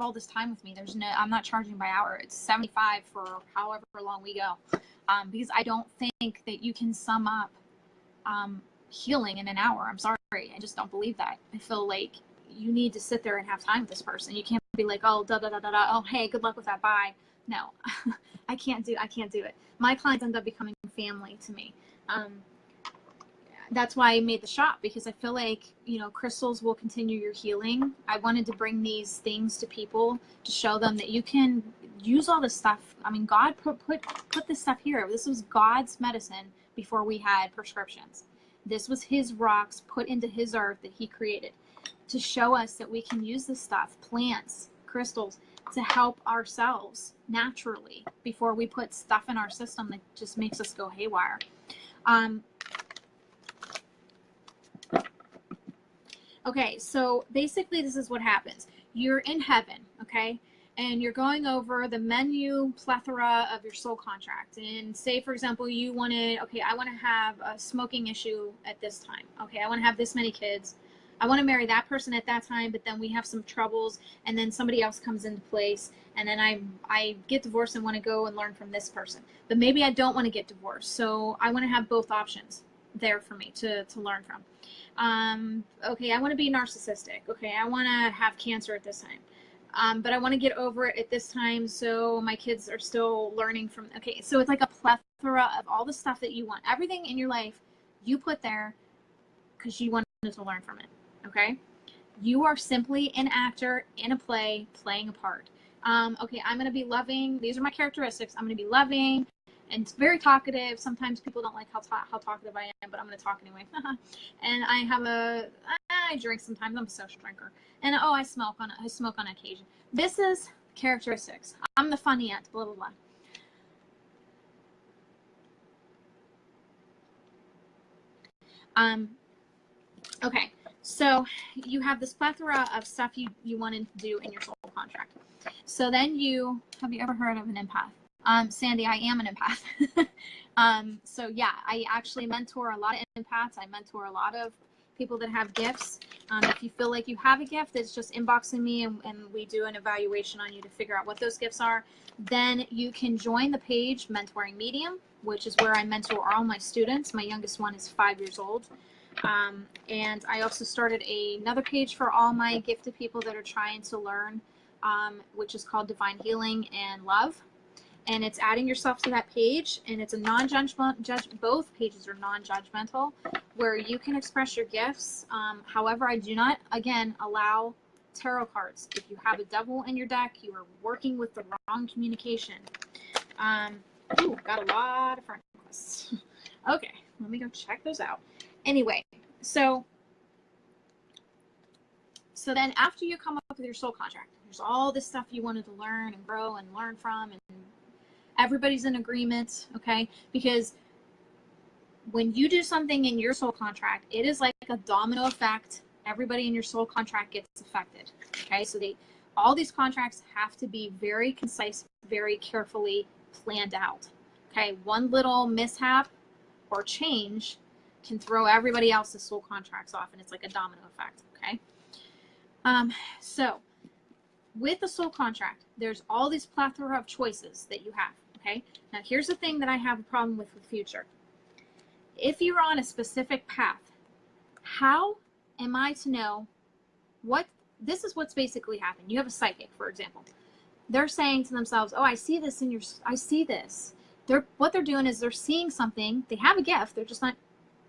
all this time with me. I'm not charging by hour. It's $75 for however long we go. Because I don't think that you can sum up healing in an hour. I'm sorry. I just don't believe that. I feel like you need to sit there and have time with this person. You can't be like, oh, oh, hey, good luck with that, bye. No, I can't do it. My clients end up becoming family to me. That's why I made the shop, because I feel like, crystals will continue your healing. I wanted to bring these things to people to show them that you can use all this stuff. I mean, God put this stuff here. This was God's medicine before we had prescriptions. This was his rocks put into his earth that he created to show us that we can use this stuff, plants, crystals, to help ourselves naturally before we put stuff in our system that just makes us go haywire. Okay, so basically this is what happens. You're in heaven, okay? And you're going over the menu plethora of your soul contract. And say, for example, I want to have a smoking issue at this time. Okay, I want to have this many kids. I want to marry that person at that time, but then we have some troubles, and then somebody else comes into place, and then I get divorced and want to go and learn from this person. But maybe I don't want to get divorced, so I want to have both options there for me to learn from. Okay, I want to be narcissistic. Okay, I want to have cancer at this time. But I want to get over it at this time, so my kids are still learning from. Okay, so it's like a plethora of all the stuff that you want. Everything in your life you put there because you wanted to learn from it. Okay, you are simply an actor in a play playing a part. Okay, I'm going to be loving. These are my characteristics. I'm going to be loving and very talkative. Sometimes people don't like how talkative I am, but I'm going to talk anyway. And I drink sometimes. I'm a social drinker. And I smoke on occasion. This is characteristics. I'm the funny aunt, blah, blah, blah. Okay, so you have this plethora of stuff you wanted to do in your soul contract. So then have you ever heard of an empath? Sandy, I am an empath. So yeah, I actually mentor a lot of empaths. I mentor a lot of people that have gifts. If you feel like you have a gift, it's just inboxing me and we do an evaluation on you to figure out what those gifts are. Then you can join the page Mentoring Medium. which is where I mentor all my students. My youngest one is 5 years old. And I also started another page for all my gifted people that are trying to learn, which is called Divine Healing and Love. And it's adding yourself to that page, and it's a non-judgmental, both pages are non-judgmental, where you can express your gifts. However, I do not, again, allow tarot cards. If you have a devil in your deck, you are working with the wrong communication. Ooh, got a lot of friend requests. Okay, let me go check those out. Anyway, so then after you come up with your soul contract, there's all this stuff you wanted to learn and grow and learn from, and everybody's in agreement, okay? Because when you do something in your soul contract, it is like a domino effect. Everybody in your soul contract gets affected, okay? So all these contracts have to be very concise, very carefully planned out, okay? One little mishap or change can throw everybody else's soul contracts off, and it's like a domino effect, okay? So with the soul contract, there's all these plethora of choices that you have, okay? Now here's the thing that I have a problem with future. If you're on a specific path, how am I to know this is what's basically happened. You have a psychic, for example. They're saying to themselves, oh, I see this I see this. What they're doing is they're seeing something. They have a gift. They're just not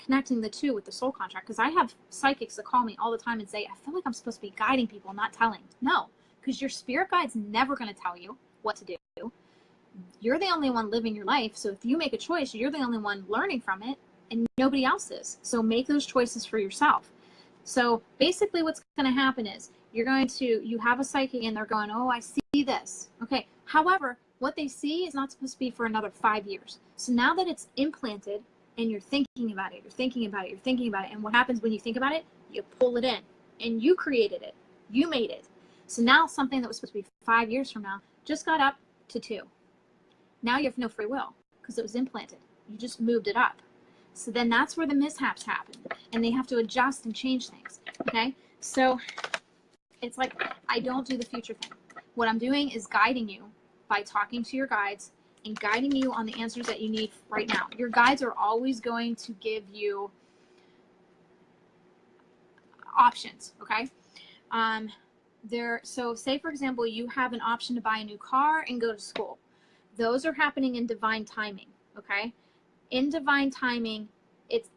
connecting the two with the soul contract. Because I have psychics that call me all the time and say, I feel like I'm supposed to be guiding people, not telling. No, because your spirit guide's never going to tell you what to do. You're the only one living your life. So if you make a choice, you're the only one learning from it, and nobody else is. So make those choices for yourself. So basically what's going to happen is you have a psychic and they're going, oh, I see this. Okay. However, what they see is not supposed to be for another 5 years. So now that it's implanted and you're thinking about it, you're thinking about it, you're thinking about it. And what happens when you think about it? You pull it in, and you created it. You made it. So now something that was supposed to be 5 years from now just got up to 2. Now you have no free will because it was implanted. You just moved it up. So then that's where the mishaps happen, and they have to adjust and change things. Okay. So it's like, I don't do the future thing. What I'm doing is guiding you by talking to your guides and guiding you on the answers that you need right now. Your guides are always going to give you options. Okay. So say, for example, you have an option to buy a new car and go to school. Those are happening in divine timing. Okay. In divine timing,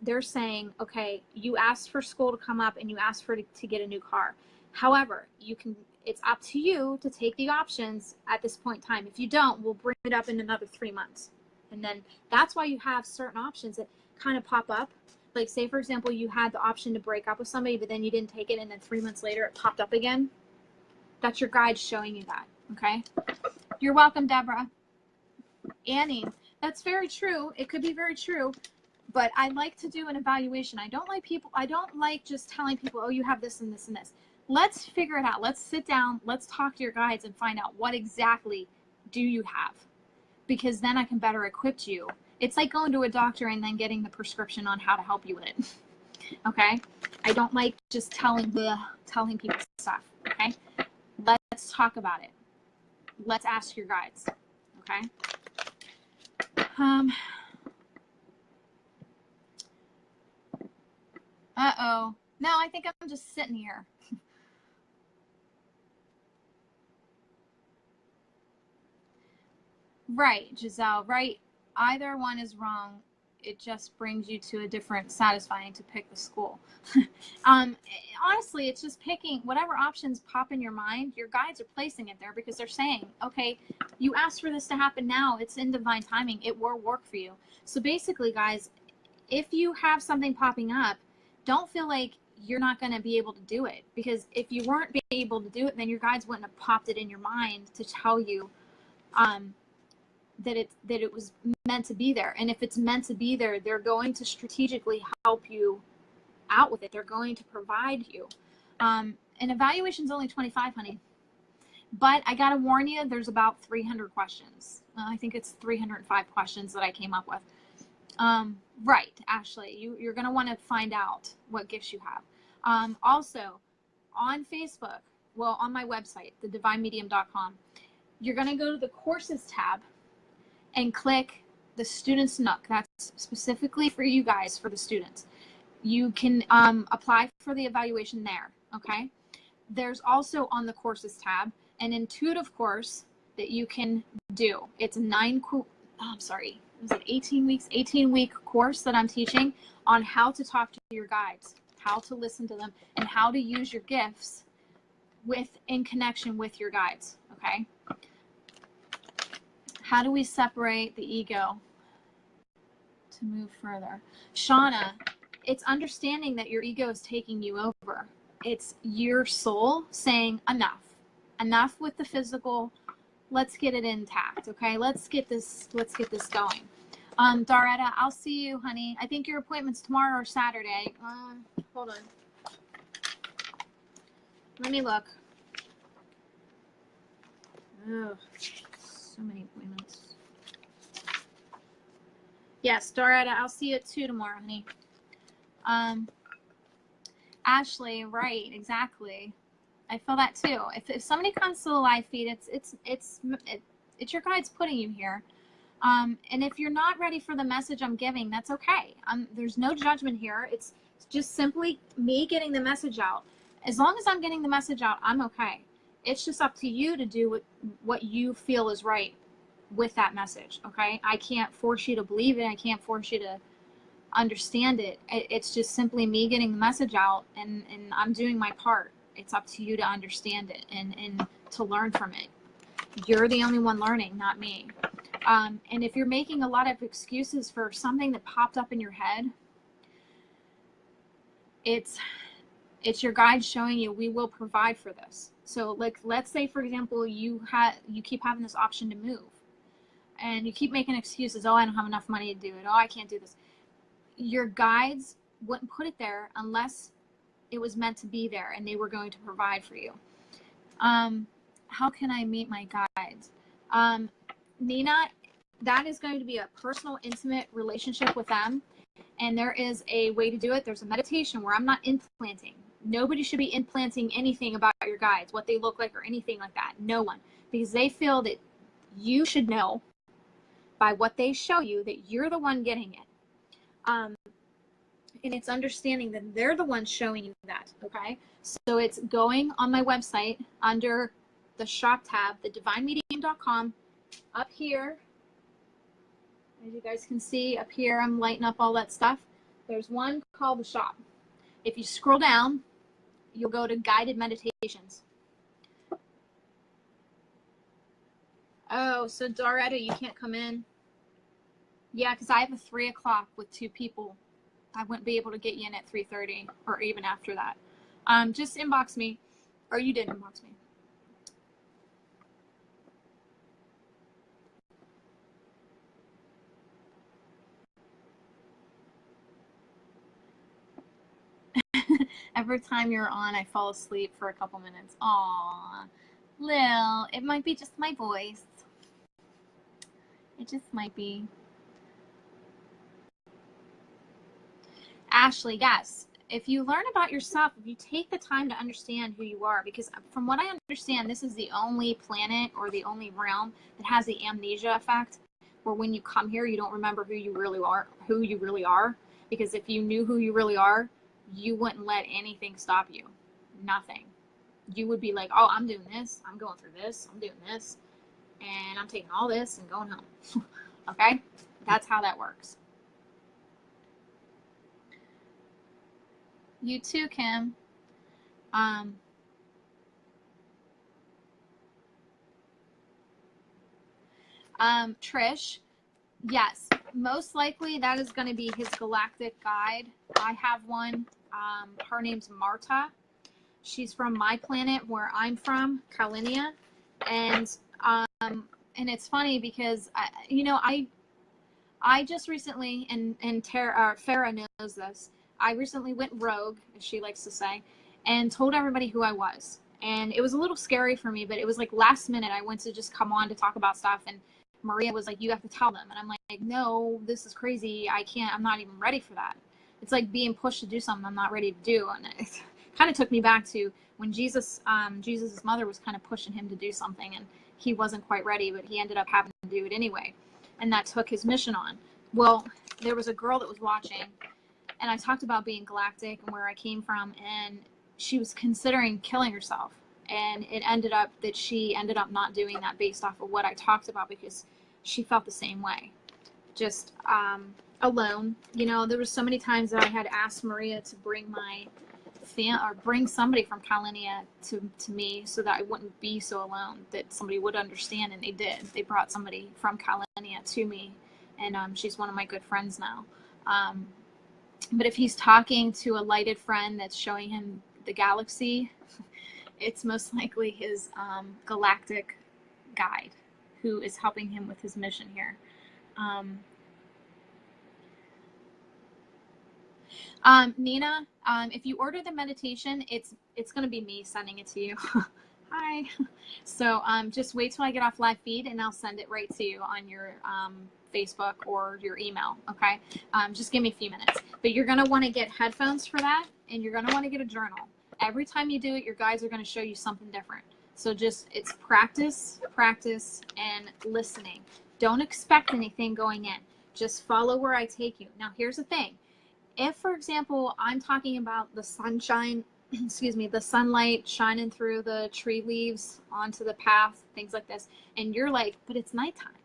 they're saying, okay, you asked for school to come up and you asked to get a new car. However, it's up to you to take the options at this point in time. If you don't, we'll bring it up in another 3 months. And then that's why you have certain options that kind of pop up. Like, say, for example, you had the option to break up with somebody, but then you didn't take it, and then 3 months later it popped up again. That's your guide showing you that, okay? You're welcome, Deborah. Annie, that's very true. It could be very true, but I like to do an evaluation. I don't like just telling people, oh, you have this and this and this. Let's figure it out. Let's sit down. Let's talk to your guides and find out what exactly do you have, because then I can better equip you. It's like going to a doctor and then getting the prescription on how to help you with it. Okay. I don't like just telling people stuff. Okay. Let's talk about it. Let's ask your guides. Okay. Uh-oh. No, I think I'm just sitting here. Right, Giselle, right. Either one is wrong. It just brings you to a different satisfying to pick the school. Honestly, it's just picking whatever options pop in your mind. Your guides are placing it there because they're saying, okay, you asked for this to happen now. It's in divine timing. It will work for you. So basically, guys, if you have something popping up, don't feel like you're not going to be able to do it, because if you weren't being able to do it, then your guides wouldn't have popped it in your mind to tell you that it was meant to be there. And if it's meant to be there, they're going to strategically help you out with it. They're going to provide you. An evaluation is only $25, honey. But I got to warn you, there's about 300 questions. I think it's 305 questions that I came up with. Right, Ashley, you're going to want to find out what gifts you have. Also, on Facebook, well, on my website, thedivinemedium.com, you're going to go to the courses tab and click the Students Nook. That's specifically for you guys, for the students. You can apply for the evaluation there, okay? There's also on the courses tab an intuitive course that you can do. It's a 18-week course that I'm teaching on how to talk to your guides, how to listen to them, and how to use your gifts in connection with your guides, okay? How do we separate the ego to move further? Shauna, it's understanding that your ego is taking you over. It's your soul saying enough with the physical. Let's get it intact, okay? Let's get this going. Daretta, I'll see you, honey. I think your appointment's tomorrow or Saturday. Hold on. Let me look. Ugh, so many appointments. Yes, Daretta, I'll see you at 2 tomorrow, honey. Ashley, right, exactly. I feel that too. If somebody comes to the live feed, it's your guides putting you here. And if you're not ready for the message I'm giving, that's okay. There's no judgment here. It's just simply me getting the message out. As long as I'm getting the message out, I'm okay. It's just up to you to do what you feel is right with that message, okay? I can't force you to believe it. I can't force you to understand it. It's just simply me getting the message out, and I'm doing my part. It's up to you to understand it and to learn from it. You're the only one learning, not me. And if you're making a lot of excuses for something that popped up in your head, it's your guide showing you we will provide for this. So like, let's say for example, you keep having this option to move and you keep making excuses. Oh, I don't have enough money to do it. Oh, I can't do this. Your guides wouldn't put it there unless it was meant to be there and they were going to provide for you. How can I meet my guides? Nina, that is going to be a personal, intimate relationship with them. And there is a way to do it. There's a meditation where I'm not implanting. Nobody should be implanting anything about your guides, what they look like or anything like that. No one. Because they feel that you should know by what they show you that you're the one getting it. And it's understanding that they're the ones showing you that, okay? So it's going on my website under the shop tab, thedivinemedium.com. Up here, as you guys can see, up here, I'm lighting up all that stuff. There's one called the shop. If you scroll down, you'll go to guided meditations. Oh, so Doretta, you can't come in? Yeah, because I have a 3 o'clock with 2 people. I wouldn't be able to get you in at 3:30 or even after that. Just inbox me, or you did inbox me. Every time you're on, I fall asleep for a couple minutes. Aw, Lil, it might be just my voice. It just might be. Ashley, yes. If you learn about yourself, if you take the time to understand who you are, because from what I understand, this is the only planet or the only realm that has the amnesia effect, where when you come here, you don't remember who you really are. Because if you knew who you really are, you wouldn't let anything stop you. Nothing. You would be like, oh, I'm doing this. I'm going through this. I'm doing this. And I'm taking all this and going home. Okay? That's how that works. You too, Kim. Trish, yes, most likely that is going to be his galactic guide. I have one. Her name's Marta. She's from my planet where I'm from, Kalinia. And it's funny because I just recently, and Farah knows this, I recently went rogue, as she likes to say, and told everybody who I was. And it was a little scary for me, but it was like last minute. I went to just come on to talk about stuff, and Maria was like, you have to tell them. And I'm like, no, this is crazy. I can't, I'm not even ready for that. It's like being pushed to do something I'm not ready to do. And it kind of took me back to when Jesus's mother was kind of pushing him to do something, and he wasn't quite ready, but he ended up having to do it anyway. and that took his mission on. Well, there was a girl that was watching, and I talked about being galactic and where I came from, and she was considering killing herself. And it ended up that she ended up not doing that based off of what I talked about, because she felt the same way. Just alone. You know, there was so many times that I had asked Maria to bring my bring somebody from Kalinia to me so that I wouldn't be so alone, that somebody would understand, and they did. They brought somebody from Kalinia to me, and she's one of my good friends now. But if he's talking to a lighted friend that's showing him the galaxy, it's most likely his galactic guide who is helping him with his mission here. Nina, if you order the meditation, it's going to be me sending it to you. Hi. So just wait till I get off live feed, and I'll send it right to you on your Facebook or your email. Okay. Just give me a few minutes. But you're going to want to get headphones for that, and you're going to want to get a journal. Every time you do it, your guides are going to show you something different. So it's practice, and listening. Don't expect anything going in. Just follow where I take you. Now, here's the thing. If, for example, I'm talking about the sunshine, the sunlight shining through the tree leaves onto the path, things like this, and you're like, but it's nighttime.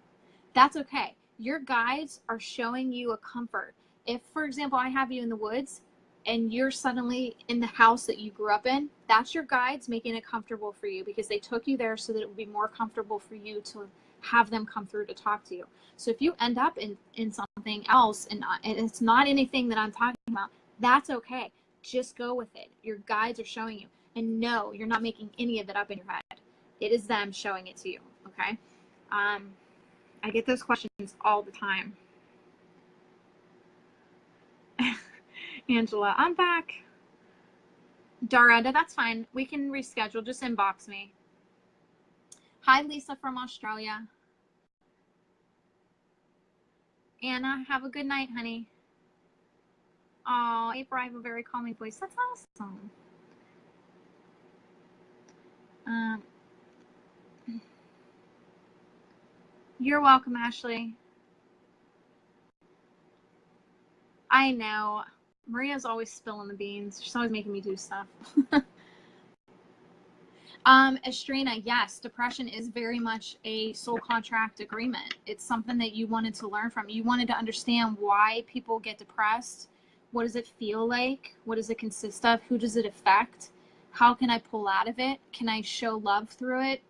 That's okay. Your guides are showing you a comfort. If, for example, I have you in the woods and you're suddenly in the house that you grew up in, that's your guides making it comfortable for you, because they took you there so that it would be more comfortable for you to have them come through to talk to you. So if you end up in something else and it's not anything that I'm talking about, that's okay. Just go with it. Your guides are showing you. And no, you're not making any of it up in your head. It is them showing it to you, okay? I get those questions all the time. Angela, I'm back. Darada, that's fine. We can reschedule. Just inbox me. Hi, Lisa from Australia. Anna, have a good night, honey. Oh, April, I have a very calming voice. That's awesome. You're welcome, Ashley. I know. Maria's always spilling the beans. She's always making me do stuff. Estrina, yes, depression is very much a soul contract agreement. It's something that you wanted to learn from. You wanted to understand why people get depressed. What does it feel like? What does it consist of? Who does it affect? How can I pull out of it? Can I show love through it?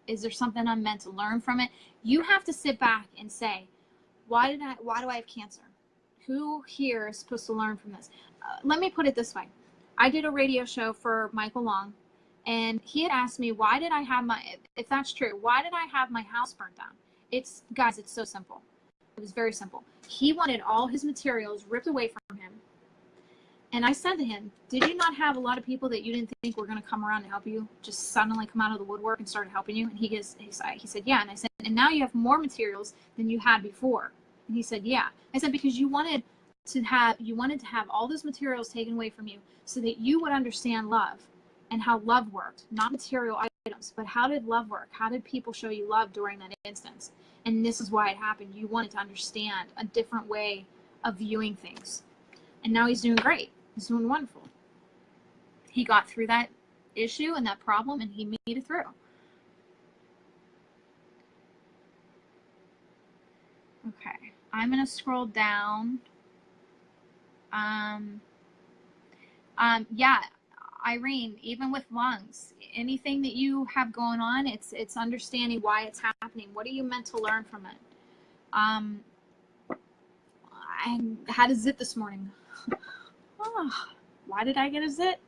Is there something I'm meant to learn from it? You have to sit back and say, why do I have cancer? Who here is supposed to learn from this? Let me put it this way. I did a radio show for Michael Long, and he had asked me, why did I have if that's true, why did I have my house burnt down? Guys, it's so simple. It was very simple. He wanted all his materials ripped away from him. And I said to him, did you not have a lot of people that you didn't think were going to come around to help you just suddenly come out of the woodwork and start helping you? And he said, yeah. And I said, and now you have more materials than you had before. And he said, yeah. I said, because you wanted to have all those materials taken away from you so that you would understand love and how love worked, not material items, but how did love work? How did people show you love during that instance? And this is why it happened. You wanted to understand a different way of viewing things. And now he's doing great. He's doing wonderful. He got through that issue and that problem, and he made it through. Okay, I'm going to scroll down. Yeah, Irene, even with lungs, anything that you have going on, it's understanding why it's happening. What are you meant to learn from it? I had a zit this morning. Oh, why did I get a zit?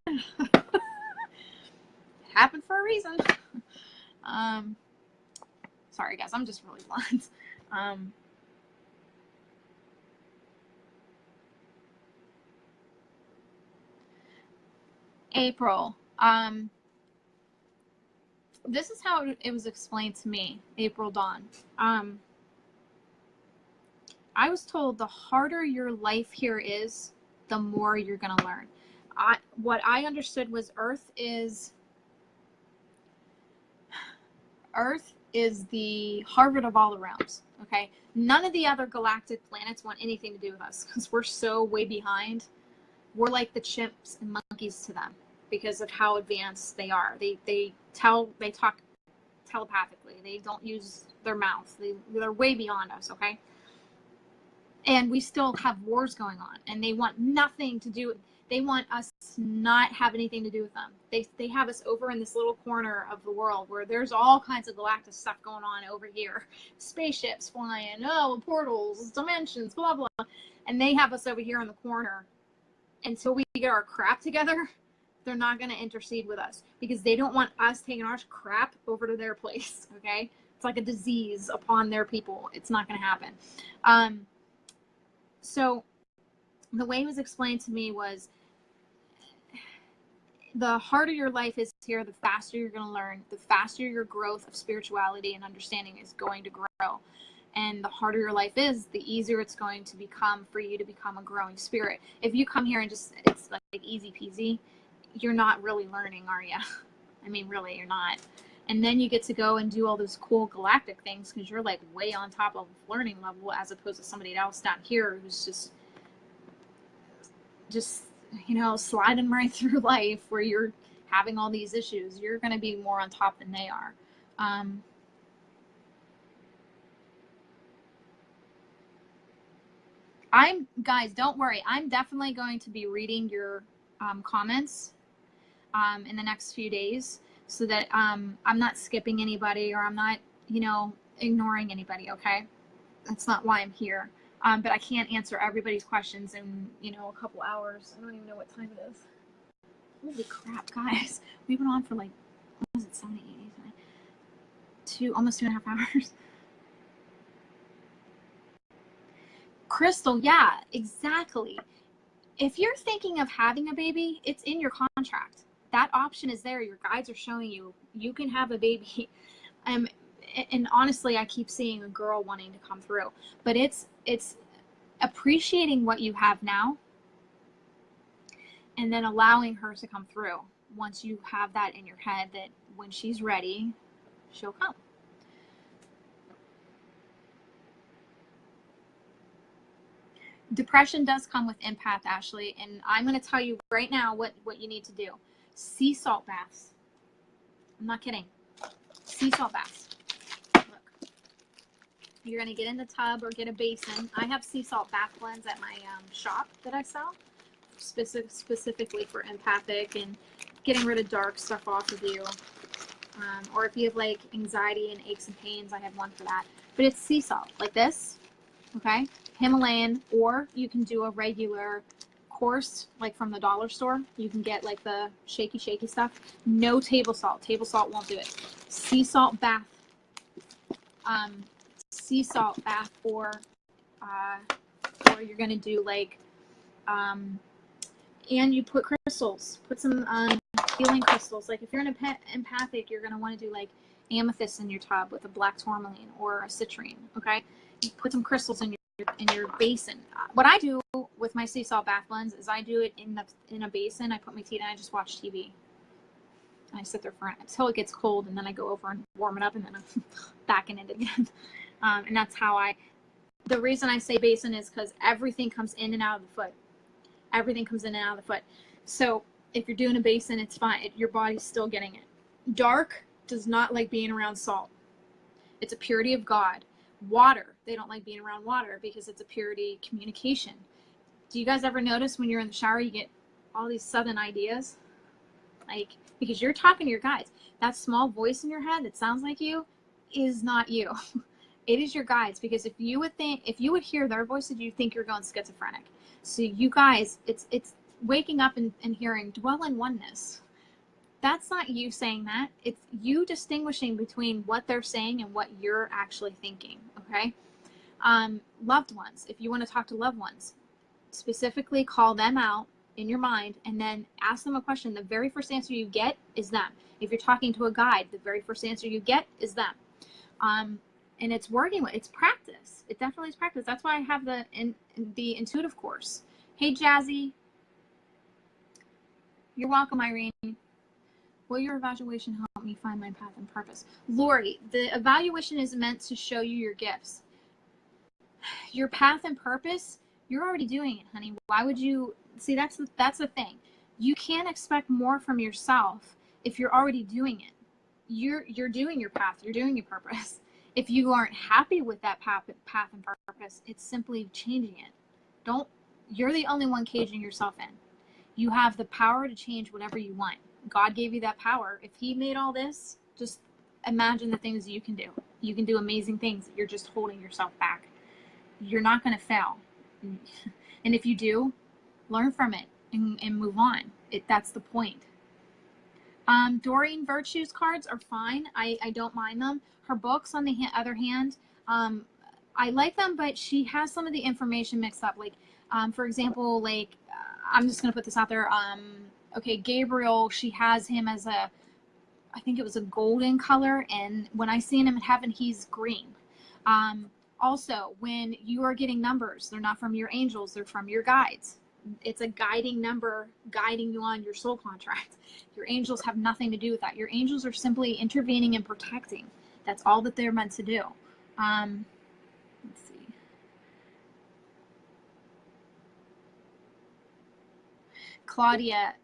It happened for a reason. Sorry guys, I'm just really blunt. April, this is how it was explained to me, April Dawn. I was told the harder your life here is, the more you're going to learn. What I understood was Earth is the Harvard of all the realms. Okay, none of the other galactic planets want anything to do with us because we're so way behind. We're like the chimps and monkeys to them because of how advanced they are. They talk telepathically. They don't use their mouth. They're way beyond us. Okay, and we still have wars going on, and they want nothing to do. They want us to not have anything to do with them. They have us over in this little corner of the world where there's all kinds of galactic stuff going on over here. Spaceships flying, portals, dimensions, blah, blah. And they have us over here in the corner. Until we get our crap together, they're not going to intercede with us because they don't want us taking our crap over to their place, okay? It's like a disease upon their people. It's not going to happen. So the way it was explained to me was the harder your life is here, the faster you're going to learn, the faster your growth of spirituality and understanding is going to grow. And the harder your life is, the easier it's going to become for you to become a growing spirit. If you come here and just, it's like easy peasy, you're not really learning, are you? I mean, really, you're not. And then you get to go and do all those cool galactic things because you're like way on top of learning level as opposed to somebody else down here who's just sliding right through life where you're having all these issues. You're going to be more on top than they are. Guys, don't worry. I'm definitely going to be reading your comments in the next few days so that I'm not skipping anybody or I'm not, ignoring anybody, okay? That's not why I'm here. But I can't answer everybody's questions in, a couple hours. I don't even know what time it is. Holy crap, guys. We've been on for like, what was it, 7, 8, 9, almost 2.5 hours. Crystal, yeah, exactly. If you're thinking of having a baby, it's in your contract. That option is there. Your guides are showing you, you can have a baby. And honestly, I keep seeing a girl wanting to come through, but it's appreciating what you have now and then allowing her to come through once you have that in your head that when she's ready, she'll come. Depression does come with empath, Ashley, and I'm going to tell you right now what you need to do. Sea salt baths. I'm not kidding. Sea salt baths. Look. You're going to get in the tub or get a basin. I have sea salt bath blends at my shop that I sell, specifically for empathic and getting rid of dark stuff off of you. Or if you have like anxiety and aches and pains, I have one for that. But it's sea salt, like this, okay? Himalayan, or you can do a regular course, like from the dollar store. You can get like the shaky stuff. No table salt. Table salt won't do it. Sea salt bath. Sea salt bath, or you're gonna do like, and you put crystals. Put some healing crystals. Like if you're an empathic, you're gonna want to do like amethyst in your tub with a black tourmaline or a citrine. Okay, you put some crystals in your basin. What I do with my sea salt bath blends is I do it in a basin. I put my tea and I just watch TV. And I sit there until it gets cold, and then I go over and warm it up, and then I'm back in it again. And that's how the reason I say basin is because everything comes in and out of the foot. Everything comes in and out of the foot. So if you're doing a basin, it's fine. Your body's still getting it. Dark does not like being around salt. It's a purity of God. Water, they don't like being around water because it's a purity communication. Do you guys ever notice when you're in the shower, you get all these sudden ideas? Like, because you're talking to your guides. That small voice in your head that sounds like you is not you. It is your guides, because if you would hear their voices, you'd think you're going schizophrenic. So you guys, it's waking up and hearing dwell in oneness. That's not you saying that. It's you distinguishing between what they're saying and what you're actually thinking, okay? Loved ones, if you want to talk to loved ones, specifically call them out in your mind and then ask them a question. The very first answer you get is them. If you're talking to a guide, the very first answer you get is them. And it's working with, it's practice. It definitely is practice. That's why I have the intuitive course. Hey, Jazzy. You're welcome, Irene. Will your evaluation help me find my path and purpose? Lori, the evaluation is meant to show you your gifts. Your path and purpose, you're already doing it, honey. Why would you see? That's the thing. You can't expect more from yourself if you're already doing it. You're doing your path, you're doing your purpose. If you aren't happy with that path and purpose, it's simply changing it. You're the only one caging yourself in. You have the power to change whatever you want. God gave you that power. If he made all this, just imagine the things you can do. You can do amazing things. You're just holding yourself back. You're not going to fail. And if you do, learn from it and move on. That's the point. Doreen Virtue's cards are fine. I don't mind them. Her books, on the other hand, I like them, but she has some of the information mixed up. Like, for example, I'm just going to put this out there. Okay, Gabriel, she has him as I think it was a golden color. And when I seen him in heaven, he's green. Also, when you are getting numbers, they're not from your angels, they're from your guides. It's a guiding number guiding you on your soul contract. Your angels have nothing to do with that. Your angels are simply intervening and protecting. That's all that they're meant to do. Let's see. Claudia,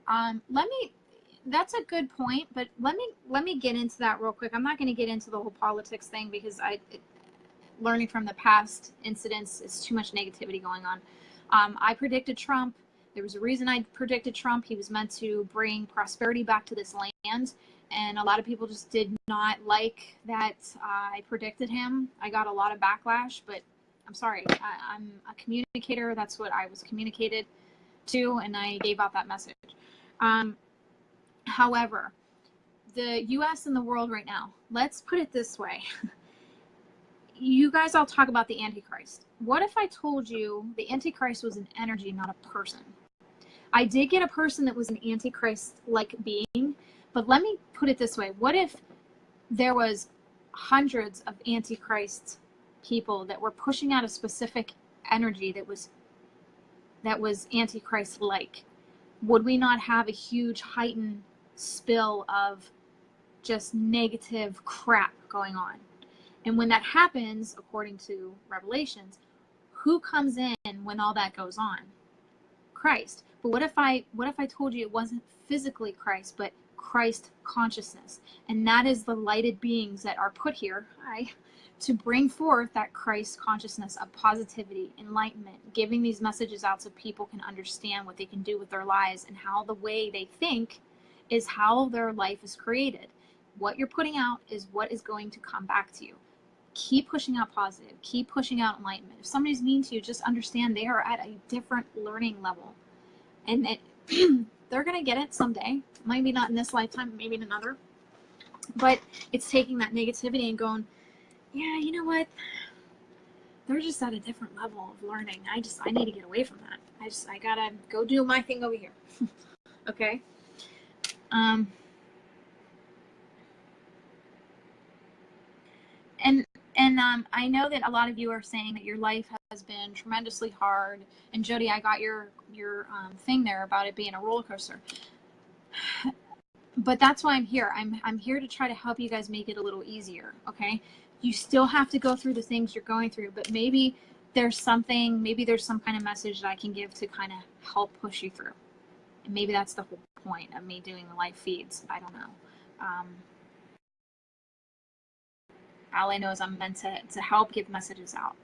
that's a good point, but let me get into that real quick. I'm not going to get into the whole politics thing because learning from the past incidents is too much negativity going on. I predicted Trump. There was a reason I predicted Trump. He was meant to bring prosperity back to this land. And a lot of people just did not like that I predicted him. I got a lot of backlash, but I'm sorry. I'm a communicator. That's what I was communicated to, and I gave out that message. However, the U.S. and the world right now, let's put it this way. You guys all talk about the Antichrist. What if I told you the Antichrist was an energy, not a person? I did get a person that was an Antichrist-like being, but let me put it this way. What if there was hundreds of Antichrist people that were pushing out a specific energy that was Antichrist-like? Would we not have a huge heightened spill of just negative crap going on? And when that happens, according to Revelations, who comes in when all that goes on? Christ. But what if I told you it wasn't physically Christ, but Christ consciousness? And that is the lighted beings that are put here to bring forth that Christ consciousness of positivity, enlightenment, giving these messages out so people can understand what they can do with their lives and how the way they think is how their life is created. What you're putting out is what is going to come back to you. Keep pushing out positive. Keep pushing out enlightenment. If somebody's mean to you, just understand they are at a different learning level. And they're going to get it someday. Maybe not in this lifetime, maybe in another. But it's taking that negativity and going, yeah, you know what? They're just at a different level of learning. I need to get away from that. I got to go do my thing over here. Okay? And I know that a lot of you are saying that your life has been tremendously hard. And Jody, I got your thing there about it being a roller coaster. But that's why I'm here. I'm here to try to help you guys make it a little easier. Okay? You still have to go through the things you're going through, but maybe there's some kind of message that I can give to kind of help push you through. And maybe that's the whole point of me doing the live feeds. I don't know. All I know is I'm meant to help give messages out.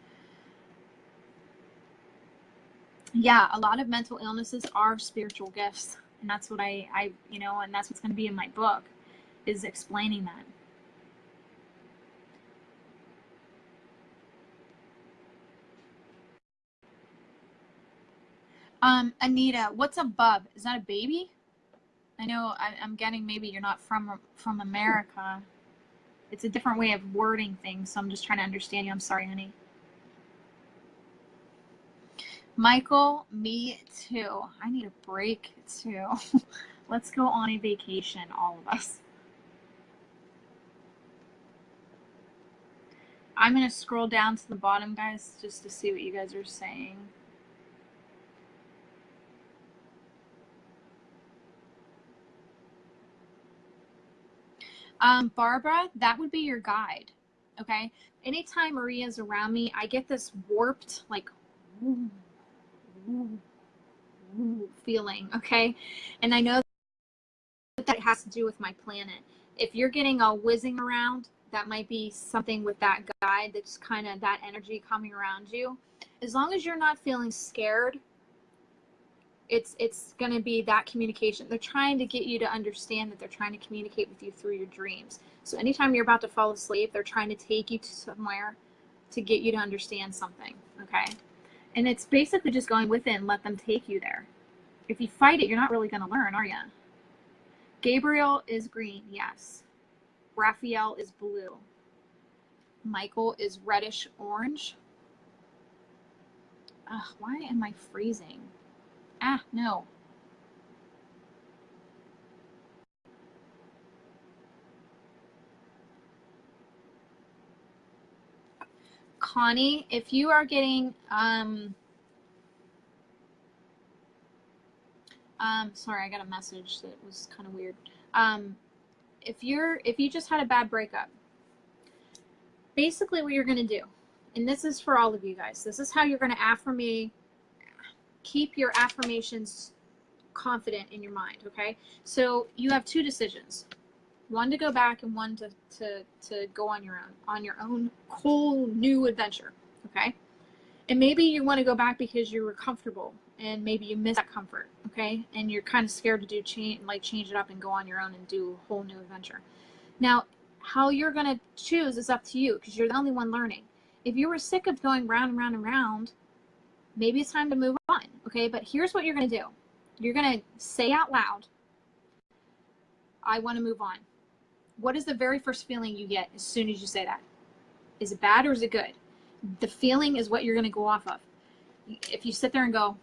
Yeah, a lot of mental illnesses are spiritual gifts. And that's what and that's what's going to be in my book, is explaining that. Anita, what's a bub? Is that a baby? I know I'm getting maybe you're not from America. It's a different way of wording things, so I'm just trying to understand you. I'm sorry, honey. Michael, me too. I need a break too. Let's go on a vacation, all of us. I'm going to scroll down to the bottom, guys, just to see what you guys are saying. Barbara, that would be your guide. Okay. Anytime Maria's around me, I get this warped, like, woo, woo, woo feeling. Okay. And I know that it has to do with my planet. If you're getting all whizzing around, that might be something with that guide, that's kind of that energy coming around you. As long as you're not feeling scared, it's going to be that communication. They're trying to get you to understand that they're trying to communicate with you through your dreams. So anytime you're about to fall asleep, they're trying to take you to somewhere to get you to understand something. Okay. And it's basically just going within, let them take you there. If you fight it, you're not really going to learn, are you? Gabriel is green, yes. Raphael is blue. Michael is reddish orange. Ugh, why am I freezing? Ah, no. Connie, if you are getting, sorry, I got a message that was kind of weird. If you just had a bad breakup, basically what you're going to do, and this is for all of you guys, this is how you're going to affirmate, keep your affirmations confident in your mind. Okay. So you have two decisions, one to go back and one to go on your own whole new adventure. Okay. And maybe you want to go back because you were comfortable and maybe you miss that comfort. Okay. And you're kind of scared to do change it up and go on your own and do a whole new adventure. Now, how you're going to choose is up to you because you're the only one learning. If you were sick of going round and round and round, maybe it's time to move on. Okay. But here's what you're going to do. You're going to say out loud, I want to move on. What is the very first feeling you get as soon as you say that? Is it bad or is it good? The feeling is what you're going to go off of. If you sit there and go,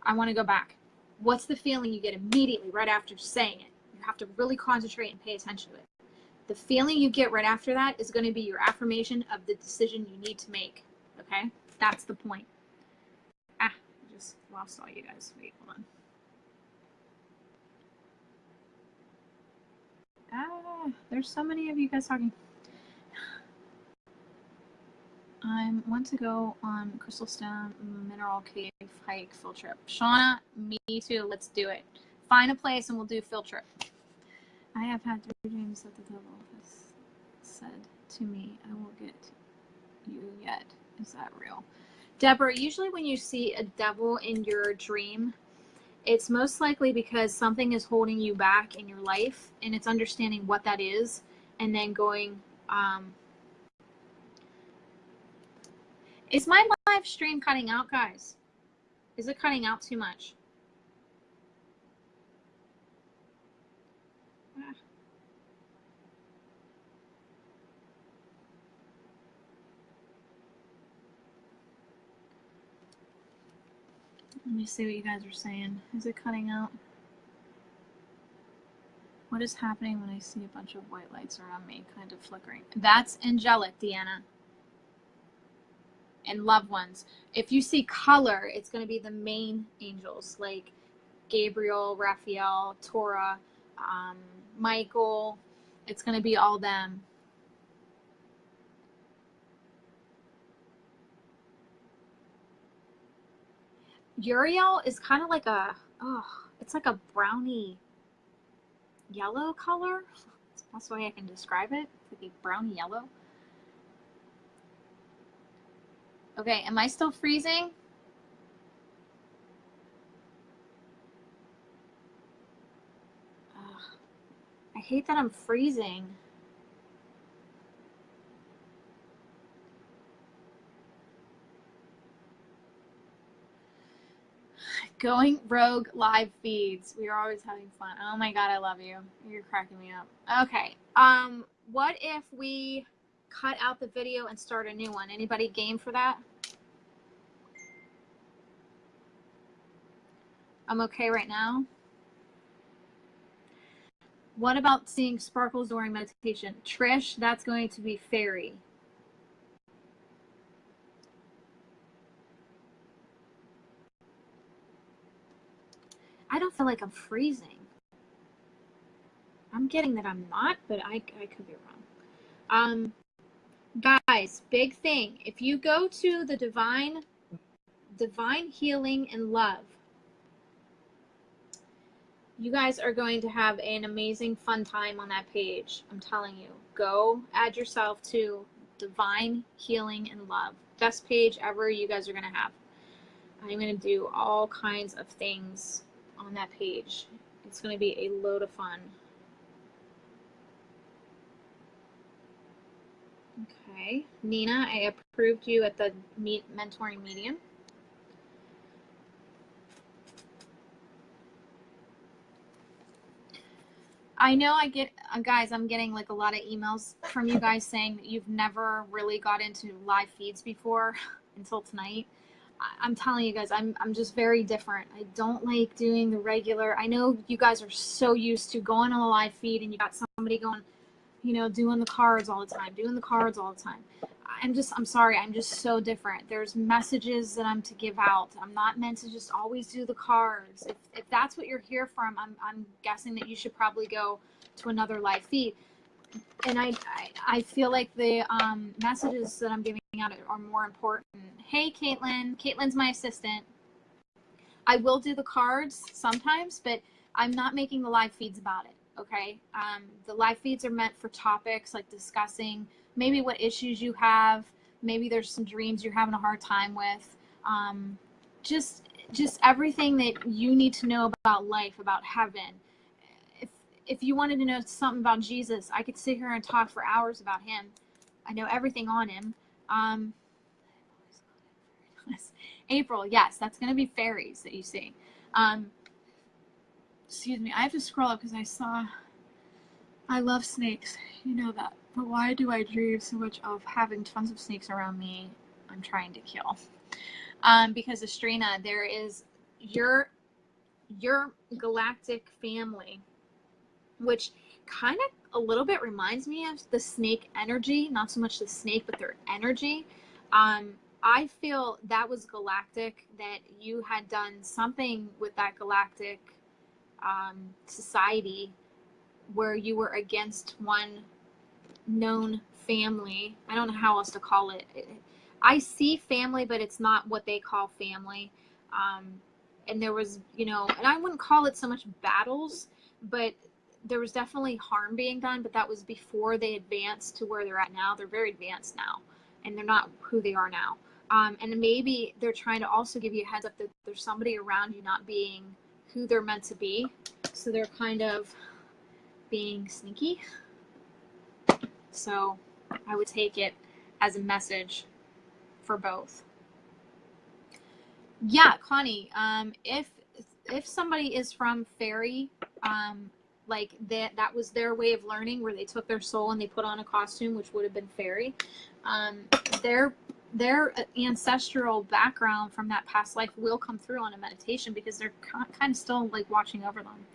I want to go back, what's the feeling you get immediately right after saying it? You have to really concentrate and pay attention to it. The feeling you get right after that is going to be your affirmation of the decision you need to make. Okay? That's the point. I just lost all you guys. Wait, hold on. There's so many of you guys talking. I want to go on Crystal Stone Mineral Cave hike field trip. Shauna, me too. Let's do it. Find a place and we'll do field trip. I have had 3 dreams that the devil has said to me, I won't get you yet. Is that real? Deborah, usually when you see a devil in your dream, it's most likely because something is holding you back in your life, and it's understanding what that is, and then going, is my live stream cutting out, guys? Is it cutting out too much? Let me see what you guys are saying. Is it cutting out? What is happening when I see a bunch of white lights around me kind of flickering? That's angelic, Deanna. And loved ones. If you see color, it's going to be the main angels like Gabriel, Raphael, Torah, Michael. It's going to be all them. Uriel is kind of like it's like a brownie yellow color. That's the best way I can describe it. It's like a brownie yellow. Okay, am I still freezing? Ugh, I hate that I'm freezing. Going rogue live feeds. We are always having fun. Oh my god, I love you. You're cracking me up. Okay. What if we cut out the video and start a new one? Anybody game for that? I'm okay right now. What about seeing sparkles during meditation? Trish, that's going to be fairy. I don't feel like I'm freezing. I'm getting that I'm not, but I could be wrong. Guys, big thing. If you go to the Divine Healing and Love, you guys are going to have an amazing fun time on that page. I'm telling you. Go add yourself to Divine Healing and Love. Best page ever you guys are going to have. I'm going to do all kinds of things on that page. It's going to be a load of fun. Okay. Nina, I approved you at the mentoring medium. I know I get, guys, I'm getting like a lot of emails from you guys saying that you've never really got into live feeds before until tonight. I'm telling you guys, I'm just very different. I don't like doing the regular. I know you guys are so used to going on a live feed and you got somebody going, you know, doing the cards all the time. I'm sorry, I'm just so different. There's messages that I'm to give out. I'm not meant to just always do the cards. If that's what you're here from, I'm guessing that you should probably go to another live feed. And I feel like the messages that I'm giving out are more important. Hey, Caitlin. Caitlin's my assistant. I will do the cards sometimes, but I'm not making the live feeds about it. Okay. The live feeds are meant for topics like discussing maybe what issues you have. Maybe there's some dreams you're having a hard time with. Just everything that you need to know about life, about heaven. If you wanted to know something about Jesus, I could sit here and talk for hours about him. I know everything on him. April, yes, that's going to be fairies that you see. Excuse me, I have to scroll up because I love snakes. You know that. But why do I dream so much of having tons of snakes around me I'm trying to kill? Because Astrina, there is your galactic family, which kind of a little bit reminds me of the snake energy. Not so much the snake, but their energy. I feel that was galactic, that you had done something with that galactic society where you were against one known family. I don't know how else to call it. I see family, but it's not what they call family. And there was, you know, and I wouldn't call it so much battles, but there was definitely harm being done, but that was before they advanced to where they're at now. They're very advanced now, and they're not who they are now. And maybe they're trying to also give you a heads up that there's somebody around you not being who they're meant to be. So they're kind of being sneaky. So I would take it as a message for both. Yeah, Connie, if somebody is from fairy, like that was their way of learning, where they took their soul and they put on a costume, which would have been fairy, their ancestral background from that past life will come through on a meditation, because they're kind of still like watching over them.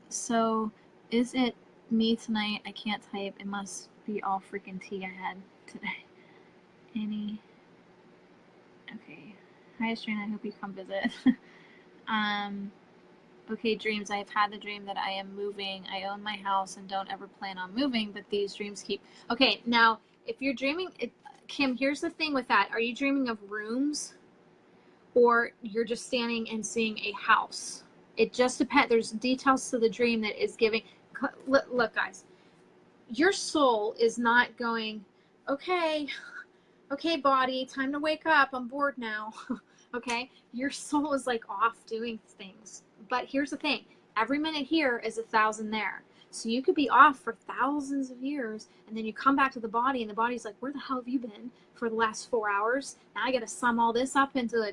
So is it me tonight? I can't type. It must be all freaking tea I had today. Okay. Hi, Astrina. I hope you come visit. Okay, dreams. I have had the dream that I am moving. I own my house and don't ever plan on moving, but these dreams keep... Okay, now, if you're dreaming... Kim, here's the thing with that. Are you dreaming of rooms? Or you're just standing and seeing a house? It just depends. There's details to the dream that is giving... Look, guys. Your soul is not going, okay, body, time to wake up. I'm bored now. Okay? Your soul is like off doing things. But here's the thing. Every minute here is 1,000 there. So you could be off for thousands of years, and then you come back to the body, and the body's like, where the hell have you been for the last 4 hours? Now I got to sum all this up into a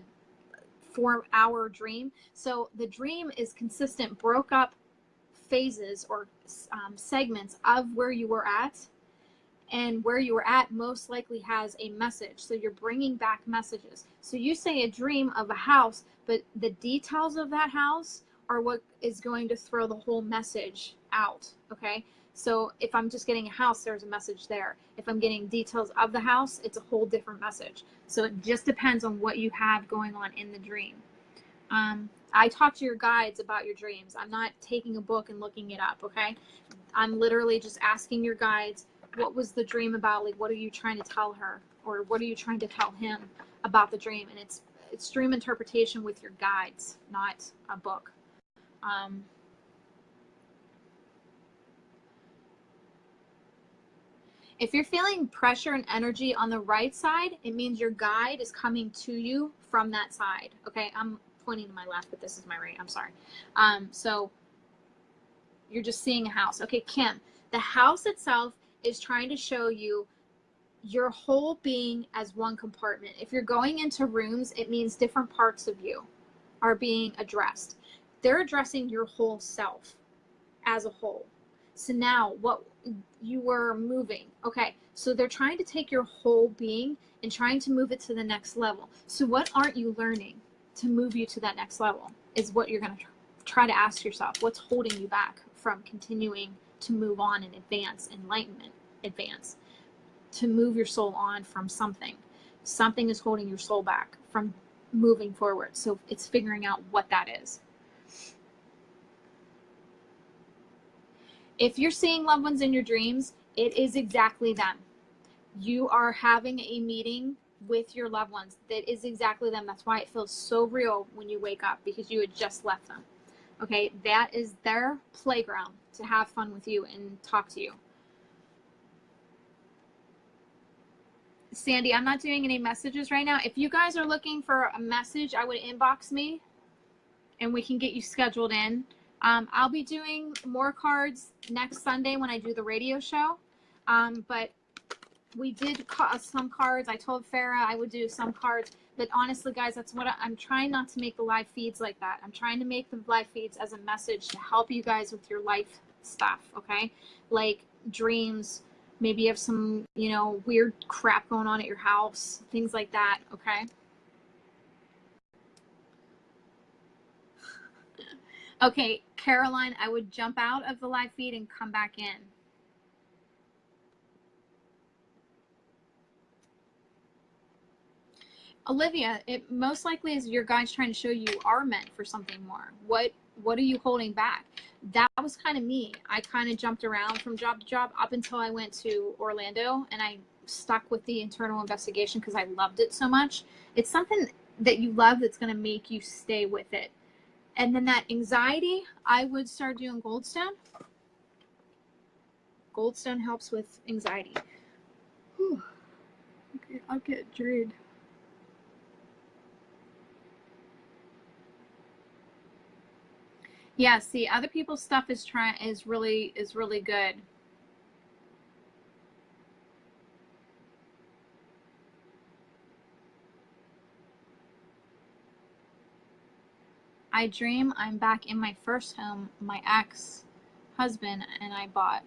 4-hour dream. So the dream is consistent, broke up phases or segments of where you were at, and where you were at most likely has a message. So you're bringing back messages. So you say a dream of a house, but the details of that house are what is going to throw the whole message out. Okay. So if I'm just getting a house, there's a message there. If I'm getting details of the house, it's a whole different message. So it just depends on what you have going on in the dream. I talk to your guides about your dreams. I'm not taking a book and looking it up, okay? I'm literally just asking your guides, what was the dream about? Like, what are you trying to tell her? Or what are you trying to tell him about the dream? And it's dream interpretation with your guides, not a book. If you're feeling pressure and energy on the right side, it means your guide is coming to you from that side. Okay, I'm pointing to my left, but this is my right. I'm sorry. So you're just seeing a house. Okay, Kim, the house itself is trying to show you your whole being as one compartment. If you're going into rooms, it means different parts of you are being addressed. They're addressing your whole self as a whole. So now what you were moving. Okay, so they're trying to take your whole being and trying to move it to the next level. So what aren't you learning to move you to that next level is what you're going to try to ask yourself. What's holding you back from continuing to move on and advance, enlightenment, advance, to move your soul on from something. Something is holding your soul back from moving forward. So it's figuring out what that is. If you're seeing loved ones in your dreams, it is exactly them. You are having a meeting with your loved ones. That is exactly them. That's why it feels so real when you wake up, because you had just left them. Okay, that is their playground to have fun with you and talk to you. Sandy, I'm not doing any messages right now. If you guys are looking for a message, I would inbox me and we can get you scheduled in. I'll be doing more cards next Sunday when I do the radio show. But we did some cards. I told Farah I would do some cards. But honestly, guys, that's what I'm trying not to make the live feeds like that. I'm trying to make the live feeds as a message to help you guys with your life stuff, okay? Like dreams, maybe you have some, weird crap going on at your house, things like that, okay? Okay, Caroline, I would jump out of the live feed and come back in. Olivia, it most likely is your guides trying to show you are meant for something more. What are you holding back? That was kind of me. I kind of jumped around from job to job up until I went to Orlando, and I stuck with the internal investigation because I loved it so much. It's something that you love that's going to make you stay with it. And then that anxiety, I would start doing Goldstone. Goldstone helps with anxiety. Whew. Okay, I'll get drained. Yeah, see, other people's stuff is really good. I dream I'm back in my first home, my ex-husband and I bought,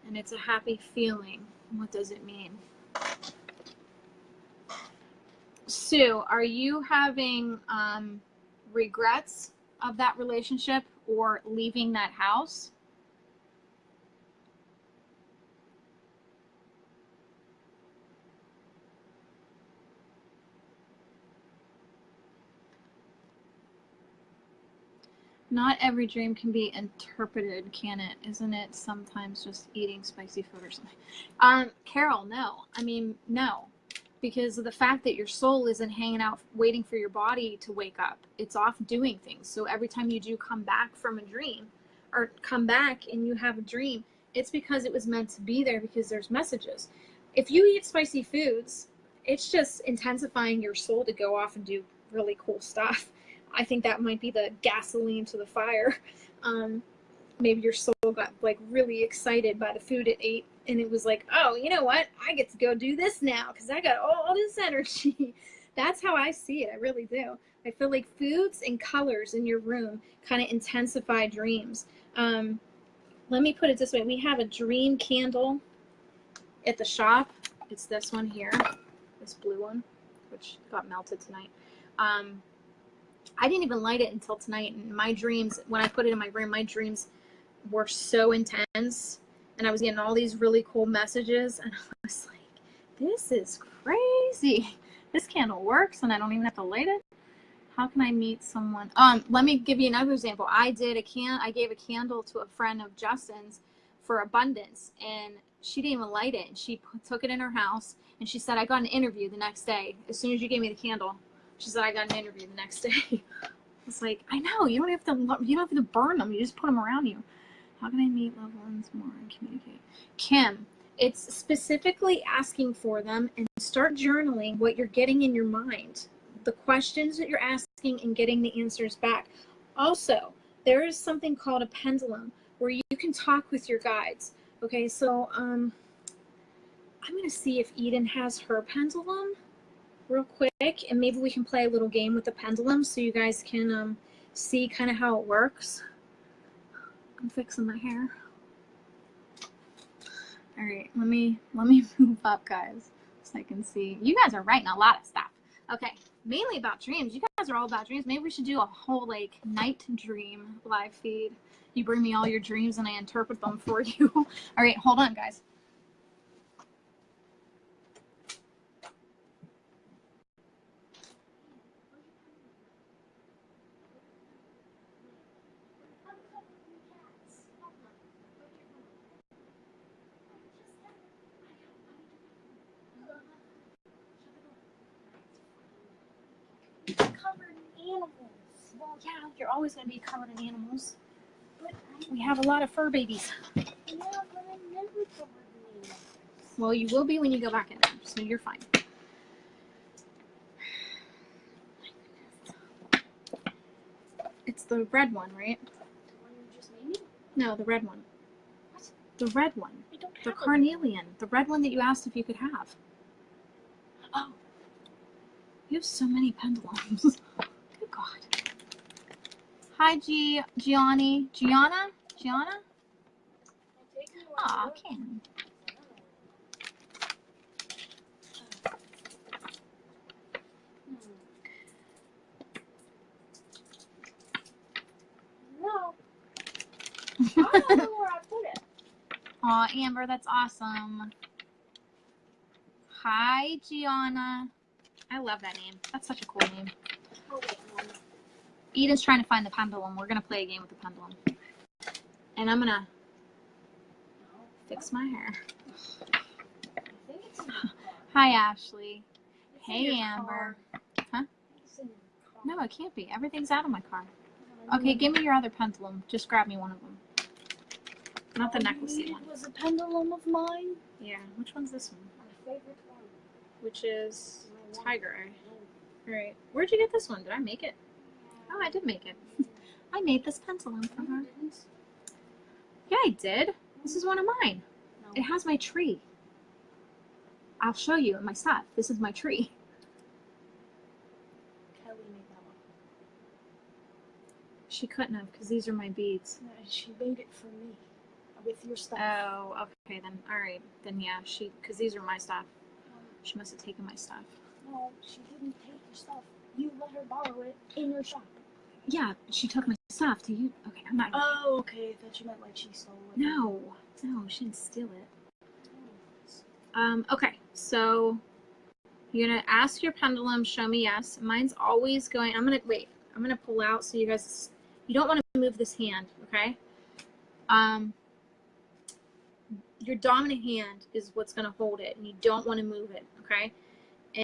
and it's a happy feeling. What does it mean? Sue, are you having regrets of that relationship or leaving that house? Not every dream can be interpreted, can it? Isn't it sometimes just eating spicy food or something? Carol, no. I mean, no. Because of the fact that your soul isn't hanging out waiting for your body to wake up. It's off doing things. So every time you do come back from a dream or come back and you have a dream, it's because it was meant to be there, because there's messages. If you eat spicy foods, it's just intensifying your soul to go off and do really cool stuff. I think that might be the gasoline to the fire. Maybe your soul got like really excited by the food it ate, and it was like, oh, you know what? I get to go do this now because I got all this energy. That's how I see it. I really do. I feel like foods and colors in your room kind of intensify dreams. Let me put it this way. We have a dream candle at the shop. It's this one here, this blue one, which got melted tonight. I didn't even light it until tonight. And my dreams, when I put it in my room, my dreams were so intense. And I was getting all these really cool messages. And I was like, this is crazy. This candle works and I don't even have to light it. How can I meet someone? Let me give you another example. I gave a candle to a friend of Justin's for abundance, and she didn't even light it. She took it in her house, and she said, I got an interview the next day. As soon as you gave me the candle, she said, I got an interview the next day. It's like, I know, you don't have to burn them. You just put them around you. How can I meet loved ones more and communicate? Kim, it's specifically asking for them, and start journaling what you're getting in your mind, the questions that you're asking, and getting the answers back. Also, there is something called a pendulum where you can talk with your guides. Okay, so I'm going to see if Eden has her pendulum real quick, and maybe we can play a little game with the pendulum so you guys can see kind of how it works. I'm fixing my hair. All right, let me move up, guys, so I can see. You guys are writing a lot of stuff. Okay, mainly about dreams. You guys are all about dreams. Maybe we should do a whole like night dream live feed. You bring me all your dreams and I interpret them for you. All right, hold on, guys. Covered in animals. Well, yeah, you're always going to be covered in animals. But we have a lot of fur babies. Yeah, but I'm never covered in animals. Well, you will be when you go back in there, so you're fine. It's the red one, right? The one you just made me? No, the red one. What? The red one. I don't The have a- carnelian. The red one that you asked if you could have. Oh. You have so many pendulums. Good God. Hi, Gianni. Gianna? I'll take you on Aw, a look. Kim. No. I don't know where I put it. Aw, Amber, that's awesome. Hi, Gianna. I love that name. That's such a cool name. Oh, wait, no. Eden's trying to find the pendulum. We're going to play a game with the pendulum. And I'm going to fix my hair. I think it's in the car. Hi, Ashley. It's in Hey, your Amber. car. Huh? It's in your car. No, it can't be. Everything's out of my car. No, Okay, give me your other pendulum. Just grab me one of them. Not the all you necklacey needed one. was a pendulum of mine. Yeah, which one's this one? My favorite one. Which is My one. Tiger Eye. Alright. Where'd you get this one? Did I make it? Oh, I did make it. I made this pendulum for her. Yeah, I did. This is one of mine. No. It has my tree. I'll show you my stuff. This is my tree. Kelly made that one. She couldn't have because these are my beads. No, she made it for me. With your stuff. Oh, okay then. Alright. Then yeah, because these are my stuff. She must have taken my stuff. No, she didn't take your stuff. You let her borrow it in your shop. Yeah, she took my stuff. Do you? Okay, I'm not. Oh, okay. I thought you meant like she stole it. No, she didn't steal it. Okay, so you're gonna ask your pendulum, show me yes. Mine's always going. I'm gonna pull out so you guys. You don't want to move this hand, okay? Your dominant hand is what's gonna hold it, and you don't want to move it, okay?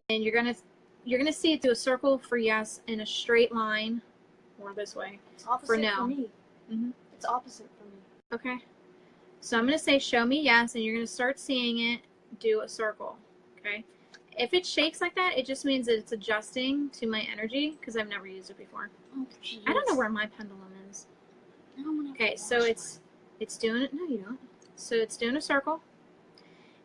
And you're gonna see it do a circle for yes in a straight line, or this way. It's opposite For no. me. Mhm. It's opposite for me. Okay. So I'm going to say show me yes, and you're going to start seeing it do a circle. Okay. If it shakes like that, it just means that it's adjusting to my energy because I've never used it before. Oh, geez. I don't know where my pendulum is. Now I'm gonna Okay, have to so wash it's doing it. No, you don't. So it's doing a circle.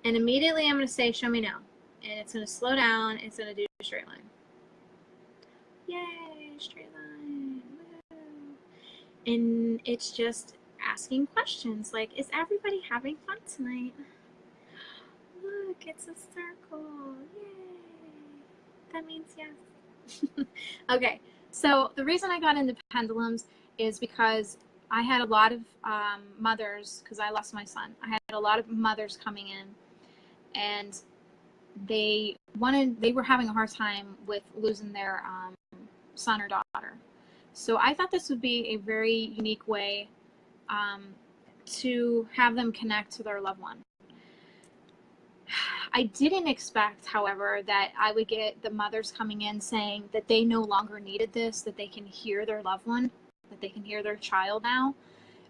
And immediately I'm going to say show me now. And it's going to slow down. It's going to do a straight line. Yay, straight line. Woo. And it's just asking questions like, is everybody having fun tonight? Look, it's a circle. Yay. That means yes. Okay, so the reason I got into pendulums is because I had a lot of mothers, because I lost my son. I had a lot of mothers coming in, and they were having a hard time with losing their son or daughter. So I thought this would be a very unique way to have them connect to their loved one. I didn't expect, however, that I would get the mothers coming in saying that they no longer needed this, that they can hear their loved one, that they can hear their child now,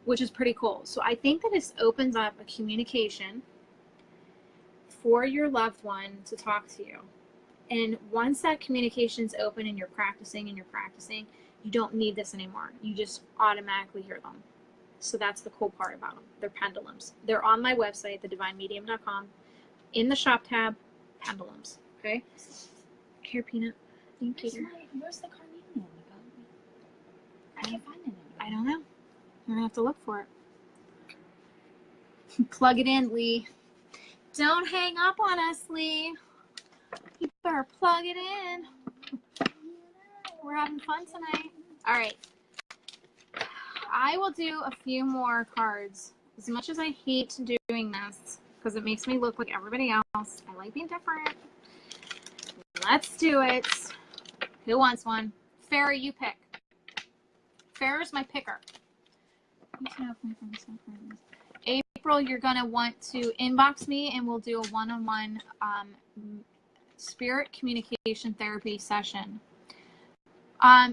which is pretty cool. So I think that this opens up a communication for your loved one to talk to you. And once that communication is open and you're practicing, you don't need this anymore. You just automatically hear them. So that's the cool part about them. They're pendulums. They're on my website, thedivinemedium.com. In the shop tab, pendulums. Okay? Here, Peanut. Thank you. Where's the carnelian? I can't find it anymore. I don't know. We're going to have to look for it. Plug it in, Lee. Don't hang up on us, Lee. You better plug it in. We're having fun tonight. All right. I will do a few more cards. As much as I hate doing this, because it makes me look like everybody else, I like being different. Let's do it. Who wants one? Farrah, you pick. Farrah's my picker. April, you're going to want to inbox me and we'll do a one-on-one spirit communication therapy session.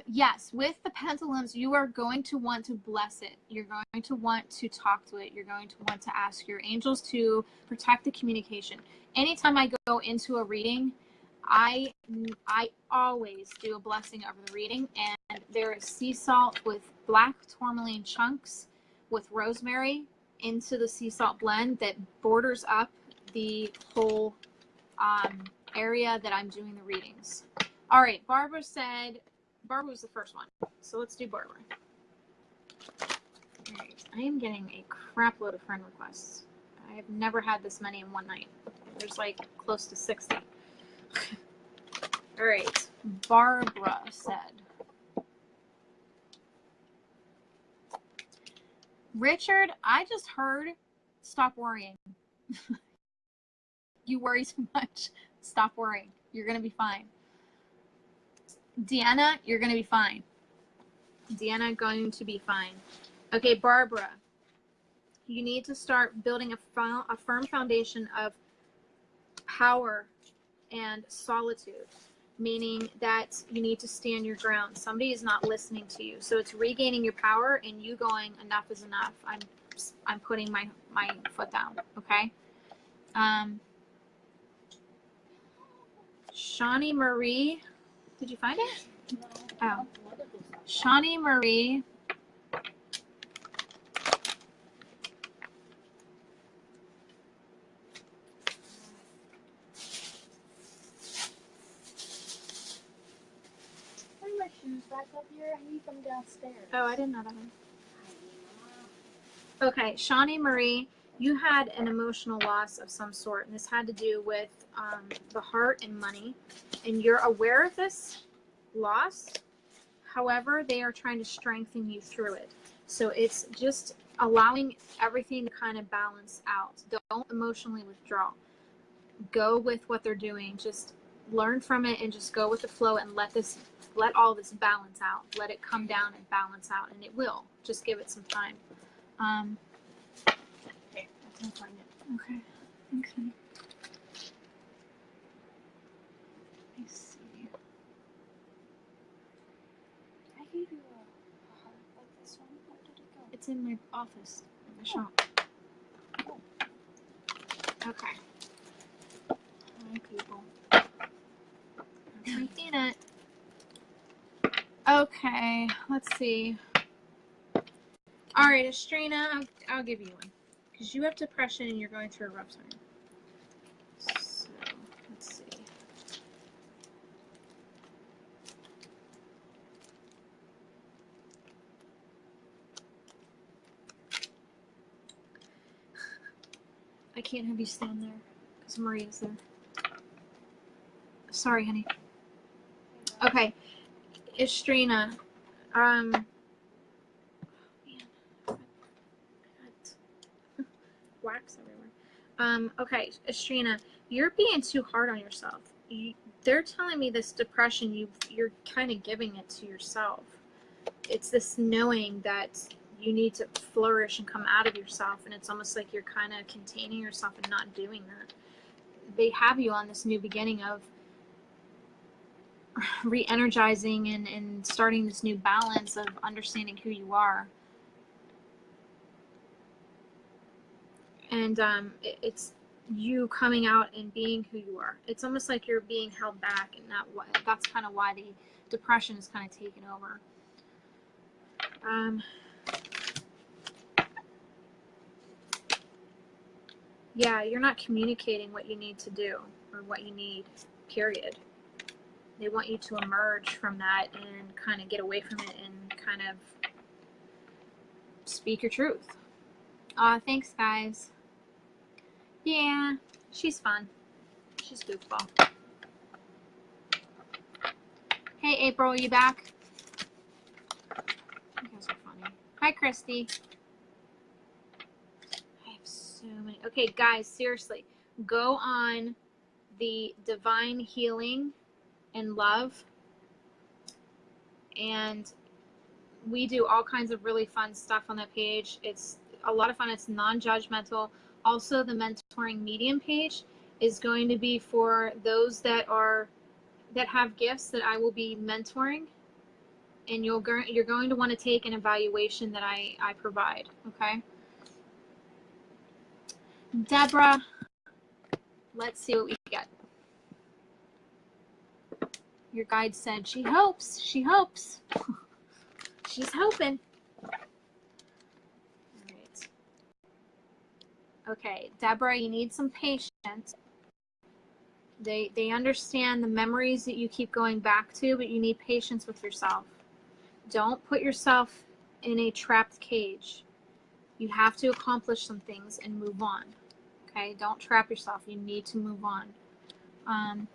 Yes, with the pendulums, you are going to want to bless it. You're going to want to talk to it. You're going to want to ask your angels to protect the communication. Anytime I go into a reading, I always do a blessing over the reading, and there is sea salt with black tourmaline chunks with rosemary into the sea salt blend that borders up the whole area that I'm doing the readings. All right, Barbara was the first one, so let's do Barbara. All right, I am getting a crap load of friend requests. I have never had this many in one night. There's like close to 60. All right, Barbara said, Richard, I just heard, stop worrying. You worry too much. Stop worrying. You're going to be fine. Deanna, you're going to be fine. Deanna, going to be fine. Okay, Barbara, you need to start building a firm foundation of power and solitude, meaning that you need to stand your ground. Somebody is not listening to you. So it's regaining your power and you going, enough is enough. I'm putting my foot down, okay? Shawnee Marie, did you find it? No. Oh. Shawnee Marie. Bring my shoes back up here. I need them downstairs. Oh, I didn't know that one. Okay, Shawnee Marie, you had an emotional loss of some sort, and this had to do with the heart and money, and you're aware of this loss. However, they are trying to strengthen you through it. So it's just allowing everything to kind of balance out. Don't emotionally withdraw. Go with what they're doing. Just learn from it and just go with the flow and let all this balance out. Let it come down and balance out, and it will. Just give it some time. Okay, I can find it. Okay. Okay. Let me see. I gave you a heart like this one. Where did it go? It's in my office, in the shop. Oh. Okay. Hi, people. I've seen it. Okay, let's see. All right, Estrina, I'll give you one. Because you have depression and you're going through a rough time. So, let's see. I can't have you stand there because Maria's there. Sorry, honey. Okay, Estrina. Man, I got wax everywhere. Okay, Estrina, you're being too hard on yourself. they're telling me this depression, you're kind of giving it to yourself. It's this knowing that you need to flourish and come out of yourself, and it's almost like you're kind of containing yourself and not doing that. They have you on this new beginning of re-energizing and starting this new balance of understanding who you are. And it's you coming out and being who you are. It's almost like you're being held back, and that's kind of why the depression is kind of taken over. Yeah, you're not communicating what you need to do or what you need, period. They want you to emerge from that and kind of get away from it and kind of speak your truth. Aw, thanks, guys. Yeah, she's fun. She's goofball. Hey, April, are you back? You guys are funny. Hi, Christy. I have so many. Okay, guys, seriously, go on the Divine Healing and Love, and we do all kinds of really fun stuff on that page. It's a lot of fun. It's non-judgmental. Also, the mentoring medium page is going to be for those that have gifts that I will be mentoring, and you're going to want to take an evaluation that I provide. Okay, Deborah, let's see what we get. Your guide said she hopes. She hopes. She's hoping. All right. Okay, Deborah, you need some patience. They understand the memories that you keep going back to, but you need patience with yourself. Don't put yourself in a trapped cage. You have to accomplish some things and move on. Okay, don't trap yourself. You need to move on.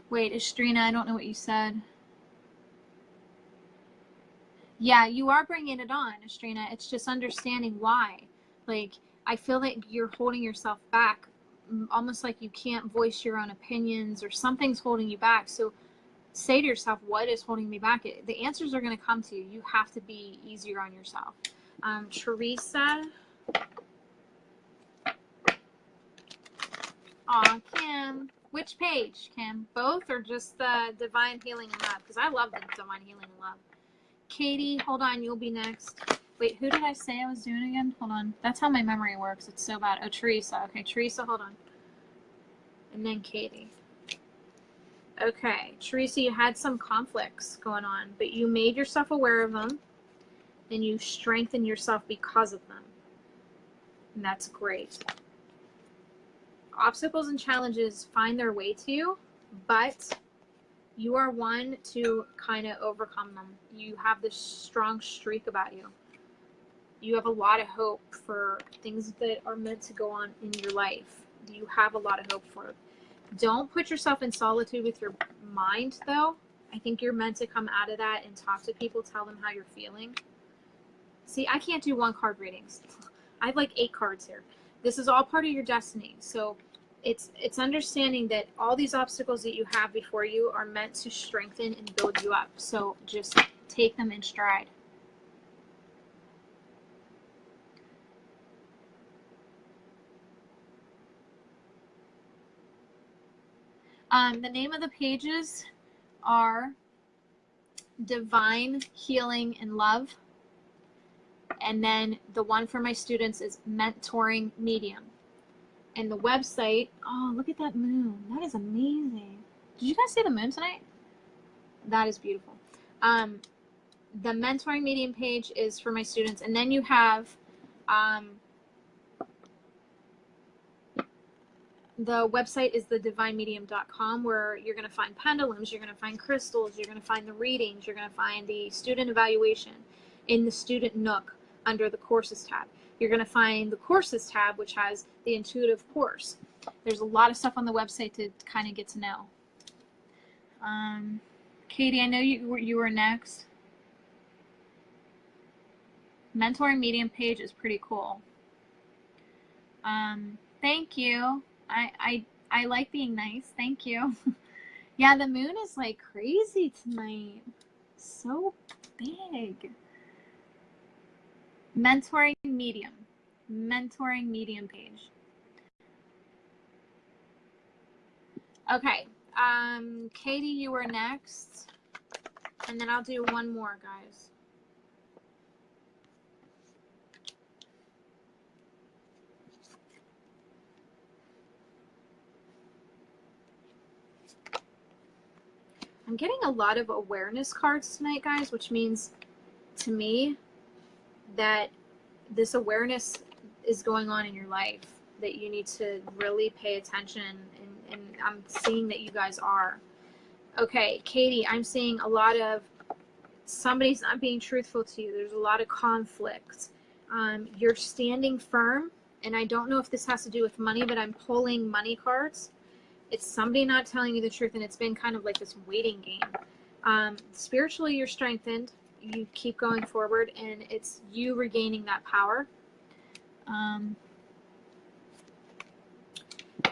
Wait, Estrina, I don't know what you said. Yeah, you are bringing it on, Estrina. It's just understanding why. Like, I feel like you're holding yourself back, almost like you can't voice your own opinions or something's holding you back. So say to yourself, what is holding me back? The answers are going to come to you. You have to be easier on yourself. Teresa. Aw, Kim. Which page, Kim? Both or just the Divine Healing and Love? Because I love the Divine Healing and Love. Katie, hold on. You'll be next. Wait, who did I say I was doing again? Hold on. That's how my memory works. It's so bad. Oh, Teresa. Okay, Teresa, hold on. And then Katie. Okay, Teresa, you had some conflicts going on, but you made yourself aware of them, and you strengthened yourself because of them. And that's great. Obstacles and challenges find their way to you, but you are one to kind of overcome them. You have this strong streak about you. You have a lot of hope for things that are meant to go on in your life. You have a lot of hope for it. Don't put yourself in solitude with your mind, though. I think you're meant to come out of that and talk to people, tell them how you're feeling. See, I can't do one card readings. I have like 8 cards here. This is all part of your destiny. So it's understanding that all these obstacles that you have before you are meant to strengthen and build you up. So just take them in stride. The name of the pages are Divine Healing and Love. And then the one for my students is Mentoring Medium. And the website, oh, look at that moon. That is amazing. Did you guys see the moon tonight? That is beautiful. The Mentoring Medium page is for my students. And then you have the website is thedivinemedium.com, where you're going to find pendulums, you're going to find crystals, you're going to find the readings, you're going to find the student evaluation in the student nook under the courses tab. You're going to find the courses tab, which has the intuitive course. There's a lot of stuff on the website to kind of get to know. Katie, I know you were next. Mentoring Medium page is pretty cool. Thank you. I I like being nice. Thank you. Yeah, the moon is like crazy tonight. So big. Mentoring medium. Mentoring medium page. Okay. Katie, you were next. And then I'll do one more, guys. I'm getting a lot of awareness cards tonight, guys, which means to me that this awareness is going on in your life, that you need to really pay attention, and I'm seeing that you guys are. Okay, Katie, I'm seeing a lot of somebody's not being truthful to you. There's a lot of conflict. You're standing firm, and I don't know if this has to do with money, but I'm pulling money cards. It's somebody not telling you the truth, and it's been kind of like this waiting game. Spiritually, you're strengthened. You keep going forward, and it's you regaining that power.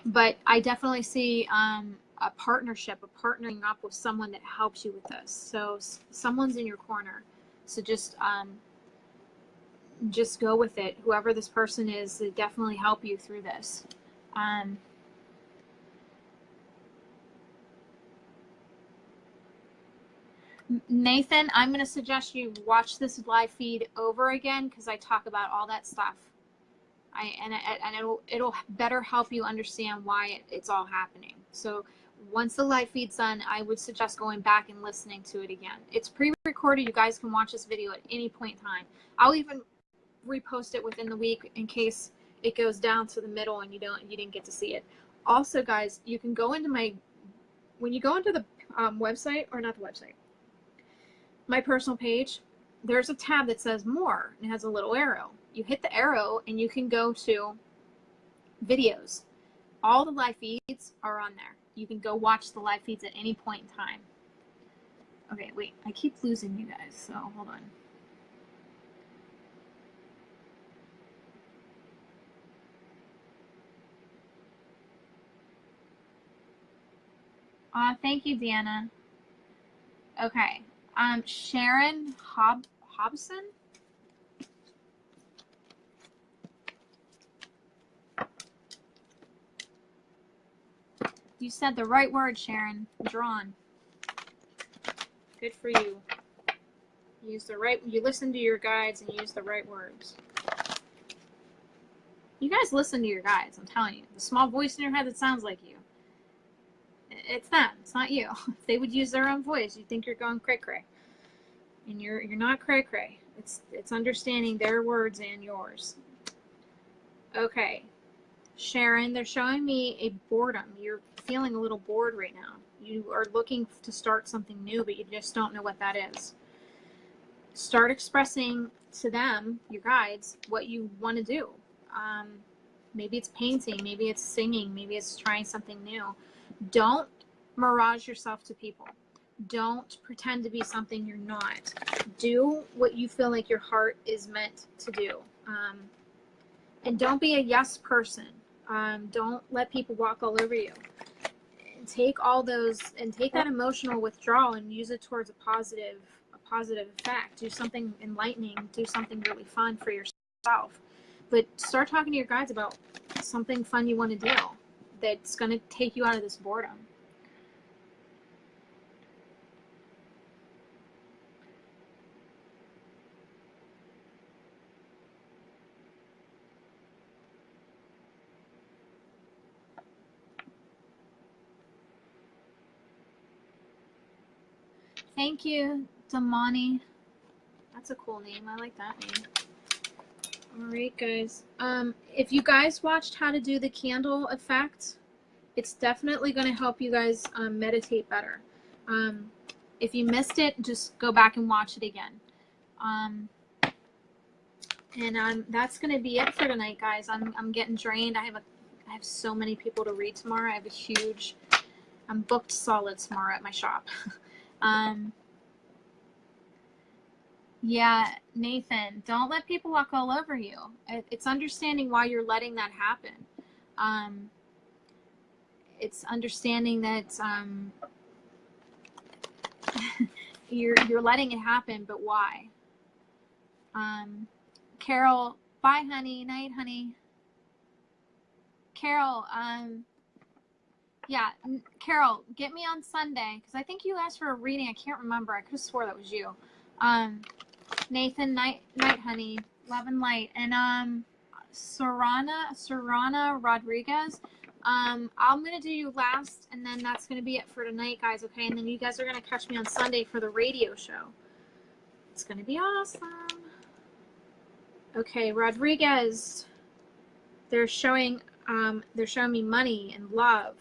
But I definitely see a partnership, a partnering up with someone that helps you with this. So someone's in your corner. So just go with it. Whoever this person is, they definitely help you through this. Nathan, I'm going to suggest you watch this live feed over again because I talk about all that stuff. And it'll better help you understand why it's all happening. So once the live feed's done, I would suggest going back and listening to it again. It's pre-recorded. You guys can watch this video at any point in time. I'll even repost it within the week in case it goes down to the middle and you didn't get to see it. Also, guys, you can go into when you go into the website, or not the website, my personal page, there's a tab that says more, and it has a little arrow. You hit the arrow and you can go to videos. All the live feeds are on there. You can go watch the live feeds at any point in time. Okay, wait, I keep losing you guys, so hold on. Thank you, Deanna. Okay, Sharon Hobson. You said the right word, Sharon. Drawn. Good for you. You listen to your guides and use the right words. You guys listen to your guides, I'm telling you. The small voice in your head that sounds like you. It's them, it's not you. If they would use their own voice, you'd think you're going cray-cray. And you're not cray-cray. It's understanding their words and yours. Okay. Sharon, they're showing me a boredom. You're feeling a little bored right now. You are looking to start something new, but you just don't know what that is. Start expressing to them, your guides, what you want to do. Maybe it's painting, maybe it's singing, maybe it's trying something new. Don't mirage yourself to people. Don't pretend to be something you're not. Do what you feel like your heart is meant to do. And don't be a yes person. Don't let people walk all over you. And take all those and take that emotional withdrawal and use it towards a positive effect. Do something enlightening. Do something really fun for yourself. But start talking to your guides about something fun you want to do that's going to take you out of this boredom. Thank you, Damani. That's a cool name. I like that name. All right, guys. If you guys watched how to do the candle effect, it's definitely going to help you guys meditate better. If you missed it, just go back and watch it again. That's going to be it for tonight, guys. I'm getting drained. I have so many people to read tomorrow. I'm booked solid tomorrow at my shop. Yeah, Nathan, don't let people walk all over you. It's understanding why you're letting that happen. it's understanding that you're letting it happen, but why? Carol, bye, honey. Night, honey. Carol, yeah, Carol, get me on Sunday, because I think you asked for a reading. I can't remember. I could have swore that was you. Nathan, night, honey. Love and light. And Serrana Rodriguez. I'm gonna do you last, and then that's gonna be it for tonight, guys. Okay, and then you guys are gonna catch me on Sunday for the radio show. It's gonna be awesome. Okay, Rodriguez. They're showing me money and love,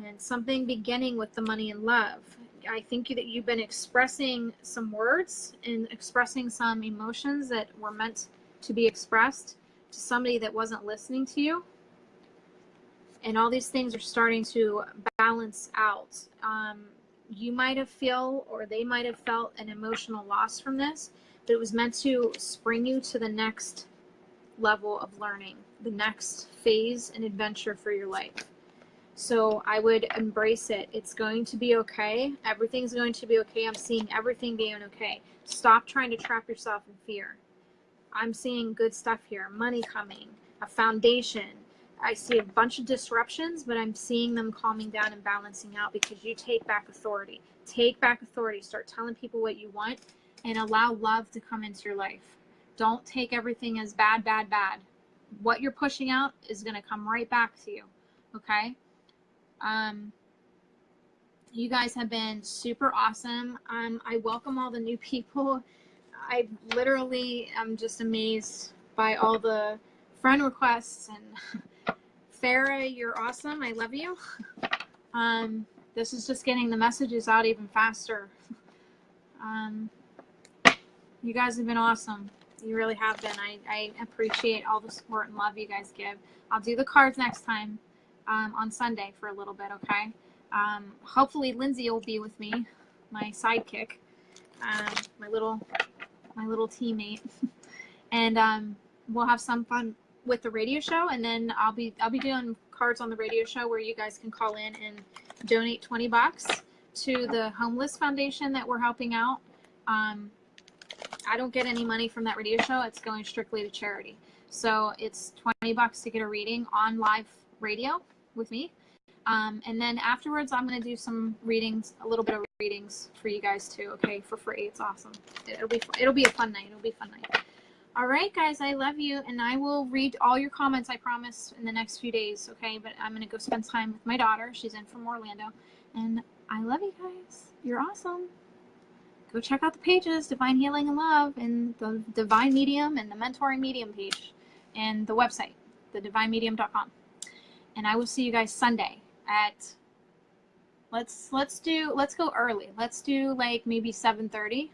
and something beginning with the money and love. I think that you've been expressing some words and expressing some emotions that were meant to be expressed to somebody that wasn't listening to you. And all these things are starting to balance out. You might have or they might have felt an emotional loss from this, but it was meant to spring you to the next level of learning, the next phase and adventure for your life. So I would embrace it. It's going to be okay. Everything's going to be okay. I'm seeing everything being okay. Stop trying to trap yourself in fear. I'm seeing good stuff here. Money coming, a foundation. I see a bunch of disruptions, but I'm seeing them calming down and balancing out because you take back authority. Take back authority. Start telling people what you want and allow love to come into your life. Don't take everything as bad, bad, bad. What you're pushing out is going to come right back to you. Okay? You guys have been super awesome. I welcome all the new people. I'm just amazed by all the friend requests. And Farah, you're awesome. I love you. This is just getting the messages out even faster. You guys have been awesome. You really have been. I appreciate all the support and love you guys give. I'll do the cards next time on Sunday for a little bit, okay? Hopefully Lindsay will be with me, my sidekick, my little teammate, and we'll have some fun with the radio show. And then I'll be doing cards on the radio show where you guys can call in and donate $20 to the homeless foundation that we're helping out. I don't get any money from that radio show. It's going strictly to charity. So it's $20 to get a reading on live radio with me. And then afterwards, I'm going to do some readings, a little bit of readings for you guys too. Okay, for free. It's awesome. It'll be a fun night. It'll be a fun night. All right, guys, I love you, and I will read all your comments, I promise, in the next few days. Okay, but I'm going to go spend time with my daughter. She's in from Orlando, and I love you guys. You're awesome. Go check out the pages, Divine Healing and Love, and the Divine Medium and the Mentoring Medium page, and the website, thedivinemedium.com. And I will see you guys Sunday at, let's go early. Let's do like maybe 7:30.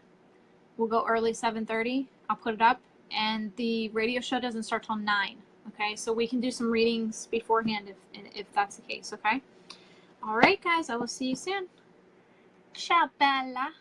We'll go early 7:30. I'll put it up, and the radio show doesn't start till 9. Okay, so we can do some readings beforehand if that's the case. Okay. All right, guys, I will see you soon. Ciao, Bella.